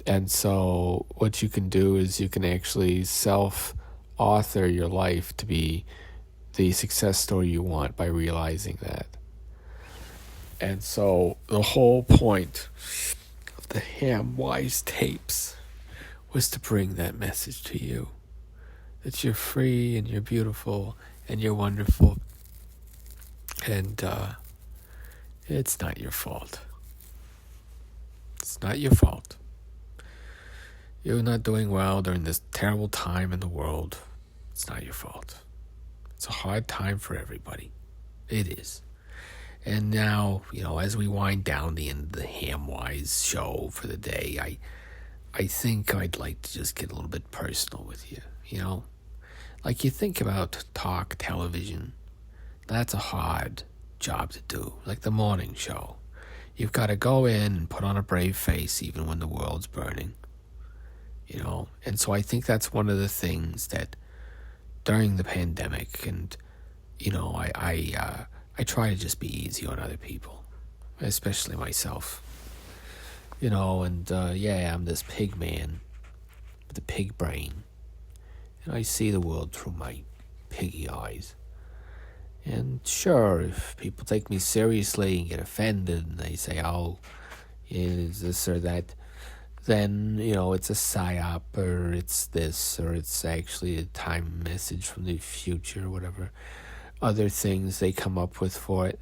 And so what you can do is you can actually self-author your life to be the success story you want by realizing that. And so the whole point of the Hamwise tapes was to bring that message to you, that you're free and you're beautiful and you're wonderful. And it's not your fault. It's not your fault. You're not doing well during this terrible time in the world. It's not your fault. It's a hard time for everybody. It is. And now, as we wind down the end of the Hamwise show for the day, I think I'd like to just get a little bit personal with you, Like you think about talk television, that's a hard job to do, like the morning show. You've got to go in and put on a brave face even when the world's burning, And so I think that's one of the things that during the pandemic, and, I try to just be easy on other people, especially myself, and, I'm this pig man with a pig brain, and I see the world through my piggy eyes. And sure, if people take me seriously and get offended and they say, oh, is this or that, then, it's a psyop, or it's this, or it's actually a time message from the future, whatever other things they come up with for it.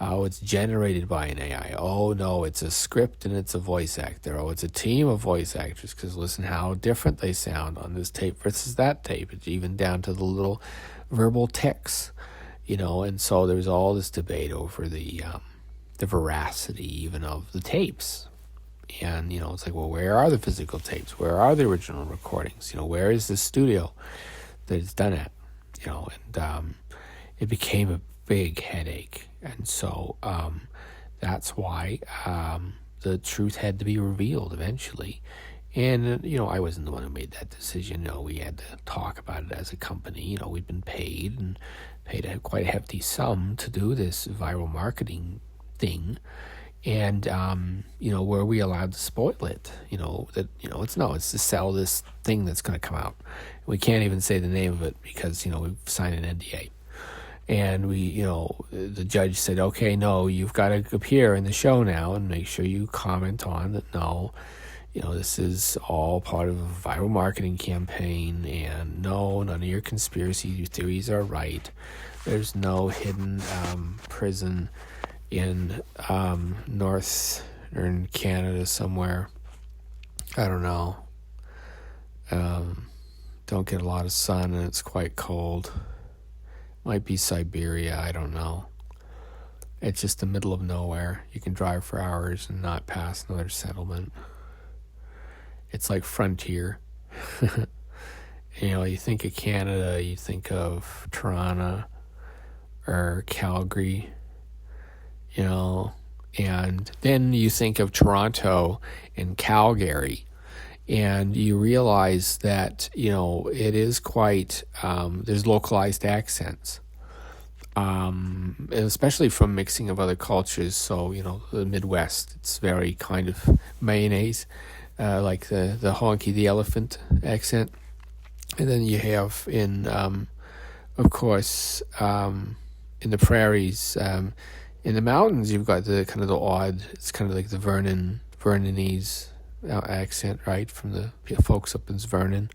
Oh, it's generated by an AI. Oh, no, it's a script and it's a voice actor. Oh, it's a team of voice actors, because listen how different they sound on this tape versus that tape. It's even down to the little verbal tics. And so there's all this debate over the veracity even of the tapes. And, it's like, well, where are the physical tapes? Where are the original recordings? Where is the studio that it's done at? And it became a big headache. And so that's why the truth had to be revealed eventually. And, I wasn't the one who made that decision. We had to talk about it as a company. We'd been paid quite a hefty sum to do this viral marketing thing. And, were we allowed to spoil it? It's to sell this thing that's going to come out. We can't even say the name of it because, we've signed an NDA. And the judge said, okay, no, you've got to appear in the show now and make sure you comment on that. No, this is all part of a viral marketing campaign, and no, none of your conspiracy theories are right. There's no hidden prison in northern Canada somewhere. I don't know. Don't get a lot of sun and it's quite cold. Might be Siberia, I don't know. It's just the middle of nowhere. You can drive for hours and not pass another settlement. It's like frontier. You think of Canada, you think of Toronto or Calgary, and then you think of Toronto and Calgary, and you realize that, it is quite, there's localized accents, especially from mixing of other cultures. So, the Midwest, it's very kind of mayonnaise, like the honky, the elephant accent. And then you have in, of course, in the prairies, in the mountains, you've got the kind of the odd, it's kind of like the Vernonese accent, right, from the folks up in Vernon,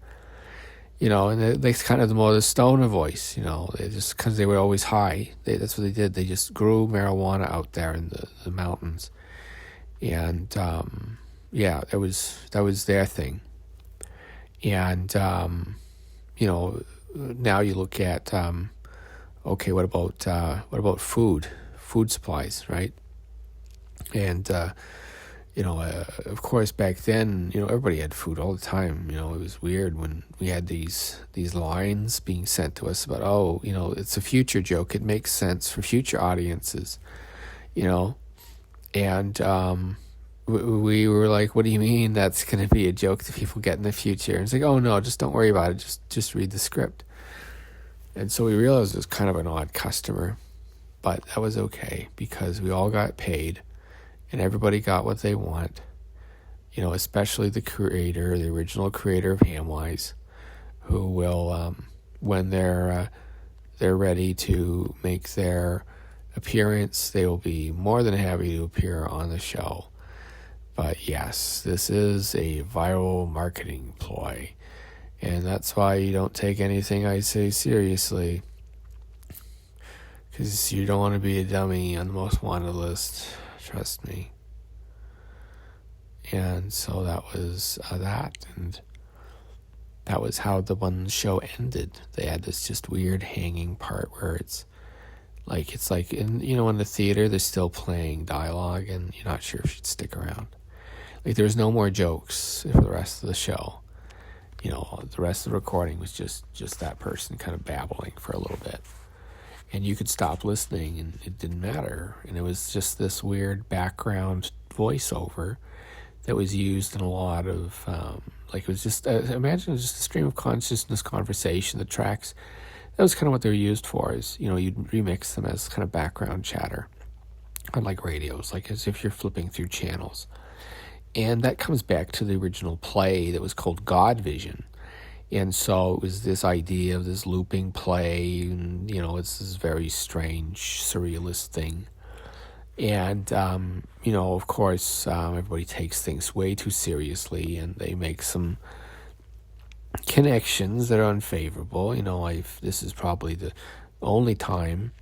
and they kind of the more the stoner voice, they just, because they were always high, that's what they did, they just grew marijuana out there in the mountains, and that was their thing. And now you look at okay, what about food supplies, right? And of course, back then, everybody had food all the time. It was weird when we had these lines being sent to us about, it's a future joke. It makes sense for future audiences, and we were like, what do you mean that's going to be a joke that people get in the future? And it's like, oh no, just don't worry about it. Just read the script. And so we realized it was kind of an odd customer, but that was okay because we all got paid. And everybody got what they want, especially the creator, the original creator of Hamwise, who will, when they're ready to make their appearance, they will be more than happy to appear on the show. But yes, this is a viral marketing ploy, and that's why you don't take anything I say seriously, because you don't want to be a dummy on the most wanted list. Trust me. And so that was that, and that was how the one show ended. They had this just weird hanging part where it's Like, it's like, in the theater, they're still playing dialogue, and you're not sure if you'd stick around. Like, there's no more jokes for the rest of the show. The rest of the recording was just that person kind of babbling for a little bit. And you could stop listening, and it didn't matter. And it was just this weird background voiceover that was used in a lot of, it was just, imagine it was just a stream of consciousness conversation, the tracks. That was kind of what they were used for, is, you'd remix them as kind of background chatter on like radios, like as if you're flipping through channels. And that comes back to the original play that was called God Vision. And so it was this idea of this looping play, and, it's this very strange, surrealist thing. And, of course, everybody takes things way too seriously, and they make some connections that are unfavorable. This is probably the only time,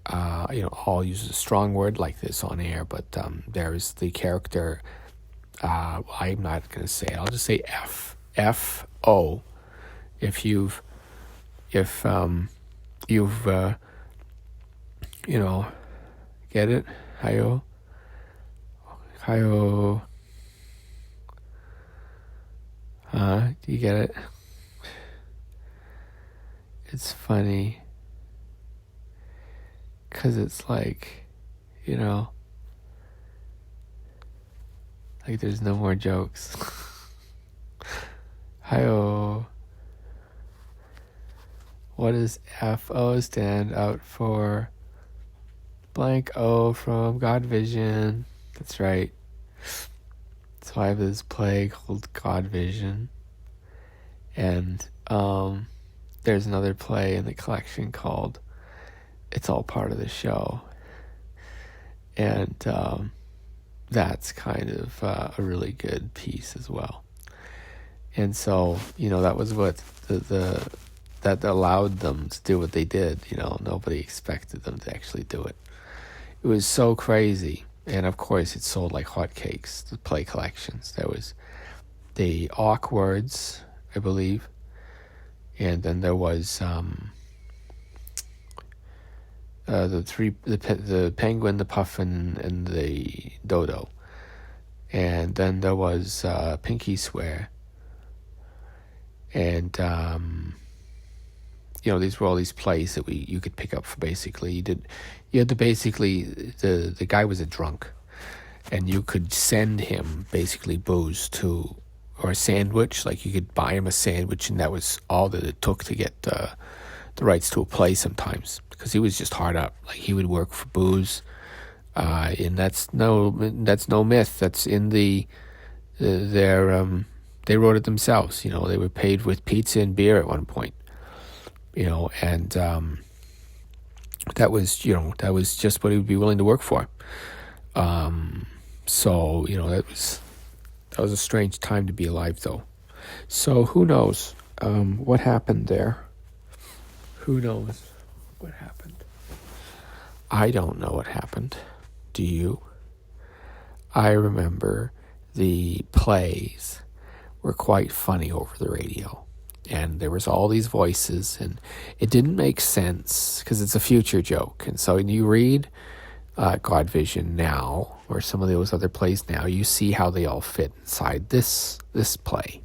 I'll use a strong word like this on air, but there is the character, I'm not going to say it, I'll just say F-O. If you've get it? Hayo. Do you get it? It's funny, 'cause it's like, like there's no more jokes. Hayo. What does F-O stand out for? Blank O from God Vision. That's right. So I have this play called God Vision. And there's another play in the collection called It's All Part of the Show. And that's kind of a really good piece as well. And so, that was what that allowed them to do what they did. Nobody expected them to actually do it. It was so crazy. And of course it sold like hotcakes, the play collections. There was the Awkwards, I believe. And then there was the penguin, the puffin, and the dodo. And then there was Pinky Swear. And these were all these plays that you could pick up for basically. The guy was a drunk, and you could send him basically booze or a sandwich. Like, you could buy him a sandwich, and that was all that it took to get the rights to a play sometimes, because he was just hard up. Like, he would work for booze, and that's no myth. That's in they wrote it themselves. They were paid with pizza and beer at one point. And that was just what he would be willing to work for. So that was a strange time to be alive, though. So who knows what happened there? Who knows what happened? I don't know what happened. Do you? I remember the plays were quite funny over the radio. And there was all these voices, and it didn't make sense because it's a future joke. And so when you read God Vision now, or some of those other plays now, you see how they all fit inside this play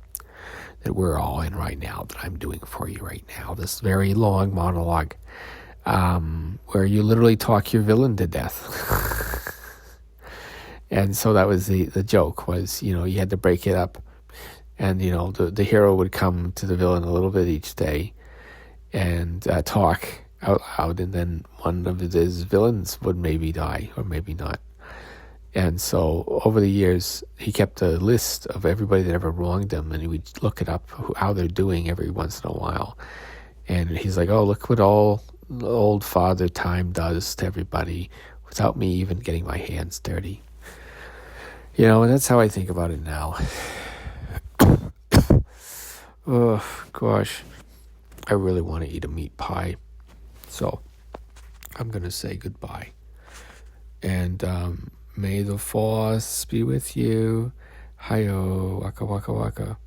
that we're all in right now, that I'm doing for you right now. This very long monologue where you literally talk your villain to death. And so that was the joke was, you had to break it up. And, the hero would come to the villain a little bit each day and talk out loud, and then one of his villains would maybe die or maybe not. And so over the years, he kept a list of everybody that ever wronged him, and he would look it up, how they're doing every once in a while. And he's like, oh, look what all the old Father Time does to everybody without me even getting my hands dirty. And that's how I think about it now. Oh, gosh. I really want to eat a meat pie. So, I'm going to say goodbye. And may the force be with you. Hayo, waka waka waka.